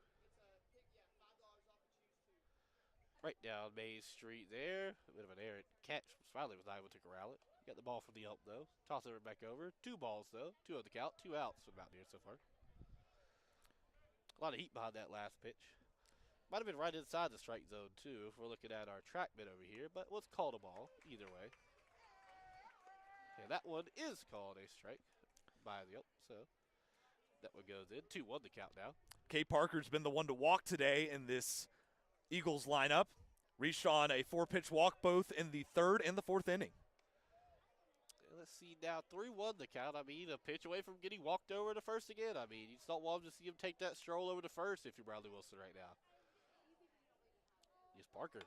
Right down Mays Street there. A bit of an errant catch. Smiley was not able to corral it. Got the ball from the ump, though. Toss it back over. 2 balls, though. 2 on the count. 2 outs for the Mountaineers so far. A lot of heat behind that last pitch. Might have been right inside the strike zone, too, if we're looking at our track bit over here. But let's call a ball either way. Yeah, that one is called a strike by the ump, so that one goes in. 2-1 the count now. Cade Parker's been the one to walk today in this Eagles lineup. Reached on a 4-pitch walk both in the 3rd and the 4th inning. Let's see now, 3-1 the count. I mean, a pitch away from getting walked over to first again. I mean, you just don't want to see him take that stroll over to first if you're Bradley Wilson right now. Here's Parker.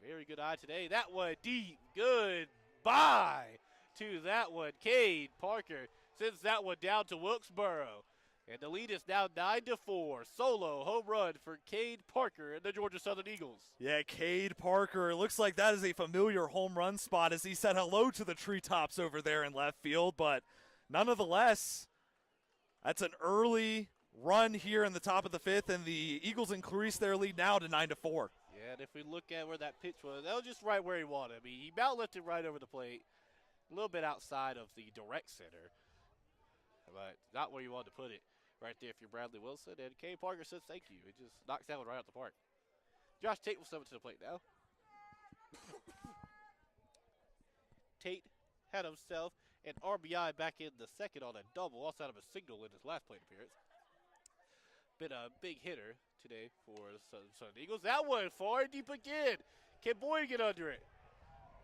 Very good eye today. That one deep. Goodbye to that one. Cade Parker sends that one down to Wilkesboro. And the lead is now 9-4. Solo home run for Cade Parker and the Georgia Southern Eagles. Yeah, Cade Parker. It looks like that is a familiar home run spot as he said hello to the treetops over there in left field. But nonetheless, that's an early run here in the top of the 5th, and the Eagles increase their lead now to 9-4. Yeah, and if we look at where that pitch was, that was just right where he wanted. I mean, he outlifted right over the plate, a little bit outside of the direct center, but not where you wanted to put it. right there for Bradley Wilson. And Kane Parker says thank you. It just knocks that one right out the park. Josh Tate will step to the plate now. Tate had himself an RBI back in the second on a double, also out of a single in his last plate appearance. Been a big hitter today for the Southern Eagles. That one far deep again. Can Boyd get under it?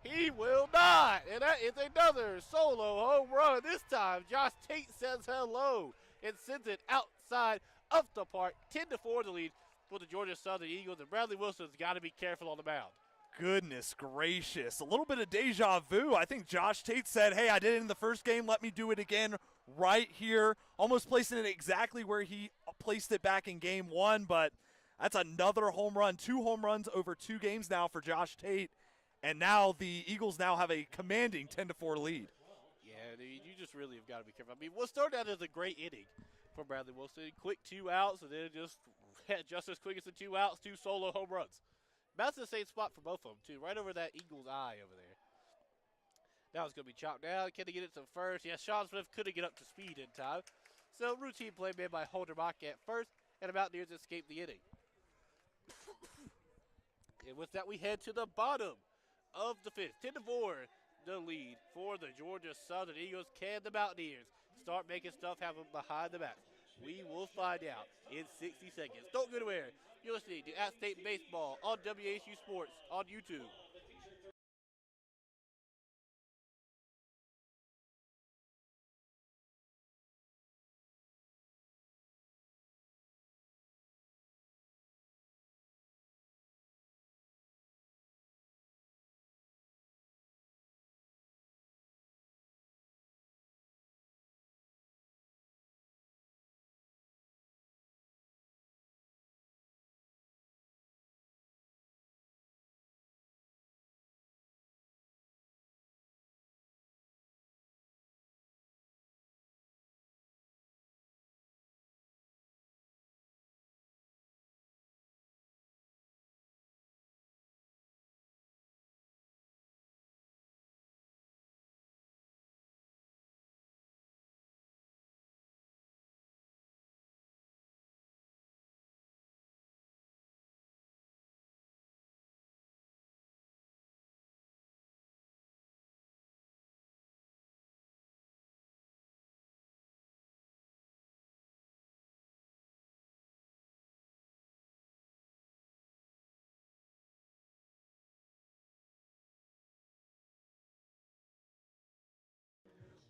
He will not. And that is another solo home run. This time, Josh Tate says hello and sends it outside of the park. 10-4 the lead for the Georgia Southern Eagles. And Bradley Wilson's got to be careful on the mound. Goodness gracious. A little bit of deja vu. I think Josh Tate said, hey, I did it in the first game. Let me do it again right here. Almost placing it exactly where he placed it back in game one, but that's another home run. 2 home runs over 2 games now for Josh Tate. And now the Eagles now have a commanding 10-4 lead. Yeah, you just really have got to be careful. I mean, we'll start out as a great inning for Bradley Wilson. Quick 2 outs, and then just as quick as the 2 outs, 2 solo home runs. That's the same spot for both of them, too, right over that Eagles eye over there. Now it's going to be chopped down. Can he get it to first? Yes, Sean Smith couldn't get up to speed in time. So routine play made by Holdermock at first, and the Mountaineers escaped the inning. And with that, we head to the bottom of the 5th. 10-4, the lead for the Georgia Southern Eagles. Can the Mountaineers start making stuff happen behind the back? We will find out in 60 seconds. Don't go anywhere. You're listening to App State Baseball on WASU Sports on YouTube.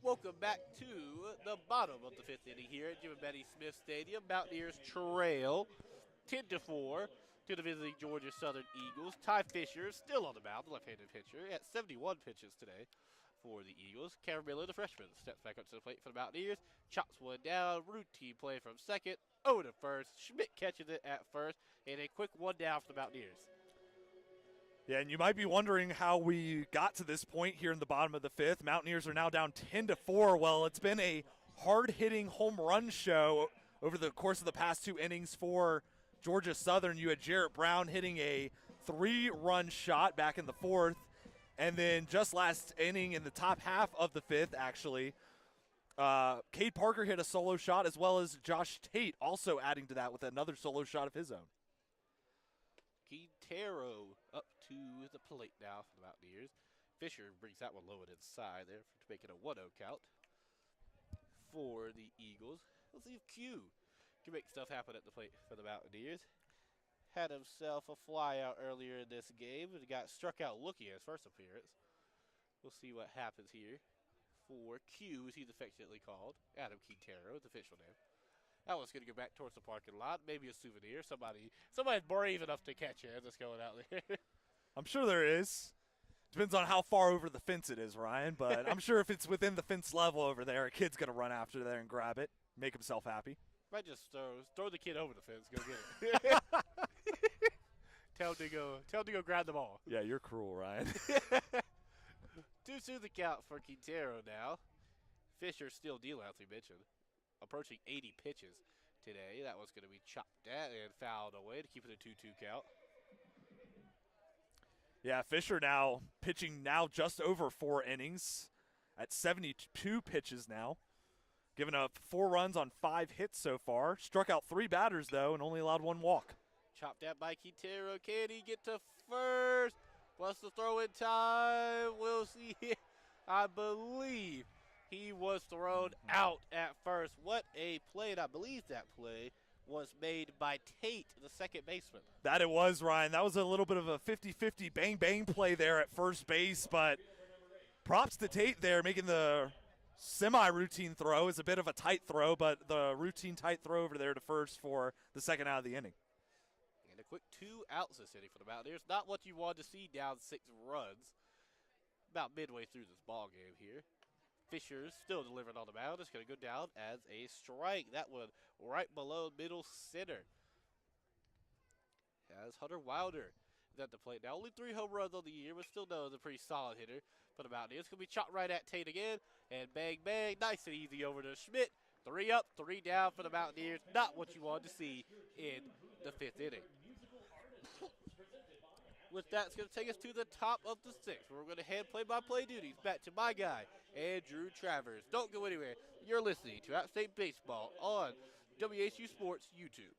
Welcome back to the bottom of the 5th inning here at Jim and Betty Smith Stadium. Mountaineers trail 10-4 to the visiting Georgia Southern Eagles. Ty Fisher still on the mound, the left-handed pitcher, at 71 pitches today for the Eagles. Cameron Miller, the freshman, steps back up to the plate for the Mountaineers. Chops one down, routine play from second, over to first. Schmidt catches it at first, and a quick one down for the Mountaineers. Yeah, and you might be wondering how we got to this point here in the bottom of the 5th. Mountaineers are now down 10-4. Well, it's been a hard-hitting home run show over the course of the past 2 innings for Georgia Southern. You had Jarrett Brown hitting a 3-run shot back in the 4th. And then just last inning in the top half of the 5th, actually, Cade Parker hit a solo shot, as well as Josh Tate also adding to that with another solo shot of his own. Quintero up to the plate now for the Mountaineers. Fisher brings that one low and inside there to make it a 1-0 count for the Eagles. Let's see if Q can make stuff happen at the plate for the Mountaineers. Had himself a fly out earlier in this game and got struck out looking at his first appearance. We'll see what happens here for Q, as he's affectionately called. Adam Quintero, the official name. That one's going to go back towards the parking lot. Maybe a souvenir. Somebody's brave enough to catch it as it's going out there. I'm sure there is. Depends on how far over the fence it is, Ryan. But I'm sure if it's within the fence level over there, a kid's going to run after there and grab it, make himself happy. Might just throw the kid over the fence. Go get it. Tell him to go grab the ball. Yeah, you're cruel, Ryan. 2-2 the count for Quintero now. Fisher still dealing, as we mentioned. Approaching 80 pitches today. That one's going to be chopped at and fouled away to keep it a 2-2 count. Yeah, Fisher now pitching just over 4 innings at 72 pitches now. Giving up 4 runs on 5 hits so far. Struck out 3 batters, though, and only allowed 1 walk. Chopped out by Quintero. Can he get to first? What's the throw in time? We'll see here. I believe he was thrown out at first. What a play, and I believe that play was made by Tate, the second baseman. That it was, Ryan. That was a little bit of a 50-50 bang-bang play there at first base, but props to Tate there making the semi-routine throw. Is a bit of a tight throw, but the routine tight throw over there to first for the second out of the inning. And a quick 2 outs this inning for the Mountaineers. Not what you want to see down 6 runs. About midway through this ball game here. Fisher's still delivering on the mound. It's going to go down as a strike. That one right below middle center. As Hunter Wilder is at the plate now. Only 3 home runs on the year, but still known as a pretty solid hitter for the Mountaineers. It's going to be chopped right at Tate again. And bang, bang. Nice and easy over to Schmidt. 3 up, 3 down for the Mountaineers. Not what you wanted to see in the 5th inning. With that, it's going to take us to the top of the 6th. We're going to hand play-by-play duties back to my guy, Andrew Travers. Don't go anywhere. You're listening to App State Baseball on WSU Sports YouTube.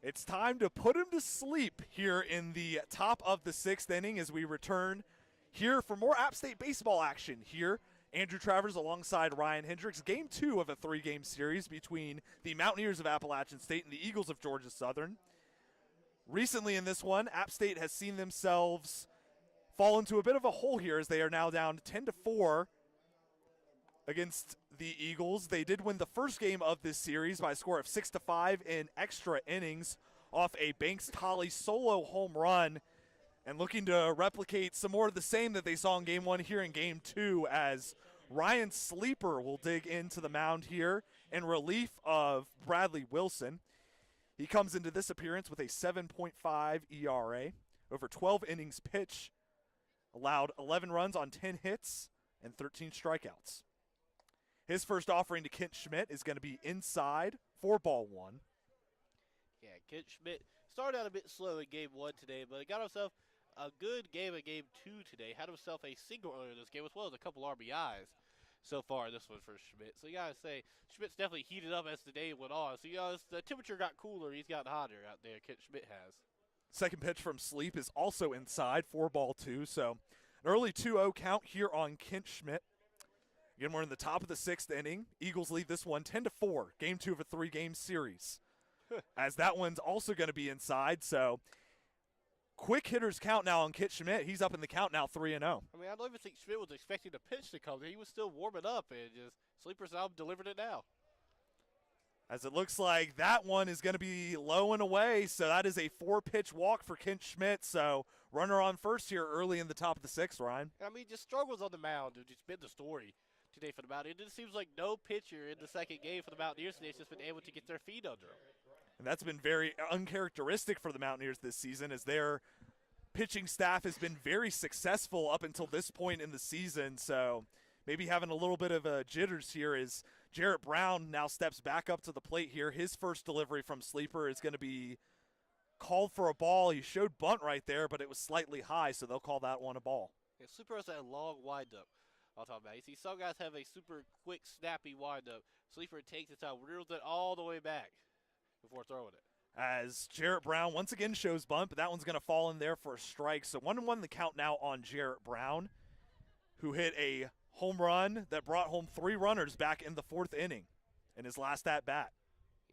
It's time to put him to sleep here in the top of the 6th inning as we return here for more App State baseball action here. Andrew Travers alongside Ryan Hendricks. Game 2 of a 3-game series between the Mountaineers of Appalachian State and the Eagles of Georgia Southern. Recently in this one, App State has seen themselves fall into a bit of a hole here as they are now down 10-4 against the Eagles. They did win the first game of this series by a score of 6-5 in extra innings off a Banks Tolley solo home run, and looking to replicate some more of the same that they saw in Game 1 here in Game 2 as Ryan Sleeper will dig into the mound here in relief of Bradley Wilson. He comes into this appearance with a 7.5 ERA, over 12 innings pitched, allowed 11 runs on 10 hits and 13 strikeouts. His first offering to Kent Schmidt is going to be inside for ball 1. Yeah, Kent Schmidt started out a bit slow in Game 1 today, but he got himself a good game in Game 2 today. Had himself a single earlier in this game, as well as a couple RBIs so far in this one for Schmidt. So you got to say, Schmidt's definitely heated up as the day went on. So, as the temperature got cooler, he's gotten hotter out there, Kent Schmidt has. Second pitch from Sleep is also inside for ball 2. So an early 2-0 count here on Kent Schmidt. Again, we're in the top of the 6th inning. Eagles lead this one 10-4, Game 2 of a 3-game series. As that one's also going to be inside, so quick hitters count now on Kent Schmidt. He's up in the count now 3-0. I mean, I don't even think Schmidt was expecting the pitch to come. He was still warming up, and just Sleeper's out delivering it now. As it looks like that one is going to be low and away, so that is a 4-pitch walk for Kent Schmidt. So runner on first here early in the top of the 6th, Ryan. I mean, just struggles on the mound. It's been the story today for the Mountaineers. It seems like no pitcher in the second game for the Mountaineers today has just been able to get their feet under them. And that's been very uncharacteristic for the Mountaineers this season, as their pitching staff has been very successful up until this point in the season. So maybe having a little bit of jitters here as Jarrett Brown now steps back up to the plate here. His first delivery from Sleeper is going to be called for a ball. He showed bunt right there, but it was slightly high, so they'll call that one a ball. Yeah, Sleeper has that long windup I'll talk about. You see some guys have a super quick, snappy windup. Sleeper takes it out, reels it all the way back before throwing it. As Jarrett Brown once again shows bunt, but that one's going to fall in there for a strike. So 1-1 the count now on Jarrett Brown, who hit a home run that brought home 3 runners back in the 4th inning in his last at-bat.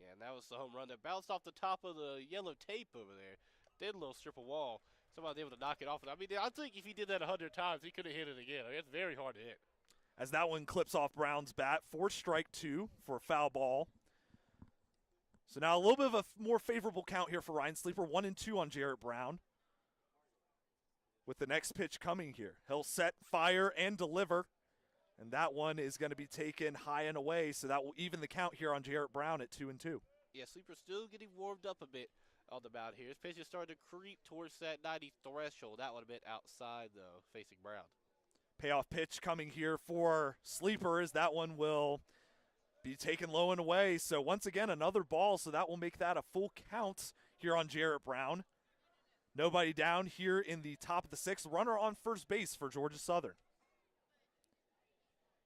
Yeah, and that was the home run that bounced off the top of the yellow tape over there. Did a little strip of wall. Somebody was able to knock it off. I mean, I think if he did that 100 times, he could have hit it again. I mean, it's very hard to hit. As that one clips off Brown's bat, 4 strike 2 for a foul ball. So now a little bit of a more favorable count here for Ryan Sleeper, 1-2 on Jarrett Brown. With the next pitch coming here, he'll set, fire, and deliver. And that one is going to be taken high and away, so that will even the count here on Jarrett Brown at 2-2. Yeah, Sleeper's still getting warmed up a bit on the mound here. His pitch is starting to creep towards that 90 threshold. That one a bit outside, though, facing Brown. Payoff pitch coming here for Sleeper as that one will be taken low and away. So once again, another ball, so that will make that a full count here on Jarrett Brown. Nobody down here in the top of the 6th. Runner on first base for Georgia Southern.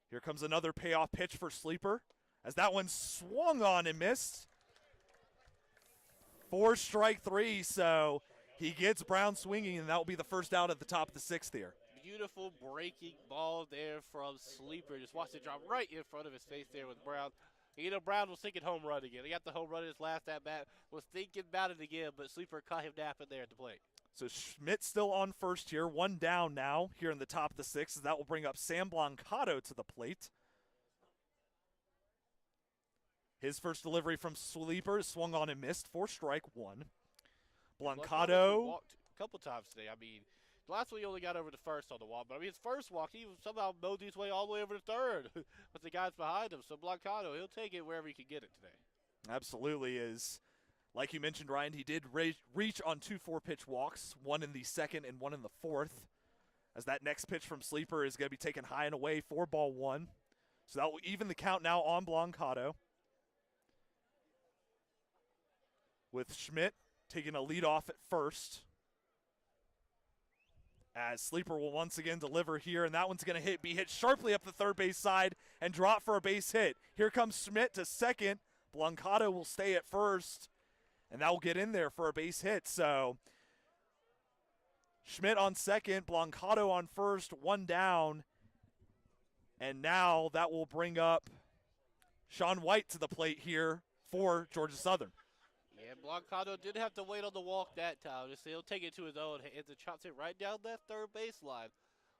Here comes another payoff pitch for Sleeper as that one swung on and missed. 4 strike 3, so he gets Brown swinging, and that will be the first out at the top of the 6th here. Beautiful breaking ball there from Sleeper. Just watched it drop right in front of his face there with Brown. You know, Brown was thinking home run again. He got the home run in his last at-bat, was thinking about it again, but Sleeper caught him napping there at the plate. So Schmidt still on first here, 1 down now here in the top of the 6th. That will bring up Sam Blancato to the plate. His first delivery from Sleeper swung on and missed, 4 strike 1. Blancato walked a couple times today. I mean, the last one he only got over to first on the walk, but I mean his first walk he somehow mowed his way all the way over to third with the guys behind him. So Blancato, he'll take it wherever he can get it today. absolutely is. Like you mentioned, Ryan, he did reach on 2 4-pitch walks, 1 in the 2nd and 1 in the 4th. As that next pitch from Sleeper is going to be taken high and away for ball 1. So that will even the count now on Blancato. With Schmidt taking a lead off at first. As Sleeper will once again deliver here, and that one's going to be hit sharply up the third base side and drop for a base hit. Here comes Schmidt to second. Blancato will stay at first, and that will get in there for a base hit. So Schmidt on second, Blancato on first, 1 down. And now that will bring up Sean White to the plate here for Georgia Southern. Yeah, Blancato did have to wait on the walk that time. Just he'll take it to his own hands and chops it right down that third baseline.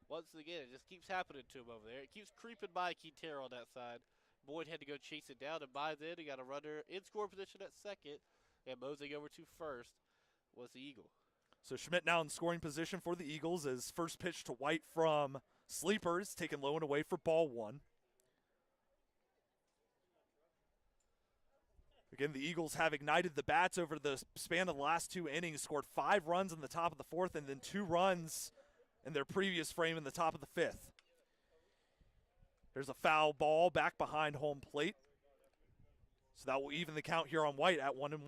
Once again, it just keeps happening to him over there. It keeps creeping by Quintero on that side. Boyd had to go chase it down, and by then he got a runner in score position at second, and moseying over to first was the Eagle. So Schmidt now in scoring position for the Eagles as first pitch to White from Sleepers, taken low and away for ball 1. Again, the Eagles have ignited the bats over the span of the last 2 innings, scored 5 runs in the top of the 4th and then 2 runs in their previous frame in the top of the 5th. There's a foul ball back behind home plate. So that will even the count here on White at 1-1.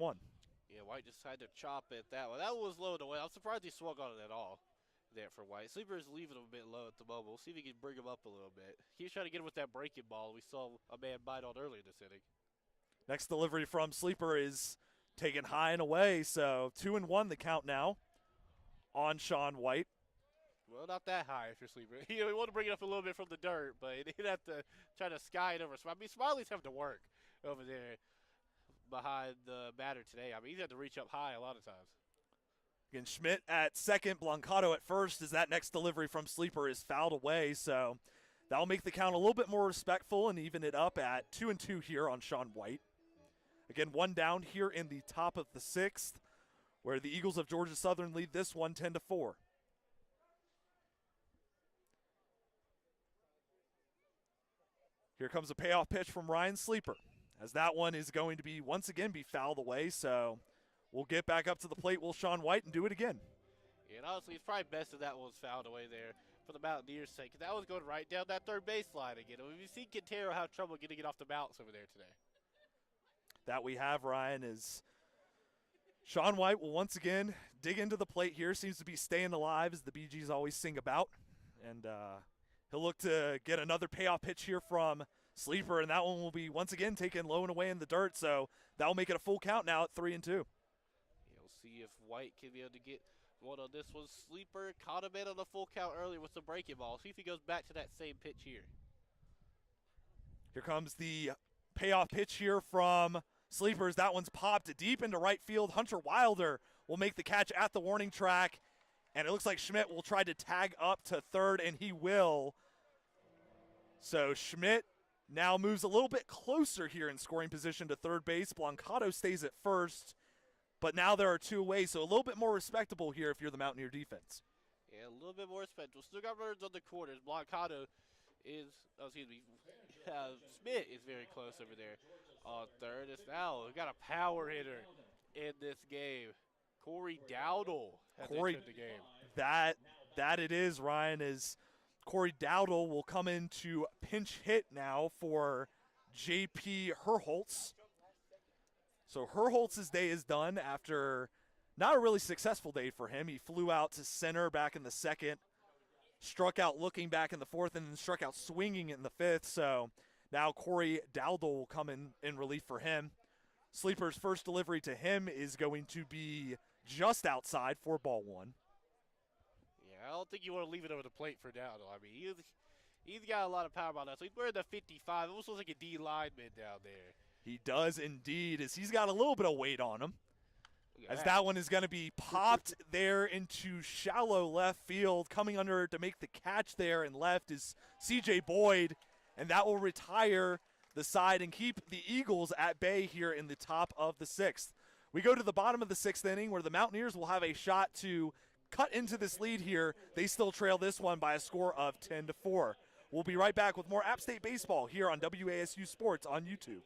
Yeah, White just tried to chop it that one. That one was low and away. I'm surprised he swung on it at all there for White. Sleeper is leaving him a bit low at the moment. We'll see if he can bring him up a little bit. He's trying to get him with that breaking ball we saw a man bite on earlier this inning. Next delivery from Sleeper is taken high and away, so 2-1 the count now on Sean White. Well, not that high if you're Sleeper. He wanted to bring it up a little bit from the dirt, but he'd have to try to sky it over. I mean, Smiley's having to work over there behind the batter today. I mean, he's had to reach up high a lot of times. Again, Schmidt at second, Blancato at first, as that next delivery from Sleeper is fouled away, so that'll make the count a little bit more respectful and even it up at 2-2 here on Sean White. Again, 1 down here in the top of the 6th, where the Eagles of Georgia Southern lead this one 10-4. Here comes a payoff pitch from Ryan Sleeper, as that one is going to be once again be fouled away. So we'll get back up to the plate, Sean White, and do it again. Yeah, and honestly, it's probably best if that one was fouled away there for the Mountaineers' sake. 'Cause that was going right down that third baseline again. We've seen Quintero have trouble getting it off the mounts over there today. That we have, Ryan, is Sean White will once again dig into the plate here. Seems to be staying alive, as the BGs always sing about. And he'll look to get another payoff pitch here from Sleeper, and that one will be once again taken low and away in the dirt. So that'll make it a full count now at 3-2. You'll see if White can be able to get one on this one. Sleeper caught him in on the full count earlier with the breaking ball. See if he goes back to that same pitch here. Here comes the payoff pitch here from Sleepers. That one's popped deep into right field. Hunter Wilder will make the catch at the warning track. And it looks like Schmidt will try to tag up to third, and he will. So Schmidt now moves a little bit closer here in scoring position to third base. Blancato stays at first, but now there are two away, so a little bit more respectable here if you're the Mountaineer defense. Yeah, a little bit more respectable. Still got runners on the corners. Blancato is, Schmidt is very close over there. On third, it's now we've got a power hitter in this game. Corey Dowdle has entered the game. That it is, Ryan, is Corey Dowdle will come in to pinch hit now for J.P. Herholtz. So Herholtz's day is done after not a really successful day for him. He flew out to center back in the second, struck out looking back in the fourth, and then struck out swinging in the fifth. So now Corey Dowdle will come in relief for him. Sleeper's first delivery to him is going to be just outside for ball one. Yeah, I don't think you want to leave it over the plate for Dowdle. I mean, he's got a lot of power behind that. So he's wearing the 55. It almost looks like a D lineman down there. He does indeed, as he's got a little bit of weight on him. As that one is going to be popped there into shallow left field. Coming under to make the catch there in left is C.J. Boyd, and that will retire the side and keep the Eagles at bay here in the top of the sixth. We go to the bottom of the sixth inning where the Mountaineers will have a shot to cut into this lead here. They still trail this one by a score of 10-4. We'll be right back with more App State baseball here on WASU Sports on YouTube.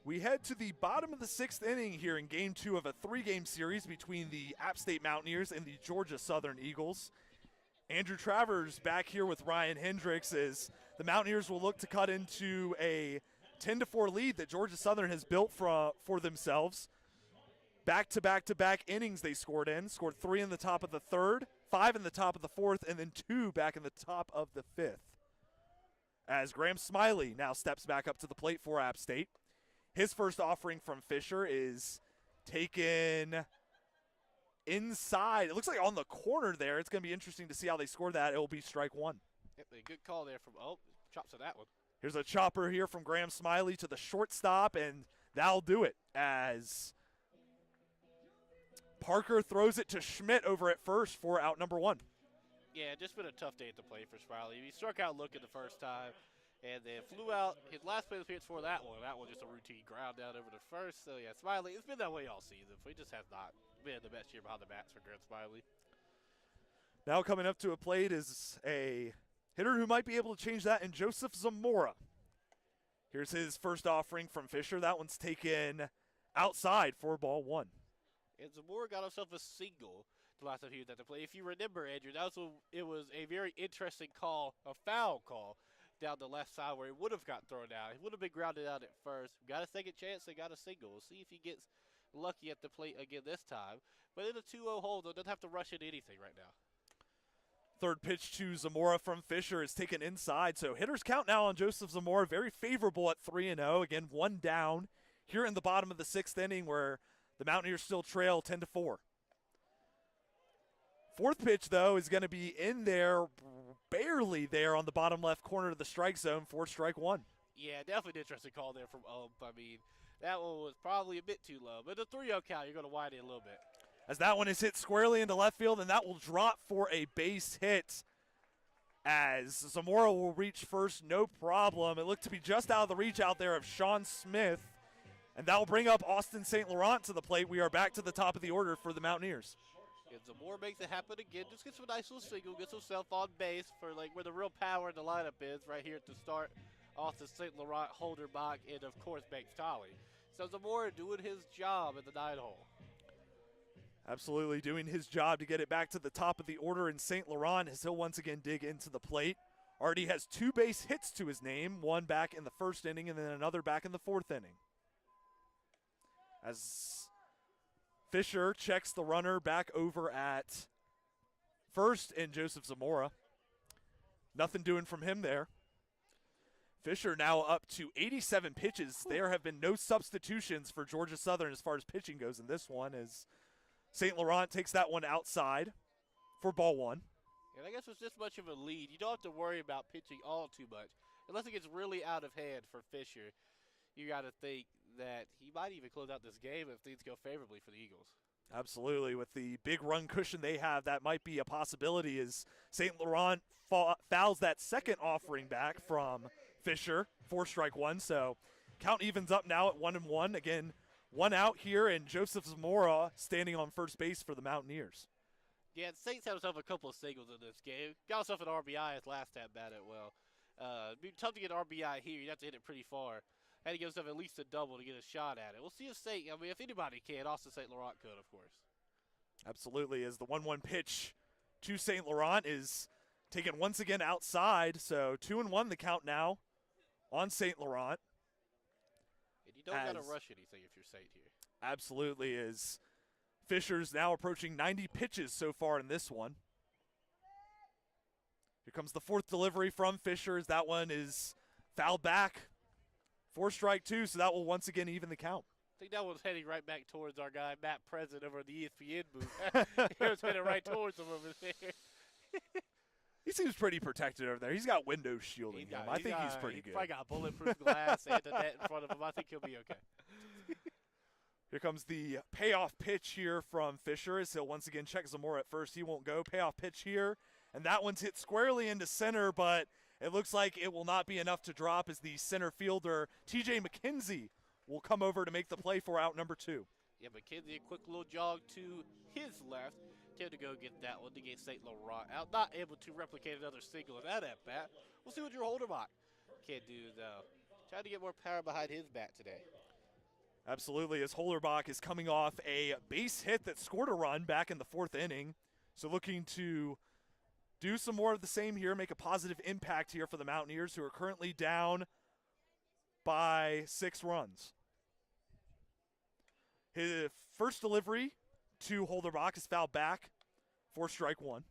We head to the bottom of the sixth inning here in Game 2 of a three-game series between the App State Mountaineers and the Georgia Southern Eagles. Andrew Travers back here with Ryan Hendricks as the Mountaineers will look to cut into a 10-4 lead that Georgia Southern has built for themselves. Back-to-back-to-back innings they scored 3 in the top of the third, 5 in the top of the fourth, and then 2 back in the top of the fifth. As Graham Smiley now steps back up to the plate for App State. His first offering from Fisher is taken inside. It looks like on the corner there. It's going to be interesting to see how they score that. It will be strike one. Yep, a good call there from, chops to that one. Here's a chopper here from Graham Smiley to the shortstop, and that'll do it as Parker throws it to Schmidt over at first for out number one. Yeah, just been a tough day at the plate for Smiley. He struck out looking the first time. And then flew out his last play appearance for that one. That one just a routine ground down over the first. So, yeah, Smiley, it's been that way all season. He just has not been the best year behind the bats for Graham Smiley. Now coming up to a plate is a hitter who might be able to change that in Joseph Zamora. Here's his first offering from Fisher. That one's taken outside for ball one. And Zamora got himself a single the last time he was at the plate. If you remember, Andrew, it was a very interesting call, a foul call, down the left side where he would have got thrown out. He would have been grounded out at first. Got a second chance and got a single. We'll see if he gets lucky at the plate again this time. But in a 2-0 hold, though, doesn't have to rush into anything right now. Third pitch to Zamora from Fisher is taken inside. So hitters count now on Joseph Zamora. Very favorable at 3-0. Again, one down here in the bottom of the sixth inning where the Mountaineers still trail 10-4. Fourth pitch, though, is going to be in there, barely there on the bottom left corner of the strike zone for strike one. Yeah, definitely an interesting call there from I mean, that one was probably a bit too low. But the 3-0 count, you're going to widen it a little bit. As that one is hit squarely into left field, and that will drop for a base hit. As Zamora will reach first, no problem. It looked to be just out of the reach out there of Sean Smith. And that will bring up Austin St. Laurent to the plate. We are back to the top of the order for the Mountaineers. And Zamora makes it happen again. Just gets a nice little single, gets himself on base for like where the real power in the lineup is, right here at the start. Austin St. Laurent, Holderbach, and of course Banks Tolley. So Zamora doing his job at the 9-hole. Absolutely doing his job to get it back to the top of the order in St. Laurent as he'll once again dig into the plate. Already has 2 base hits to his name, one back in the first inning and then another back in the fourth inning. As Fisher checks the runner back over at first in Joseph Zamora. Nothing doing from him there. Fisher now up to 87 pitches. There have been no substitutions for Georgia Southern as far as pitching goes in this one as St. Laurent takes that one outside for ball one. And I guess with this much of a lead, you don't have to worry about pitching all too much. Unless it gets really out of hand for Fisher, you got to think that he might even close out this game if things go favorably for the Eagles. Absolutely. With the big run cushion they have, that might be a possibility as St. Laurent fouls that second offering back from Fisher for strike one. So count evens up now at 1-1. Again, one out here, and Joseph Zamora standing on first base for the Mountaineers. Yeah, Saints had himself a couple of singles in this game. Got himself an RBI his last at bat at well. It'd be tough to get an RBI here. You'd have to hit it pretty far. Had to give himself at least a double to get a shot at it. We'll see if if anybody can, Austin St. Laurent could, of course. Absolutely, as the 1-1 pitch to St. Laurent is taken once again outside. So 2-1 the count now on St. Laurent. And you don't got to rush anything if you're Saint here. Absolutely is. Fisher's now approaching 90 pitches so far in this one. Here comes the fourth delivery from Fisher as that one is fouled back for strike two, so that will once again even the count. I think that one's heading right back towards our guy, Matt President, over at the ESPN booth. It was heading right towards him over there. He seems pretty protected over there. He's got window shielding him. I think he's pretty good. Probably got bulletproof glass and a net in front of him. I think he'll be okay. Here comes the payoff pitch here from Fisher as he'll once again check Zamora at first. He won't go. Payoff pitch here, and that one's hit squarely into center, but it looks like it will not be enough to drop as the center fielder, TJ McKenzie, will come over to make the play for out number two. Yeah, McKenzie, a quick little jog to his left. Tend to go get that one to get St. Laurent out. Not able to replicate another single in that at-bat. We'll see what Drew Holderbach can do, though. Trying to get more power behind his bat today. Absolutely, as Holderbach is coming off a base hit that scored a run back in the fourth inning. So looking to do some more of the same here, make a positive impact here for the Mountaineers, who are currently down by 6 runs. His first delivery to Holderbach is fouled back for strike one.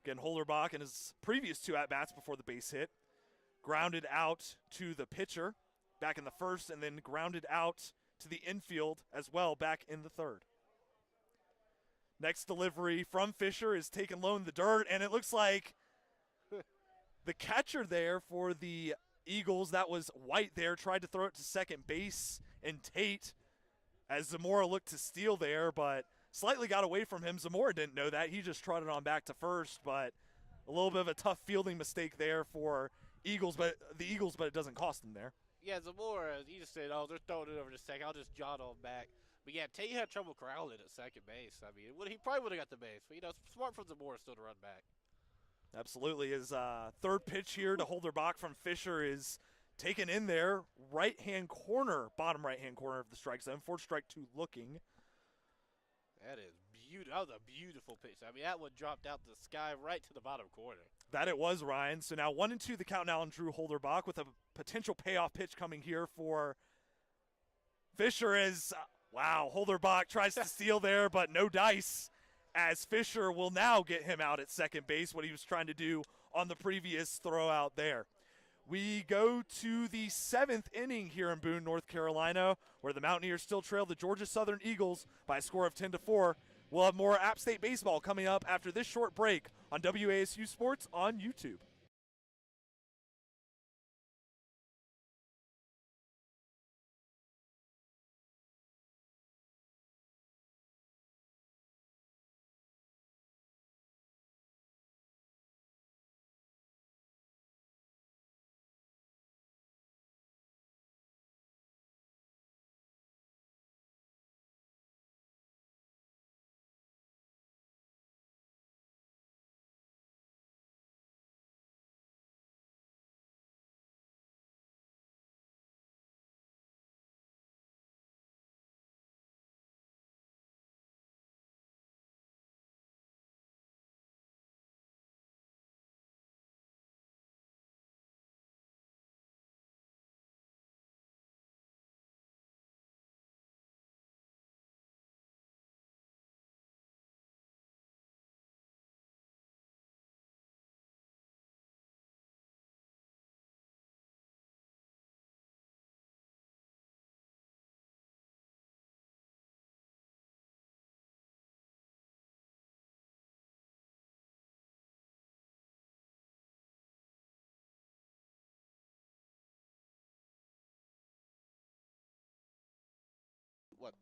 Again, Holderbach in his previous 2 at-bats before the base hit grounded out to the pitcher back in the first and then grounded out to the infield as well back in the third. Next delivery from Fisher is taken low in the dirt, and it looks like the catcher there for the Eagles, that was White there, tried to throw it to second base, and Tate, as Zamora looked to steal there, but slightly got away from him. Zamora didn't know that. He just trotted on back to first, but a little bit of a tough fielding mistake there for the Eagles, but it doesn't cost them there. Yeah, Zamora, he just said, they're throwing it over to second. I'll just jot on back. But, yeah, Tate had trouble corralling at second base. I mean, he probably would have got the base. But, smart for Zamora still to run back. Absolutely. His third pitch here to Holderbach from Fisher is taken in there. Right-hand corner, bottom right-hand corner of the strike zone. 4 strike 2 looking. That is beautiful. That was a beautiful pitch. I mean, that one dropped out the sky right to the bottom corner. That it was, Ryan. So now 1-2 the count now on Drew Holderbach with a potential payoff pitch coming here for Fisher as, wow, Holderbach tries to steal there, but no dice, as Fisher will now get him out at second base, what he was trying to do on the previous throw out there. We go to the 7th inning here in Boone, North Carolina, where the Mountaineers still trail the Georgia Southern Eagles by a score of 10-4. We'll have more App State baseball coming up after this short break on WASU Sports on YouTube. What?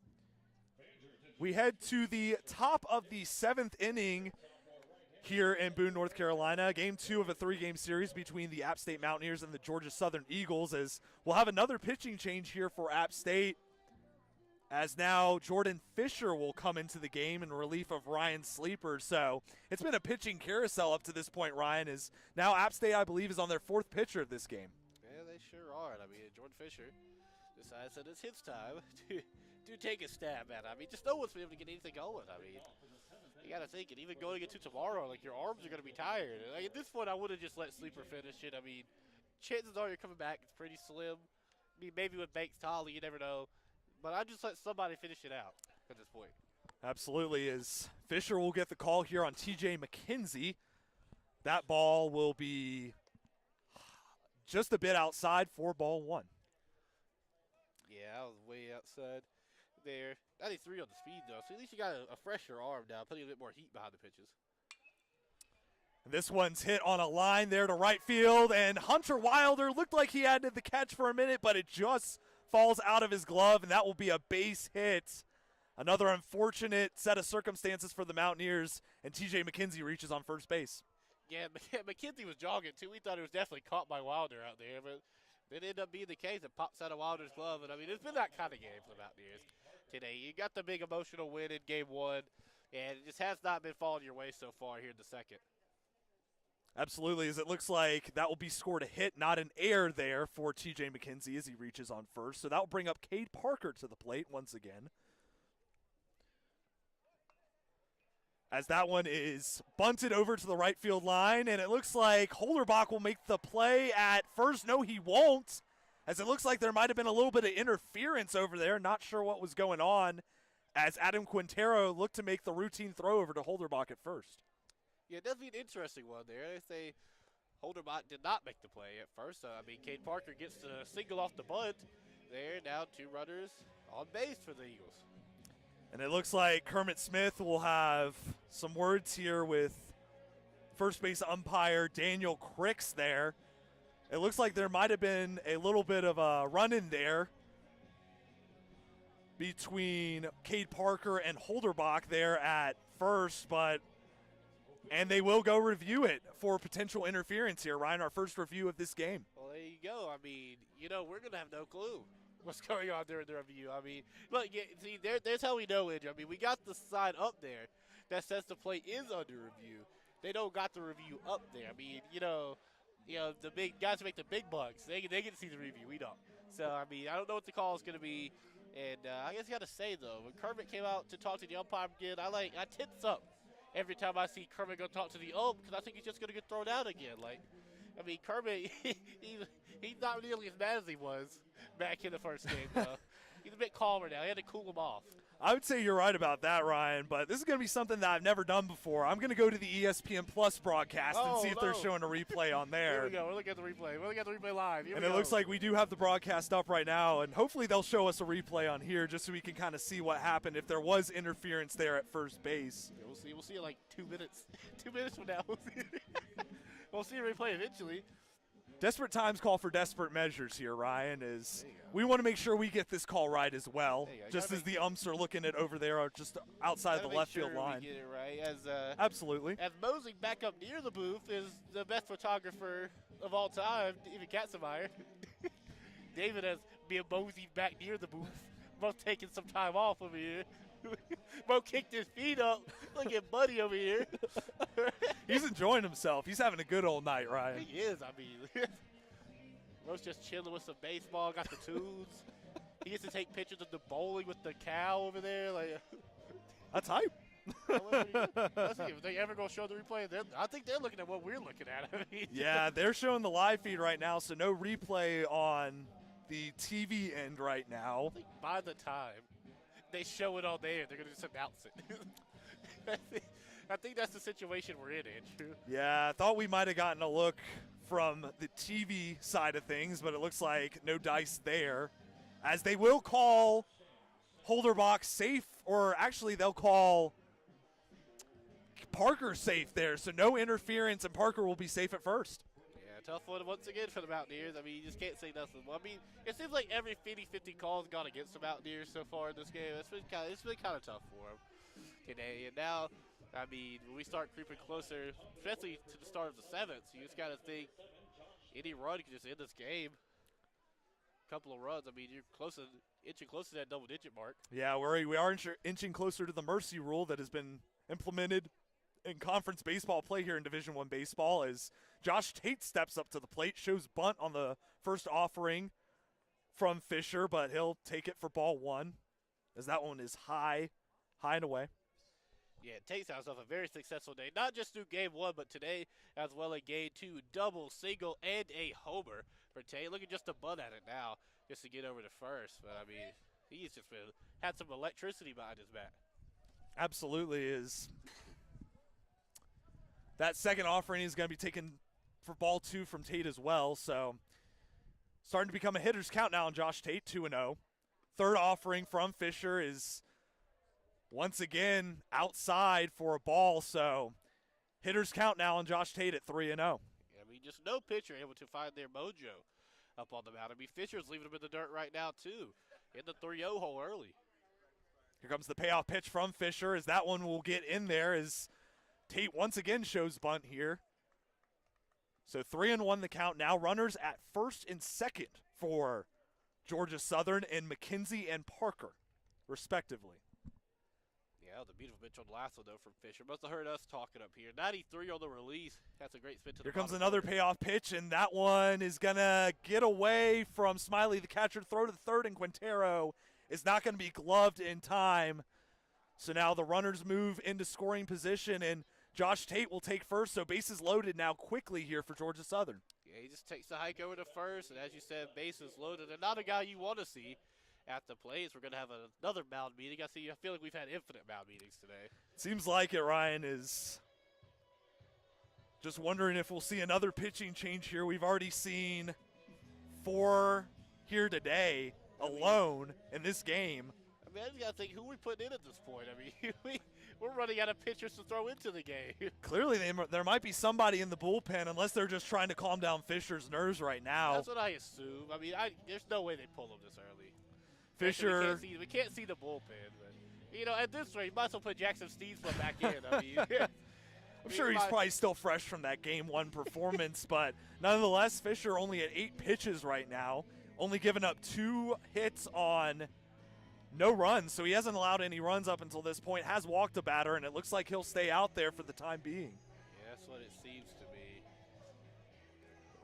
We head to the top of the 7th inning here in Boone, North Carolina. Game 2 of a 3-game series between the App State Mountaineers and the Georgia Southern Eagles, as we'll have another pitching change here for App State, as now Jordan Fisher will come into the game in relief of Ryan Sleeper. So it's been a pitching carousel up to this point, Ryan, is now App State, I believe, is on their 4th pitcher of this game. Yeah, they sure are. I mean, Jordan Fisher decides that it's his time to take a stab at it. I mean, just no one's been able to get anything going. I mean, you got to think, and even going into tomorrow, like, your arms are going to be tired. And, like, at this point, I would have just let Sleeper finish it. I mean, chances are you're coming back. It's pretty slim. I mean, maybe with Banks Tolley, you never know. But I just let somebody finish it out at this point. Absolutely, as Fisher will get the call here on TJ McKenzie. That ball will be just a bit outside for ball 1. Yeah, I was way outside there. 93 on the speed, though, so at least you got a fresher arm now, putting a bit more heat behind the pitches. And this one's hit on a line there to right field, and Hunter Wilder looked like he had the catch for a minute, but it just falls out of his glove, and that will be a base hit. Another unfortunate set of circumstances for the Mountaineers, and TJ McKenzie reaches on first base. Yeah, McKenzie was jogging, too. We thought it was definitely caught by Wilder out there, but it ended up being the case. It pops out of Wilder's glove, and, I mean, it's been that kind of game for the Mountaineers today. You got the big emotional win in Game 1, and it just has not been falling your way so far here in the second. Absolutely, as it looks like that will be scored a hit, not an error there for TJ McKenzie as he reaches on first. So that will bring up Cade Parker to the plate once again. As that one is bunted over to the right field line, and it looks like Holderbach will make the play at first. No, he won't, as it looks like there might have been a little bit of interference over there. Not sure what was going on, as Adam Quintero looked to make the routine throw over to Holderbach at first. Yeah, it does be an interesting one there. They say Holderbach did not make the play at first. So, I mean, Cade Parker gets the single off the bunt there. Now 2 runners on base for the Eagles. And it looks like Kermit Smith will have some words here with first base umpire Daniel Cricks there. It looks like there might have been a little bit of a run-in there between Cade Parker and Holderbach there at first, and they will go review it for potential interference here. Ryan, our first review of this game. Well, there you go. I mean, we're going to have no clue what's going on during the review. I mean, look, see, there's how we know it. I mean, we got the sign up there that says the play is under review. they don't got the review up there. I mean, the big guys who make the big bucks, they get to see the review. We don't. So I mean, I don't know what the call is going to be. And I guess I got to say though, when Kermit came out to talk to the umpire again, I tense up every time I see Kermit go talk to the ump because I think he's just going to get thrown out again. Like, I mean, Kermit, he's not nearly as mad as he was back in the first game, though. He's a bit calmer now. He had to cool him off. I would say you're right about that, Ryan, but this is going to be something that I've never done before. I'm going to go to the ESPN Plus broadcast and see if they're showing a replay on there. Here we go. We're looking at the replay. We're looking at the replay live. And it looks like we do have the broadcast up right now, and hopefully they'll show us a replay on here just so we can kind of see what happened if there was interference there at first base. Yeah, we'll see. We'll see in like 2 minutes. 2 minutes from now, we'll see a replay eventually. Desperate times call for desperate measures here, Ryan, is we want to make sure we get this call right as well, just as the umps are looking at over there just outside the left field line. We get it right. Absolutely. As Mosing back up near the booth is the best photographer of all time, David Katzenmeyer. David has been moseyed back near the booth, both taking some time off over here. Bo kicked his feet up. Look at Buddy over here. He's enjoying himself. He's having a good old night, Ryan. He is. I mean, Bo's just chilling with some baseball. Got the tunes. He gets to take pictures of the bowling with the cow over there. Like, that's hype. Let's see if they ever gonna show the replay. I think they're looking at what we're looking at. I mean, yeah, they're showing the live feed right now, so no replay on the TV end right now. I think by the time they show it all there, they're going to just announce it. I think that's the situation we're in, Andrew. Yeah, I thought we might have gotten a look from the TV side of things, but it looks like no dice there, as they will call Holder Box safe, or actually they'll call Parker safe there, so no interference, and Parker will be safe at first. Tough one once again for the Mountaineers. I mean, you just can't say nothing. Well, I mean, it seems like every 50-50 call has gone against the Mountaineers so far in this game. It's been kind of tough for them today. And now, I mean, when we start creeping closer, especially to the start of the 7th, you just got to think any run can just end this game. A couple of runs. I mean, you're inching closer to that double-digit mark. Yeah, we are inching closer to the mercy rule that has been implemented in conference baseball play here in Division I baseball, as Josh Tate steps up to the plate, shows bunt on the first offering from Fisher, but he'll take it for ball 1, as that one is high and away. Yeah, Tate's had himself a very successful day, not just through game 1, but today as well in game 2, double, single, and a homer for Tate. Look at just a bunt at it now, just to get over to first. But I mean, he's just had some electricity behind his bat. Absolutely is. That second offering is going to be taken for ball 2 from Tate as well. So starting to become a hitter's count now on Josh Tate, 2-0. Third offering from Fisher is once again outside for a ball. So hitter's count now on Josh Tate at 3-0. Yeah, I mean, just no pitcher able to find their mojo up on the mound. I mean, Fisher's leaving them in the dirt right now, too, in the 3-0 hole early. Here comes the payoff pitch from Fisher, as that one will get in there as Tate once again shows bunt here. So 3-1 the count now. Runners at first and second for Georgia Southern and McKenzie and Parker, respectively. Yeah, the beautiful pitch on the last one, though, from Fisher. Must have heard us talking up here. 93 on the release. That's a great spin to the Here comes another payoff pitch, and that one is going to get away from Smiley, the catcher. Throw to the third, and Quintero is not going to be gloved in time. So now the runners move into scoring position, and Josh Tate will take first, so bases loaded now quickly here for Georgia Southern. Yeah, he just takes the hike over to first, and as you said, bases loaded. And not a guy you want to see at the plate. We're going to have another mound meeting. I feel like we've had infinite mound meetings today. Seems like it, Ryan, is just wondering if we'll see another pitching change here. We've already seen 4 here today alone in this game. I mean, I just got to think, who are we putting in at this point? I mean, we're running out of pitchers to throw into the game. Clearly, there might be somebody in the bullpen, unless they're just trying to calm down Fisher's nerves right now. That's what I assume. I mean, there's no way they pull him this early. Fisher. We can't see the bullpen. But, at this rate, you might as well put Jackson Steensma back in. I mean, I'm sure he's probably still fresh from that Game 1 performance, but nonetheless, Fisher only at 8 pitches right now, only given up 2 hits on no runs, so he hasn't allowed any runs up until this point, has walked a batter, and it looks like he'll stay out there for the time being. Yeah, That's what it seems to be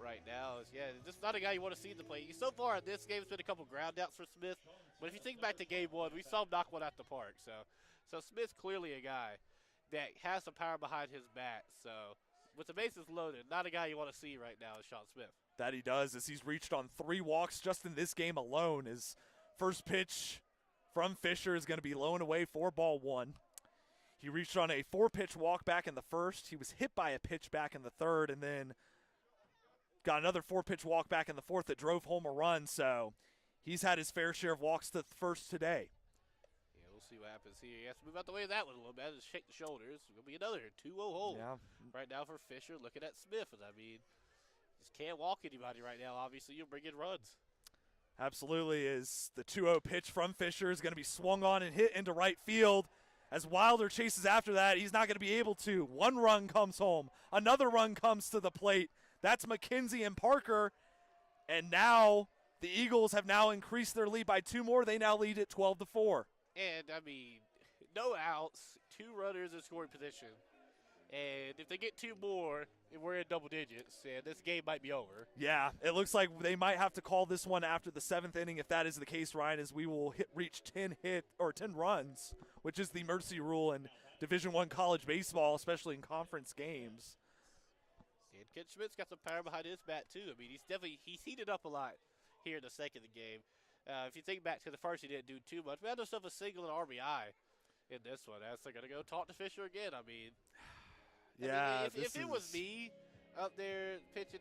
right now. It's just not a guy you want to see in the plate. So far in this game, it's been a couple ground outs for Smith. But if you think back to game one, we saw him knock one out the park. So Smith's clearly a guy that has some power behind his bat. So with the bases loaded, not a guy you want to see right now is Sean Smith. That he does, as he's reached on 3 walks just in this game alone. His first pitch from Fisher is going to be low and away for ball 1. He reached on a 4-pitch walk back in the first. He was hit by a pitch back in the third, and then got another 4-pitch walk back in the fourth that drove home a run. So he's had his fair share of walks to first today. Yeah, we'll see what happens here. He has to move out the way of that one a little bit. Just shake the shoulders. It's going to be another 2-0 hole right now for Fisher. Looking at Smith, and I mean, just can't walk anybody right now. Obviously, you'll bring in runs. Absolutely. Is the 2-0 pitch from Fisher is going to be swung on and hit into right field. As Wilder chases after that, he's not going to be able to. 1 run comes home. Another run comes to the plate. That's McKenzie and Parker. And now the Eagles have now increased their lead by 2 more. They now lead at 12-4. And, I mean, no outs, 2 runners in scoring position. And if they get 2 more, we're in double digits, and this game might be over. Yeah, it looks like they might have to call this one after the 7th inning. If that is the case, Ryan, as we will reach 10 runs, which is the mercy rule in Division I college baseball, especially in conference games. And Ken Schmidt's got some power behind his bat, too. I mean, he's heated up a lot here in the second of the game. If you think back to the first, he didn't do too much. We had himself a single and RBI in this one. As they're going to go talk to Fisher again. I mean, yeah, if it was me up there pitching,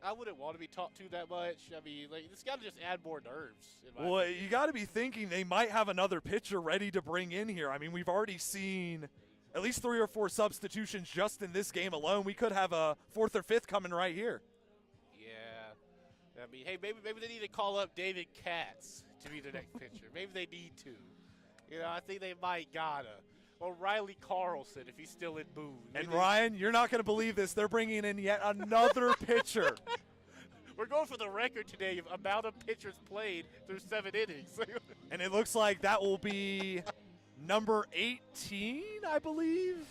I wouldn't want to be talked to that much. I mean, like, it's got to just add more nerves. Well, you got to be thinking they might have another pitcher ready to bring in here. I mean, we've already seen at least 3 or 4 substitutions just in this game alone. We could have a 4th or 5th coming right here. Yeah. I mean, hey, maybe they need to call up David Katz to be the next pitcher. Maybe they need to. You know, I think they might gotta. Or Riley Carlson if he's still in Boone. And Ryan, you're not going to believe this. They're bringing in yet another pitcher. We're going for the record today of amount of pitchers played through 7 innings. And it looks like that will be number 18, I believe.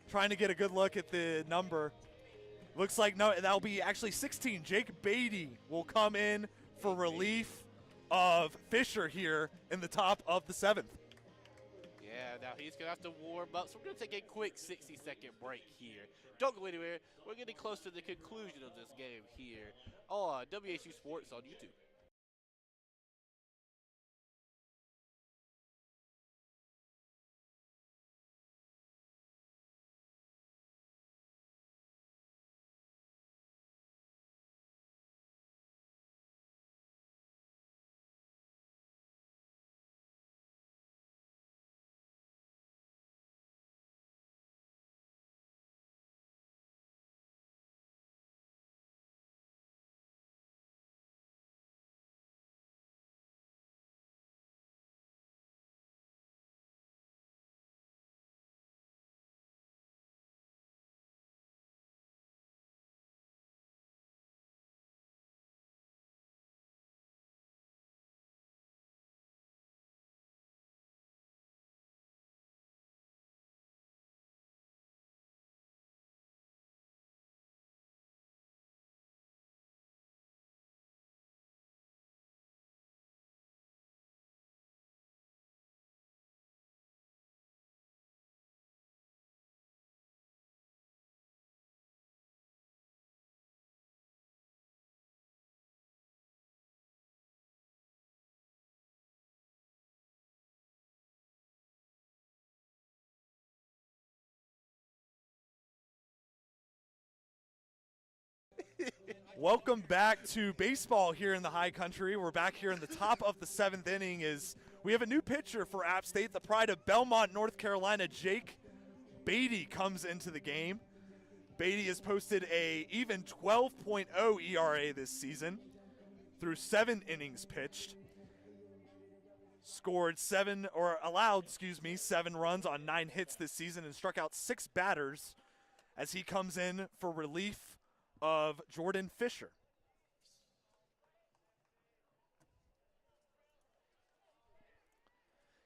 Trying to get a good look at the number. Looks like no, that'll be actually 16. Jake Beatty will come in for relief of Fisher here in the top of the 7th. Yeah, now he's going to have to warm up. So we're going to take a quick 60-second break here. Don't go anywhere. We're getting close to the conclusion of this game here on WHU Sports on YouTube. Welcome back to baseball here in the high country. We're back here in the top of the 7th inning as we have a new pitcher for App State, the pride of Belmont, North Carolina. Jake Beatty comes into the game. Beatty has posted a even 12.0 ERA this season through 7 innings pitched. Allowed 7 runs on 9 hits this season and struck out 6 batters as he comes in for relief of Jordan Fisher.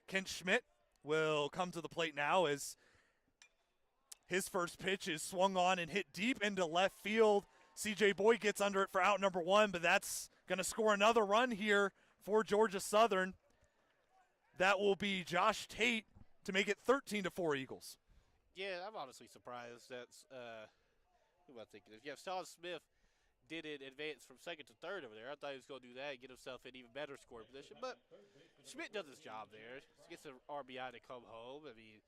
Kent Schmidt will come to the plate now as His first pitch is swung on and hit deep into left field. CJ Boyd gets under it for out number 1, but that's going to score another run here for Georgia Southern. That will be Josh Tate to make it 13-4 Eagles. Yeah, I'm honestly surprised that's who am I thinking of? Yeah, Sean Smith didn't advance from second to third over there. I thought he was going to do that and get himself in even better scoring position, but Schmidt does his job there. Gets an RBI to come home. I mean,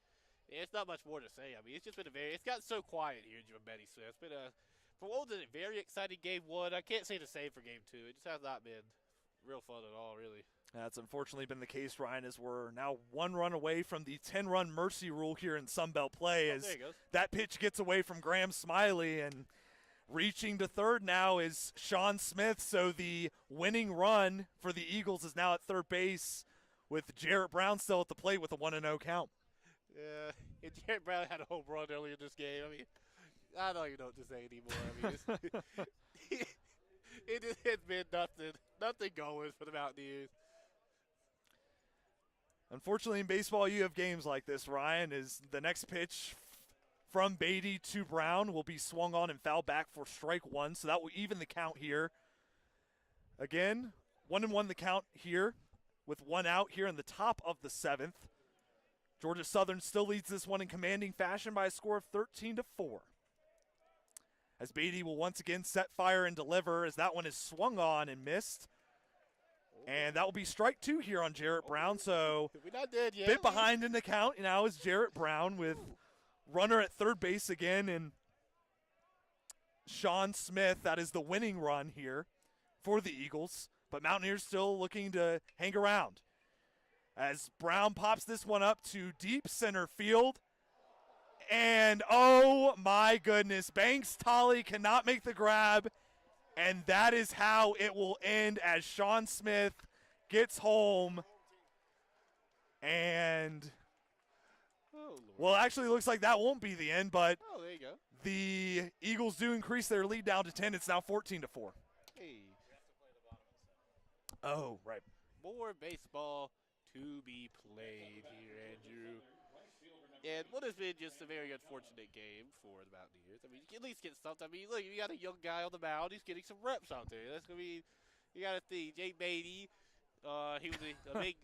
it's not much more to say. I mean, it's just been it's gotten so quiet here, Jim Betty Smith. It's been for what was it, a very exciting game 1. I can't say the same for game 2. It just has not been real fun at all, really. That's unfortunately been the case, Ryan, as we're now 1 run away from the 10-run mercy rule here in Sunbelt play. As that pitch gets away from Graham Smiley, and reaching to third now is Sean Smith. So the winning run for the Eagles is now at third base with Jarrett Brown still at the plate with a 1-0 count. Yeah, and Jarrett Brown had a home run earlier this game. I mean, I don't even know what to say anymore. I mean, it's been nothing going for the Mountaineers. Unfortunately, in baseball, you have games like this, Ryan, is the next pitch from Beatty to Brown will be swung on and fouled back for strike 1, so that will even the count here. Again, 1-1 the count here with 1 out here in the top of the 7th. Georgia Southern still leads this one in commanding fashion by a score of 13-4. As Beatty will once again set fire and deliver as that one is swung on and missed. And that will be strike 2 here on Jarrett Brown. So we're not dead yet. Bit behind in the count now is Jarrett Brown with runner at third base again. And Sean Smith, that is the winning run here for the Eagles. But Mountaineers still looking to hang around. As Brown pops this one up to deep center field. And oh my goodness, Banks Tolley cannot make the grab. And that is how it will end as Sean Smith gets home. And, well, actually looks like that won't be the end, but there you go. The Eagles do increase their lead down to 10. It's now 14-4. Hey. Oh, right. More baseball to be played here, Andrew. And what has been just a very unfortunate game for the Mountaineers. I mean, you can at least get something. I mean, look, you got a young guy on the mound. He's getting some reps out there. That's going to be – you got to think. Jake Beatty, he was a big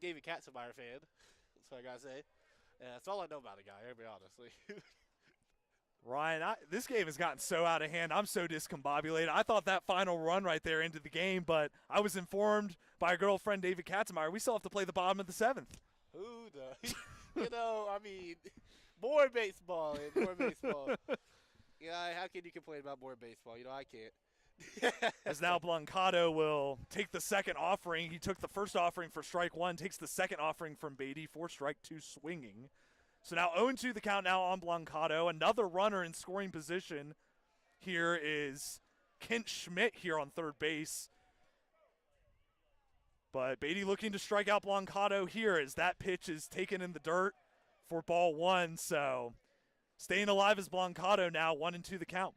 David Katzenmeyer fan. That's what I got to say. That's all I know about the guy, to be honestly. Ryan, this game has gotten so out of hand. I'm so discombobulated. I thought that final run right there into the game, but I was informed by our girlfriend, David Katzenmeyer, we still have to play the bottom of the 7th. Who does? You know, I mean, more baseball and more baseball. Yeah, how can you complain about more baseball? You know, I can't. As now Blancato will take the second offering. He took the first offering for strike 1, takes the second offering from Beatty for strike 2 swinging. So now 0-2 the count now on Blancato. Another runner in scoring position here is Kent Schmidt here on third base. But Beatty looking to strike out Blancato here as that pitch is taken in the dirt for ball 1. So staying alive is Blancato now, 1-2 the count.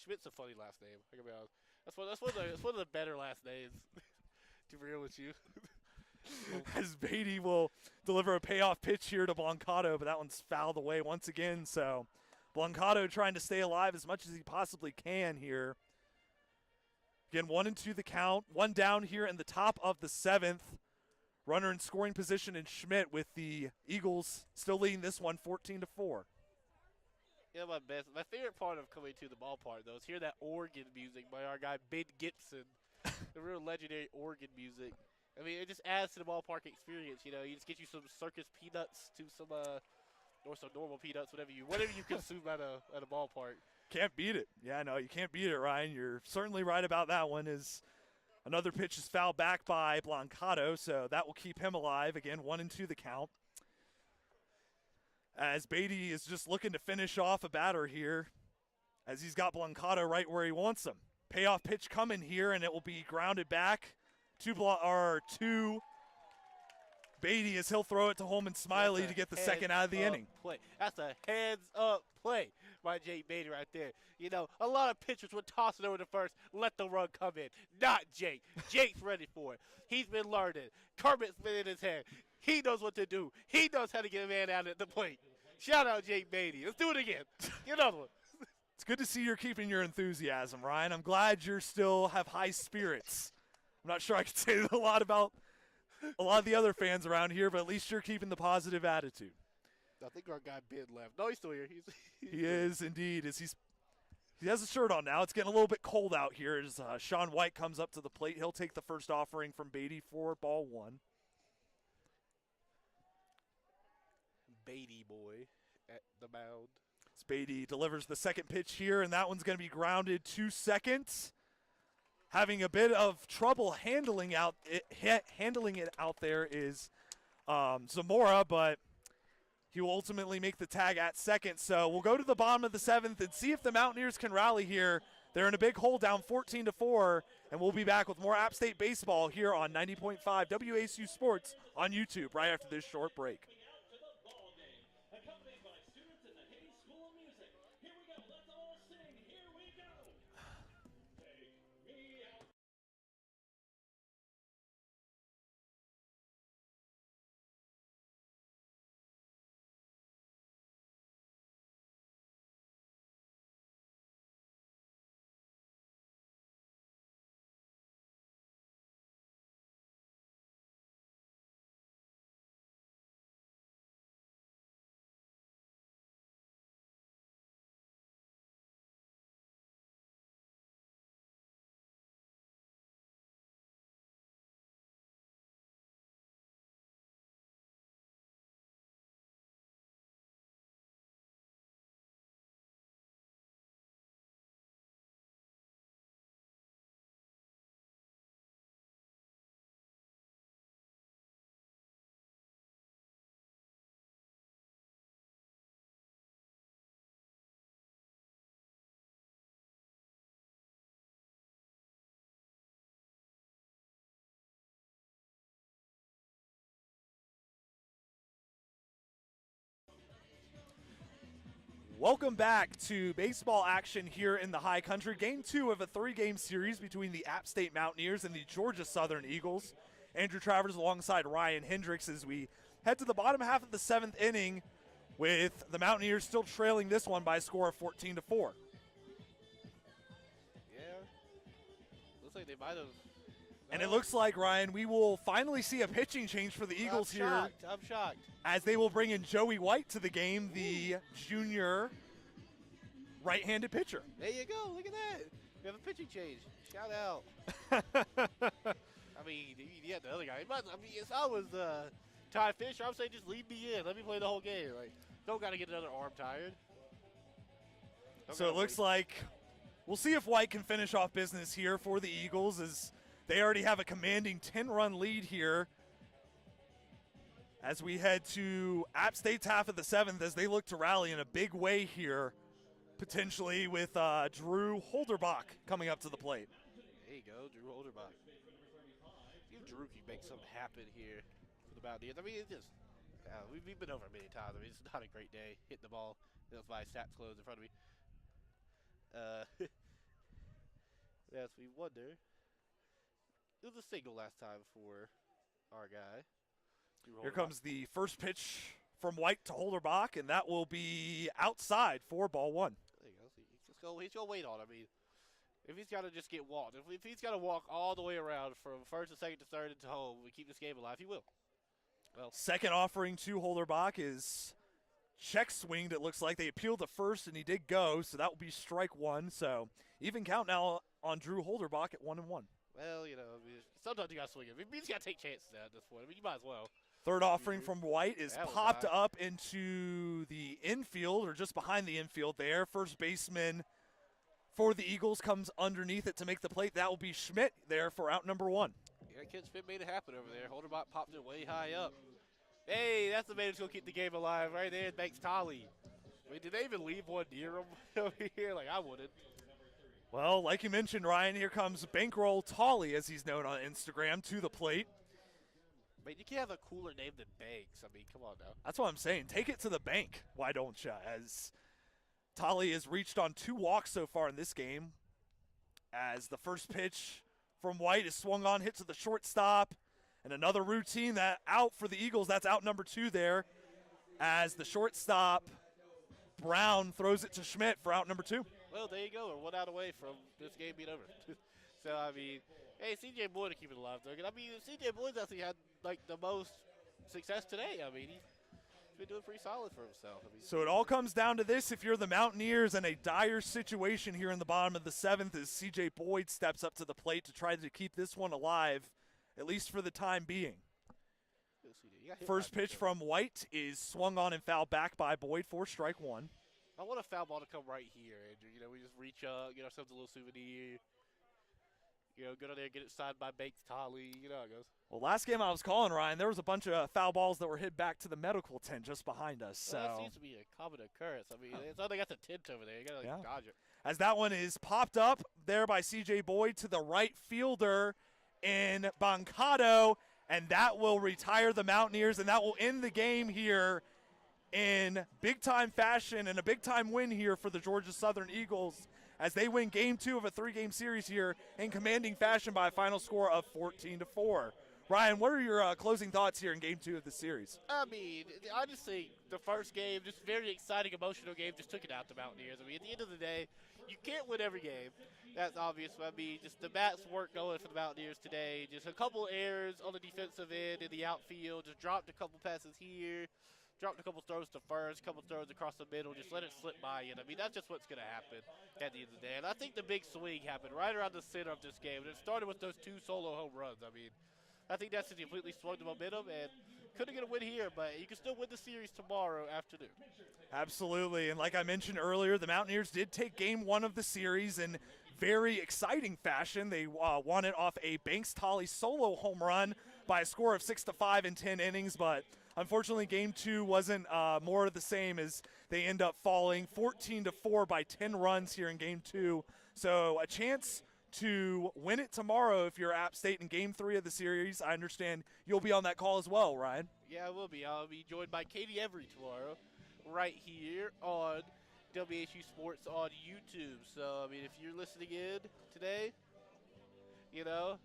Schmidt's a funny last name. I can be honest. That's one of the better last names. To be real with you. As Beatty will deliver a payoff pitch here to Blancato, but that one's fouled away once again. So Blancato trying to stay alive as much as he possibly can here. Again, 1-2 the count. 1 down here in the top of the 7th. Runner in scoring position in Schmidt with the Eagles still leading this one 14-4. Yeah, my favorite part of coming to the ballpark, though, is hear that organ music by our guy Ben Gibson. The real legendary organ music. I mean, it just adds to the ballpark experience. You know, you just get you some circus peanuts to some or some normal peanuts, whatever you consume at a ballpark. Can't beat it. Yeah, no, you can't beat it, Ryan. You're certainly right about that one. As another pitch is fouled back by Blancato, so that will keep him alive. Again, 1-2 the count. As Beatty is just looking to finish off a batter here, as he's got Blancato right where he wants him. Payoff pitch coming here, and it will be grounded back to Beatty as he'll throw it to Holman Smiley to get the second out of the inning. Play. That's a heads-up play by Jake Beatty right there. You know, a lot of pitchers would toss it over to first, let the run come in. Not Jake. Jake's ready for it. He's been learning. Kermit's been in his head. He knows what to do. He knows how to get a man out at the plate. Shout out Jake Beatty. Let's do it again. Get another one. It's good to see you're keeping your enthusiasm, Ryan. I'm glad you still have high spirits. I'm not sure I could say a lot about a lot of the other fans around here, but at least you're keeping the positive attitude. I think our guy Ben left. No, he's still here. He is indeed. He has a shirt on now. It's getting a little bit cold out here as Sean White comes up to the plate. He'll take the first offering from Beatty for ball one. Beatty boy at the mound. Beatty delivers the second pitch here, and that one's going to be grounded 2 seconds. Having a bit of trouble handling it out there is Zamora, but he will ultimately make the tag at second. So we'll go to the bottom of the seventh and see if the Mountaineers can rally here. They're in a big hole, down 14-4, and we'll be back with more App State baseball here on 90.5 WASU Sports on YouTube right after this short break. Welcome back to baseball action here in the High Country. Game 2 of a 3-game series between the App State Mountaineers and the Georgia Southern Eagles. Andrew Travers alongside Ryan Hendricks as we head to the bottom half of the 7th inning with the Mountaineers still trailing this one by a score of 14-4. Yeah. Looks like they might have. And it looks like, Ryan, we will finally see a pitching change for the Eagles here. I'm shocked. As they will bring in Joey White to the game, the junior right-handed pitcher. There you go. Look at that. We have a pitching change. Shout out. I mean, yeah, the other guy. I mean, if I was Ty Fisher, I would say just leave me in. Let me play the whole game. Like, don't got to get another arm tired. So it looks like we'll see if White can finish off business here for the Eagles as they already have a commanding 10-run lead here as we head to App State's half of the 7th as they look to rally in a big way here, potentially with Drew Holderbach coming up to the plate. There you go, Drew Holderbach. See if Drew can make something happen here for the Mountaineers. I mean, it's just, we've been over it many times. I mean, it's not a great day hitting the ball. That's my stats closed in front of me. Yes, we wonder. It was a single last time for our guy. Here comes the first pitch from White to Holderbach, and that will be outside for ball one. There you go. He's going to wait on it. I mean, if he's got to just get walked, if he's got to walk all the way around from first to second to third and to home, we keep this game alive, he will. Well, second offering to Holderbach is check swinged. It looks like they appealed to first, and he did go, so that will be strike one. So even count now on Drew Holderbach at 1-1. Well, you know, I mean, sometimes you got to swing it. I mean, you got to take chances at this point. I mean, you might as well. Third offering from White is popped up into the infield, or just behind the infield there. First baseman for the Eagles comes underneath it to make the plate. That will be Schmidt there for out number one. Yeah, Ken Schmidt made it happen over there. Holderbach popped it way high up. Hey, that's the man who's going to keep the game alive right there. It makes Tolley. I mean, did they even leave one near him over here? Like, I wouldn't. Well, like you mentioned, Ryan, here comes Bankroll Tolley, as he's known on Instagram, to the plate. I mean, you can't have a cooler name than Banks. I mean, come on now. That's what I'm saying. Take it to the bank. Why don't you? As Tolley has reached on 2 walks so far in this game. As the first pitch from White is swung on, hit to the shortstop. And another routine that out for the Eagles. That's out number 2 there as the shortstop, Brown, throws it to Schmidt for out number 2. Well, there you go. We're 1 out away from this game being over. So, I mean, hey, C.J. Boyd to keep it alive, though. I mean, C.J. Boyd's actually had, like, the most success today. I mean, he's been doing pretty solid for himself. I mean, so it all comes down to this. If you're the Mountaineers in a dire situation here in the bottom of the 7th as C.J. Boyd steps up to the plate to try to keep this one alive, at least for the time being. First pitch from White is swung on and fouled back by Boyd for strike 1. I want a foul ball to come right here, Andrew. You know, we just reach up, get ourselves a little souvenir. You know, go down there, get it signed by Banks Tolley. You know how it goes. Well, last game I was calling, Ryan, there was a bunch of foul balls that were hit back to the medical tent just behind us. So that seems to be a common occurrence. I mean, it's only got the tent over there. You got to dodge it. As that one is popped up there by C.J. Boyd to the right fielder in Bancado, and that will retire the Mountaineers, and that will end the game here in big-time fashion and a big-time win here for the Georgia Southern Eagles as they win Game 2 of a 3-game series here in commanding fashion by a final score of 14-4. Ryan, what are your closing thoughts here in Game 2 of the series? I mean, I just think the first game, just very exciting, emotional game, just took it out to Mountaineers. I mean, at the end of the day, you can't win every game. That's obvious. I mean, just the bats weren't going for the Mountaineers today. Just a couple errors on the defensive end in the outfield. Just dropped a couple passes here. Dropped a couple throws to first, a couple throws across the middle. Just let it slip by you. I mean, that's just what's going to happen at the end of the day. And I think the big swing happened right around the center of this game. And it started with those 2 solo home runs. I mean, I think that's just completely swung the momentum. And couldn't get a win here, but you can still win the series tomorrow afternoon. Absolutely. And like I mentioned earlier, the Mountaineers did take Game 1 of the series in very exciting fashion. They won it off a Banks Tolley solo home run by a score of 6-5 in 10 innings, but unfortunately Game 2 wasn't more of the same as they end up falling 14-4 by 10 runs here in Game 2. So a chance to win it tomorrow if you're App State in Game 3 of the series. I understand you'll be on that call as well, Ryan. Yeah, I will be. I'll be joined by Katie Every tomorrow right here on WSU Sports on YouTube. So, I mean, if you're listening in today, you know,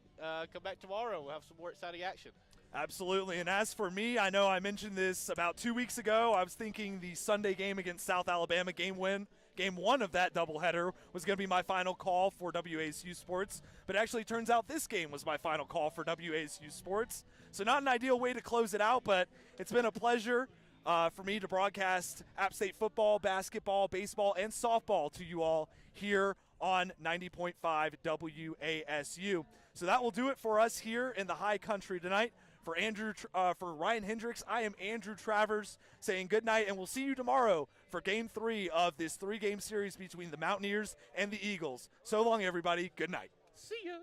come back tomorrow. We'll have some more exciting action. Absolutely. And as for me, I know I mentioned this about 2 weeks ago. I was thinking the Sunday game against South Alabama Game 1 of that doubleheader was going to be my final call for WASU Sports. But it actually turns out this game was my final call for WASU Sports. So not an ideal way to close it out, but it's been a pleasure for me to broadcast App State football, basketball, baseball, and softball to you all here on 90.5 WASU. So that will do it for us here in the High Country tonight. For Ryan Hendricks, I am Andrew Travers saying good night, and we'll see you tomorrow for Game 3 of this 3-game series between the Mountaineers and the Eagles. So long, everybody. Good night. See ya.